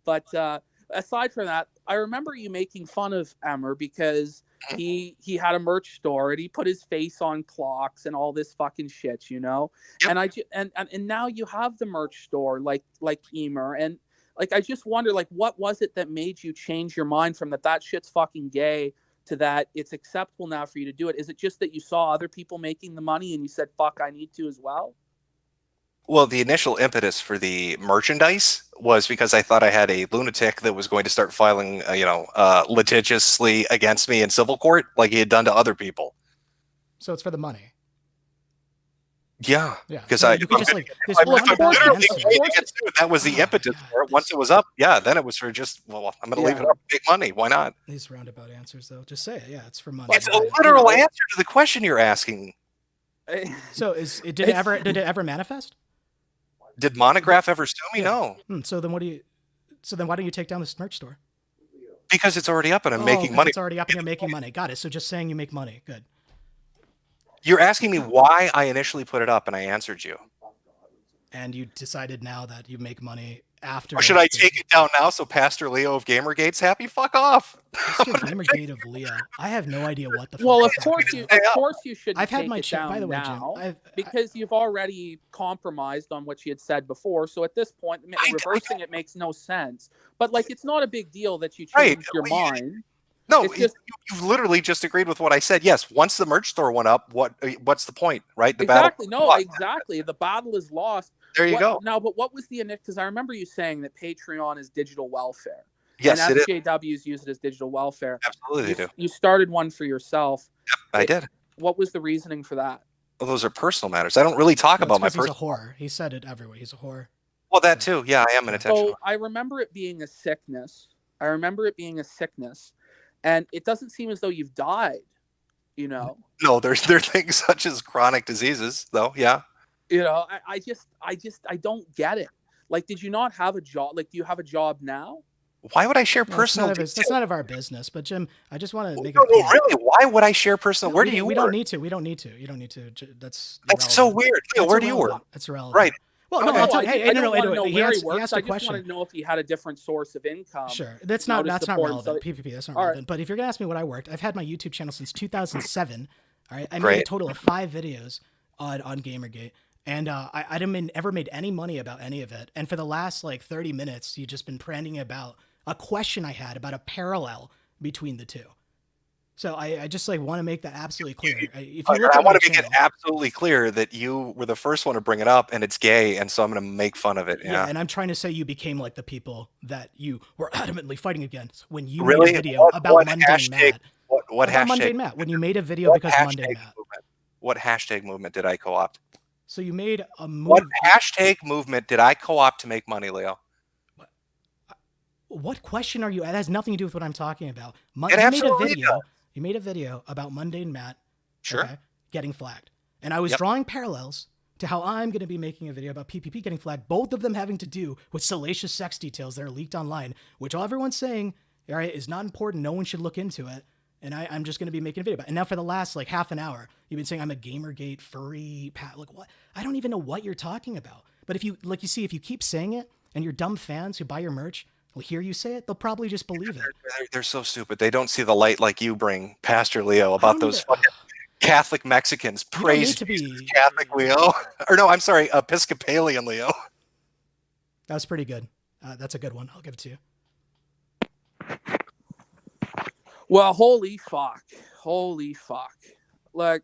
But aside from that, I remember you making fun of Emmer because he had a merch store and he put his face on clocks and all this fucking shit, Yep. And now you have the merch store like Emmer and. Like, I just wonder, like, what was it that made you change your mind from that shit's fucking gay to that it's acceptable now for you to do it? Is it just that you saw other people making the money and you said, fuck, I need to as well? Well, the initial impetus for the merchandise was because I thought I had a lunatic that was going to start filing, litigiously against me in civil court like he had done to other people. So it's for the money. Yeah, because you could just like this that was the impetus for it. Once it was up, then it was for just I'm going to leave it up, make money. Why not? These roundabout answers, though, just say it. Yeah, it's for money. It's a literal answer to the question you're asking. So did it ever manifest? Did Monograph ever sue me? No. So then why don't you take down this merch store? Because it's already up and I'm making money. It's already up and you're making money. Got it. So just saying you make money. Good. You're asking me why I initially put it up, and I answered you. And you decided now that you make money after. Or should I take it down now so Pastor Leo of Gamergate's happy? Fuck off. Pastor Gamergate of Leo. I have no idea what the fuck. Well, of course you should. I've had my down by the way, now, Jim, because you've already compromised on what you had said before. So at this point, reversing it makes no sense. But like, it's not a big deal that you changed your mind. No, you've literally just agreed with what I said. Yes, once the merch store went up, what's the point, right? Exactly. The battle is lost. There you go. Now, but what was the initial? Because I remember you saying that Patreon is digital welfare. Yes, and it is. SJWs use it as digital welfare. Absolutely, they do. You started one for yourself. Yep, I did. What was the reasoning for that? Well, those are personal matters. I don't really talk about my personal. He's a whore. He said it everywhere. He's a whore. Well, that too. Yeah, I am an attention. So I remember it being a sickness. And it doesn't seem as though you've died, No, there are things such as chronic diseases, though. Yeah. I don't get it. Like, did you not have a job? Like, do you have a job now? Why would I share Well, personal details? that's none of our business. But Jim, I just want to make No, a point. really, why would I share personal? Where do you We work? don't need to. We don't need to. You don't need to. That's so irrelevant. weird. Leo, where do you work? That's irrelevant. Right. Well, No, no, I'll tell you. I Hey, don't want to know where he He works. asked a I just question. want to know if he had a different source of income. Sure, that's you know, not to that's not support relevant. himself. PPP, that's not All right. relevant. But if you're gonna ask me what I worked, I've had my YouTube channel since 2007. All right, I made a Great. total of 5 videos on Gamergate, and I didn't ever made any money about any of it. And for the last like 30 minutes, you've just been ranting about a question I had about a parallel between the two. So I just like want to make that absolutely clear. If you look I at want my to make it channel, absolutely clear that you were the first one to bring it up, and it's gay, and so I'm going to make fun of it. yeah, and I'm trying to say you became like the people that you were adamantly fighting against when you Really? made a video about Mundane hashtag? Matt. What About hashtag? Mundane Matt. When you made a video because of Mundane Matt. Movement? What hashtag movement did I co-opt? So you made a movie. What hashtag movement did I co-opt to make money, Leo? What question are you? It has nothing to do with what I'm talking about. It absolutely does. You made a video about Mundane Matt. Sure. Okay, getting flagged, and I was drawing parallels to how I'm going to be making a video about PPP getting flagged. Both of them having to do with salacious sex details that are leaked online, which all everyone's saying, all right, is not important. No one should look into it. And I'm just going to be making a video about it. And now for the last like half an hour, you've been saying I'm a Gamergate furry like what? I don't even know what you're talking about. But if you if you keep saying it, and your dumb fans who buy your merch will hear you say it, they'll probably just believe it. They're so stupid. They don't see the light like you bring, Pastor Leo, about those fucking Catholic Mexicans. Praise Jesus, Catholic Leo. Or no, I'm sorry, Episcopalian Leo. That was pretty good. That's a good one. I'll give it to you. Well, holy fuck. Like,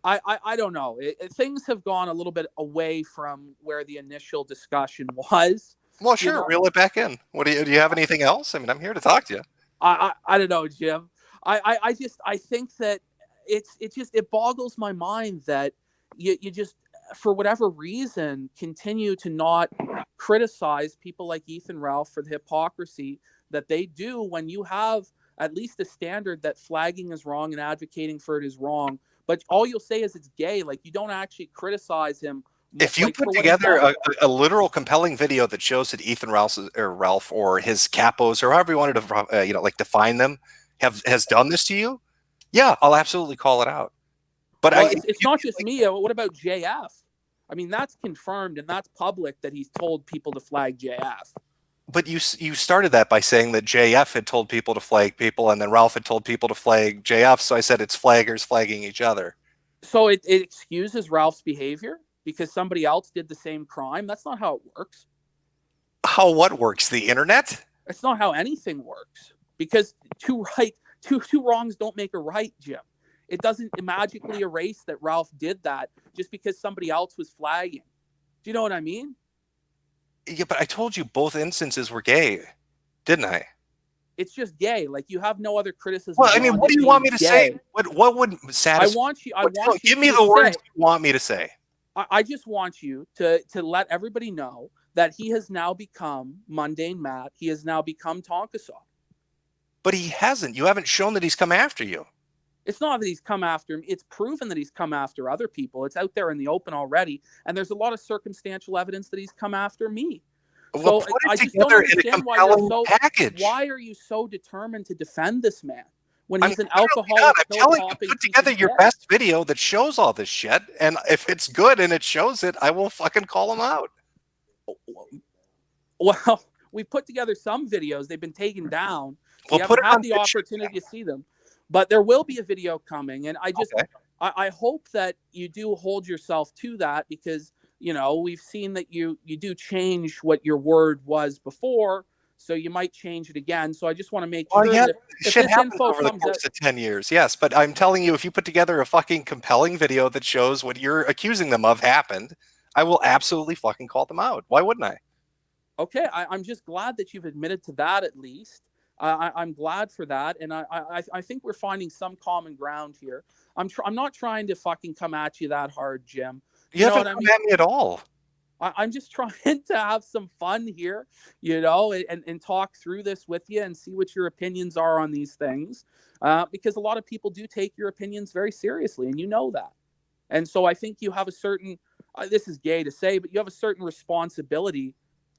I don't know. Things have gone a little bit away from where the initial discussion was. Well, sure, reel it back in. What do you have anything else? I mean, I'm here to talk to you. I don't know, Jim. I think that it boggles my mind that you just, for whatever reason, continue to not criticize people like Ethan Ralph for the hypocrisy that they do when you have at least a standard that flagging is wrong and advocating for it is wrong. But all you'll say is it's gay. Like, you don't actually criticize him. If you put together a literal compelling video that shows that Ethan Ralph or his capos or however you wanted to like define them has done this to you, yeah, I'll absolutely call it out. But it's not just me. What about JF? I mean, that's confirmed and that's public that he's told people to flag JF. But you started that by saying that JF had told people to flag people, and then Ralph had told people to flag JF. So I said it's flaggers flagging each other. So it excuses Ralph's behavior because somebody else did the same crime. That's not how it works. How what works? The internet? It's not how anything works. Because two wrongs don't make a right, Jim. It doesn't magically erase that Ralph did that just because somebody else was flagging. Do you know what I mean? Yeah, but I told you both instances were gay, didn't I? It's just gay. Like, you have no other criticism. Well, I mean, what do you want me to say? What would satisfy? I want you. Give me the words you want me to say. I just want you to let everybody know that he has now become Mundane Matt. He has now become Tonkasaw. But he hasn't. You haven't shown that he's come after you. It's not that he's come after him. It's proven that he's come after other people. It's out there in the open already. And there's a lot of circumstantial evidence that he's come after me. Well, so I just don't understand why are you so determined to defend this man when he's an alcoholic? I'm telling you, put together your best video that shows all this shit. And if it's good and it shows it, I will fucking call him out. Well, we put together some videos. They've been taken down. Well, we haven't had the opportunity to see them. But there will be a video coming, and I hope that you do hold yourself to that, because we've seen that you do change what your word was before, so you might change it again. So I just want to make sure that if shit this happens info over the course of 10 years, yes. But I'm telling you, if you put together a fucking compelling video that shows what you're accusing them of happened, I will absolutely fucking call them out. Why wouldn't I? Okay, I'm just glad that you've admitted to that at least. I'm glad for that, and I think we're finding some common ground here. I'm not trying to fucking come at you that hard, Jim. You haven't come at me at all. I'm just trying to have some fun here, and talk through this with you and see what your opinions are on these things, because a lot of people do take your opinions very seriously, and you know that. And so I think you have a certain, this is gay to say, but you have a certain responsibility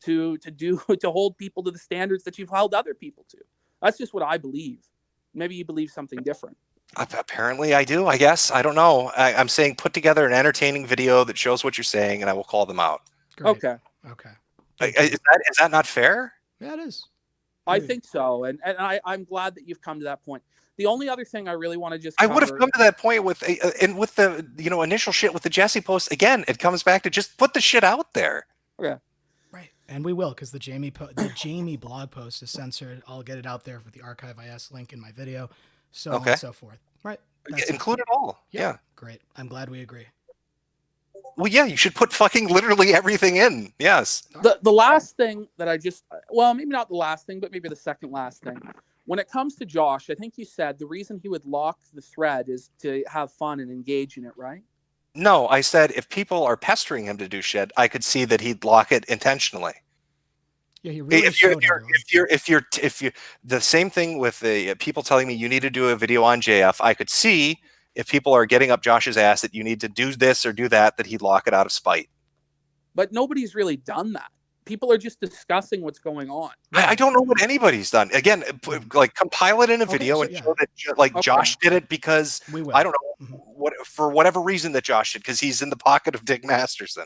to do to hold people to the standards that you've held other people to. That's just what I believe. Maybe you believe something different. Apparently I do, I guess. I don't know. I'm saying put together an entertaining video that shows what you're saying, and I will call them out. Great. Okay. Okay. Is that not fair? Yeah, it is. I think so. And I'm glad that you've come to that point. The only other thing I really want to just I would have come to that point with and with the initial shit with the Jesse post. Again, it comes back to just put the shit out there. Okay. Right. And we will, because the Jamie blog post is censored. I'll get it out there with the archive IS link in my video, so on and so forth. Right. Include it all. Yeah. Great. I'm glad we agree. Well, yeah, you should put fucking literally everything in. Yes. The last thing that I just, well, maybe not the last thing, but maybe the second last thing. When it comes to Josh, I think you said the reason he would lock the thread is to have fun and engage in it, right? No, I said if people are pestering him to do shit, I could see that he'd lock it intentionally. Yeah, he really if you're the same thing with the people telling me you need to do a video on JF, I could see if people are getting up Josh's ass that you need to do this or do that, that he'd lock it out of spite. But nobody's really done that. People are just discussing what's going on. I don't know what anybody's done. Again, like compile it in a video and show that Josh did it because I don't know for whatever reason that Josh did, because he's in the pocket of Dick Masterson.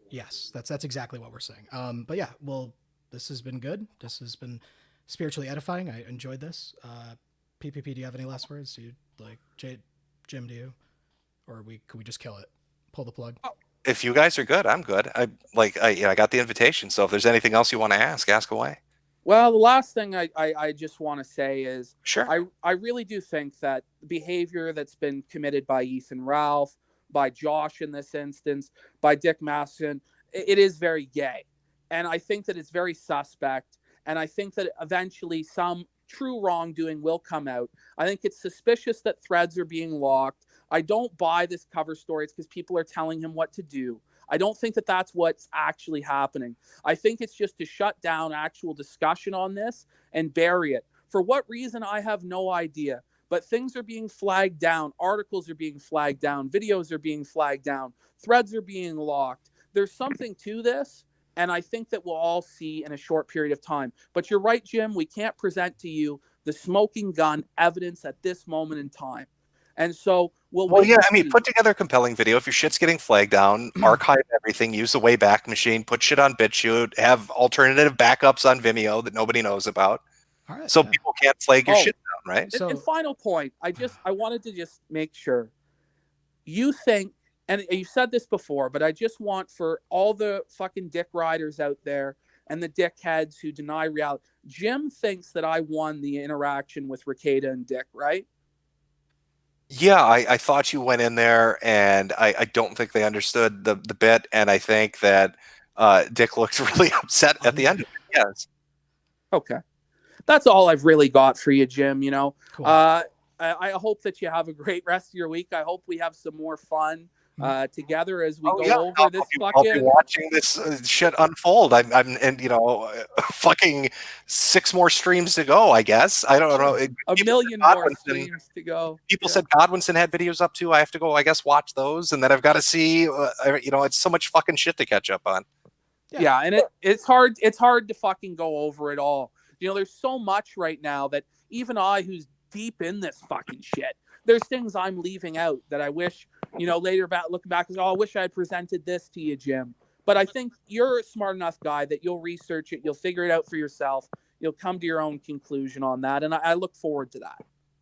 Yes, that's exactly what we're saying. But yeah, well, this has been good. This has been spiritually edifying. I enjoyed this. PPP, do you have any last words? Do you like Jim? Do you, or could we just kill it? Pull the plug. If you guys are good, I'm good. I got the invitation. So if there's anything else you want to ask away. Well, the last thing I just want to say is, sure. I really do think that the behavior that's been committed by Ethan Ralph, by Josh in this instance, by Dick Masterson, it is very gay. And I think that it's very suspect. And I think that eventually some true wrongdoing will come out. I think it's suspicious that threads are being locked. I don't buy this cover story. It's because people are telling him what to do. I don't think that that's what's actually happening. I think it's just to shut down actual discussion on this and bury it. For what reason, I have no idea. But things are being flagged down. Articles are being flagged down. Videos are being flagged down. Threads are being locked. There's something to this. And I think that we'll all see in a short period of time. But you're right, Jim. We can't present to you the smoking gun evidence at this moment in time. And so well, yeah, I mean, put together a compelling video. If your shit's getting flagged down, archive everything, use the Wayback Machine, put shit on BitChute, have alternative backups on Vimeo that nobody knows about. All right, so people can't flag your shit down, right? And final point, I wanted to just make sure you think, and you said this before, but I just want for all the fucking dick riders out there and the dickheads who deny reality, Jim thinks that I won the interaction with Reukload and Dick, right? Yeah, I thought you went in there, and I don't think they understood the bit, and I think that Dick looked really upset at the end of it. Yes. Okay. That's all I've really got for you, Jim. Cool. I hope that you have a great rest of your week. I hope we have some more fun together as we go over this fucking. I'll be watching this shit unfold. I'm and fucking 6 more streams to go. I guess I don't know. A million more streams to go. People said Godwinson had videos up too. I have to go. I guess watch those, and then I've got to see. It's so much fucking shit to catch up on. Yeah, and it's hard. It's hard to fucking go over it all. There's so much right now that even I, who's deep in this fucking shit, there's things I'm leaving out that I wish, later looking back, I wish I had presented this to you, Jim. But I think you're a smart enough guy that you'll research it, you'll figure it out for yourself, you'll come to your own conclusion on that, and I look forward to that.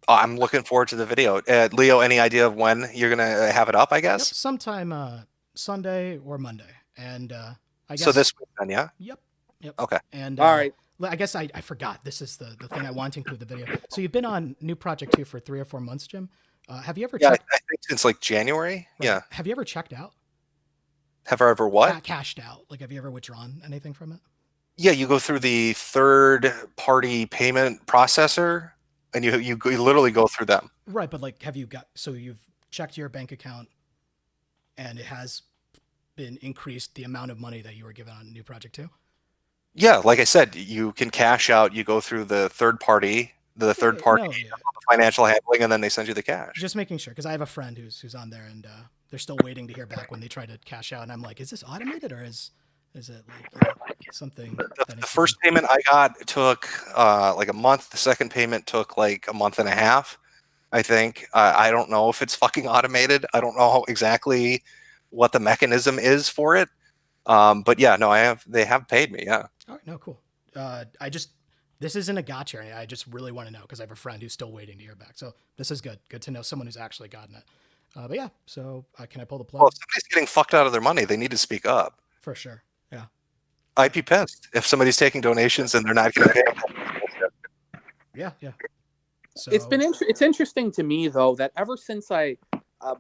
I'm looking forward to the video. Leo, any idea of when you're gonna have it up? I guess sometime Sunday or Monday, and I guess so. This week, then, yeah. Yep. Okay. And all right. I guess I forgot. This is the thing I want to include the video. So you've been on New Project 2 for 3 or 4 months, Jim. Have you ever checked? I think since like January. Right. Yeah. Have you ever checked out? Have I ever what? Cashed out. Like, have you ever withdrawn anything from it? Yeah, you go through the third-party payment processor, and you literally go through them. Right, but like, you've checked your bank account, and it has been increased the amount of money that you were given on New Project 2? Yeah, like I said, you can cash out. You go through the third party financial handling, and then they send you the cash. Just making sure, because I have a friend who's on there, and they're still waiting to hear back when they try to cash out. And I'm like, is this automated, or is Is it like something? The first payment I got took like a month. The second payment took like a month and a half, I think. I don't know if it's fucking automated. I don't know exactly what the mechanism is for it. But yeah, no, they have paid me. Yeah. All right, no, cool. This isn't a gotcha. I just really want to know because I have a friend who's still waiting to hear back. So this is good. Good to know someone who's actually gotten it. But yeah, so can I pull the plug? Well, if somebody's getting fucked out of their money, they need to speak up. For sure. Yeah. I'd be pissed if somebody's taking donations and they're not getting paid. Yeah, yeah. So It's interesting to me though that ever since I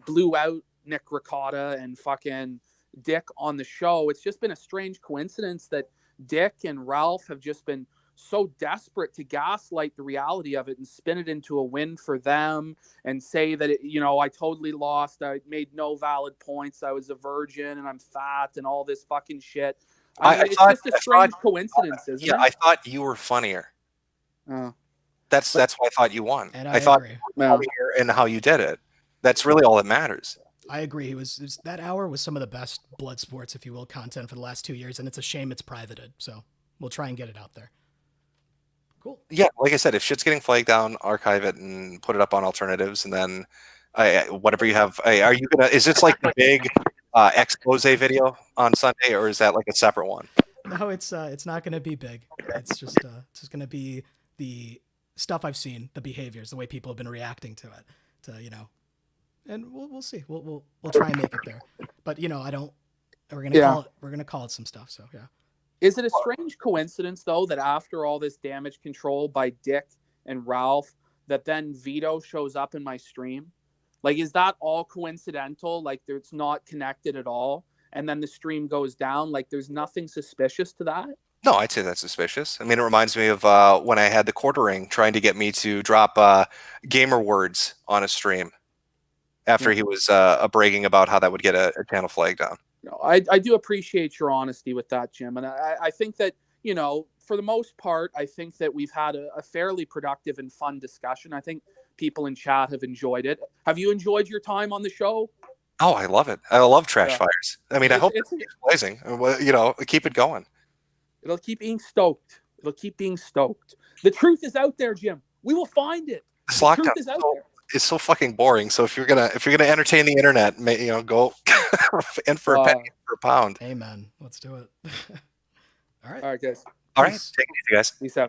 blew out Nick Ricotta and fucking Dick on the show, it's just been a strange coincidence that Dick and Ralph have just been so desperate to gaslight the reality of it and spin it into a win for them and say that I totally lost, I made no valid points, I was a virgin and I'm fat and all this fucking shit. It's just a strange coincidence, isn't it? I thought you were funnier. That's why I thought you won. And I thought agree. you were funnier in how you did it. That's really all that matters. I agree. It was that hour was some of the best blood sports, if you will, content for the last 2 years, and it's a shame it's privated. So we'll try and get it out there. Cool. Yeah, like I said, if shit's getting flagged down, archive it and put it up on alternatives, and then whatever you have. Are you gonna? Is this like the big expose video on Sunday, or is that like a separate one? No, it's not going to be big. It's just going to be the stuff I've seen, the behaviors, the way people have been reacting to it, and we'll see. We'll try and make it there. But I don't. We're gonna call it some stuff. So yeah. Is it a strange coincidence though that after all this damage control by Dick and Ralph, that then Vito shows up in my stream? Like, is that all coincidental? Like, it's not connected at all, and then the stream goes down. Like, there's nothing suspicious to that. No, I'd say that's suspicious. I mean, it reminds me of when I had the quartering trying to get me to drop gamer words on a stream after he was bragging about how that would get a channel flag down. No, I do appreciate your honesty with that, Jim. And I think that, for the most part, I think that we've had a fairly productive and fun discussion. I think people in chat have enjoyed it. Have you enjoyed your time on the show? Oh, I love it. I love Trash Fires. I mean, I hope it's blazing. Keep it going. It'll keep being stoked. The truth is out there, Jim. We will find it. The truth is out there. It's so fucking boring. So if you're gonna entertain the internet, go in for a penny, for a pound. Amen. Let's do it. All right. All right, guys. All right. Take it easy, guys. Peace out.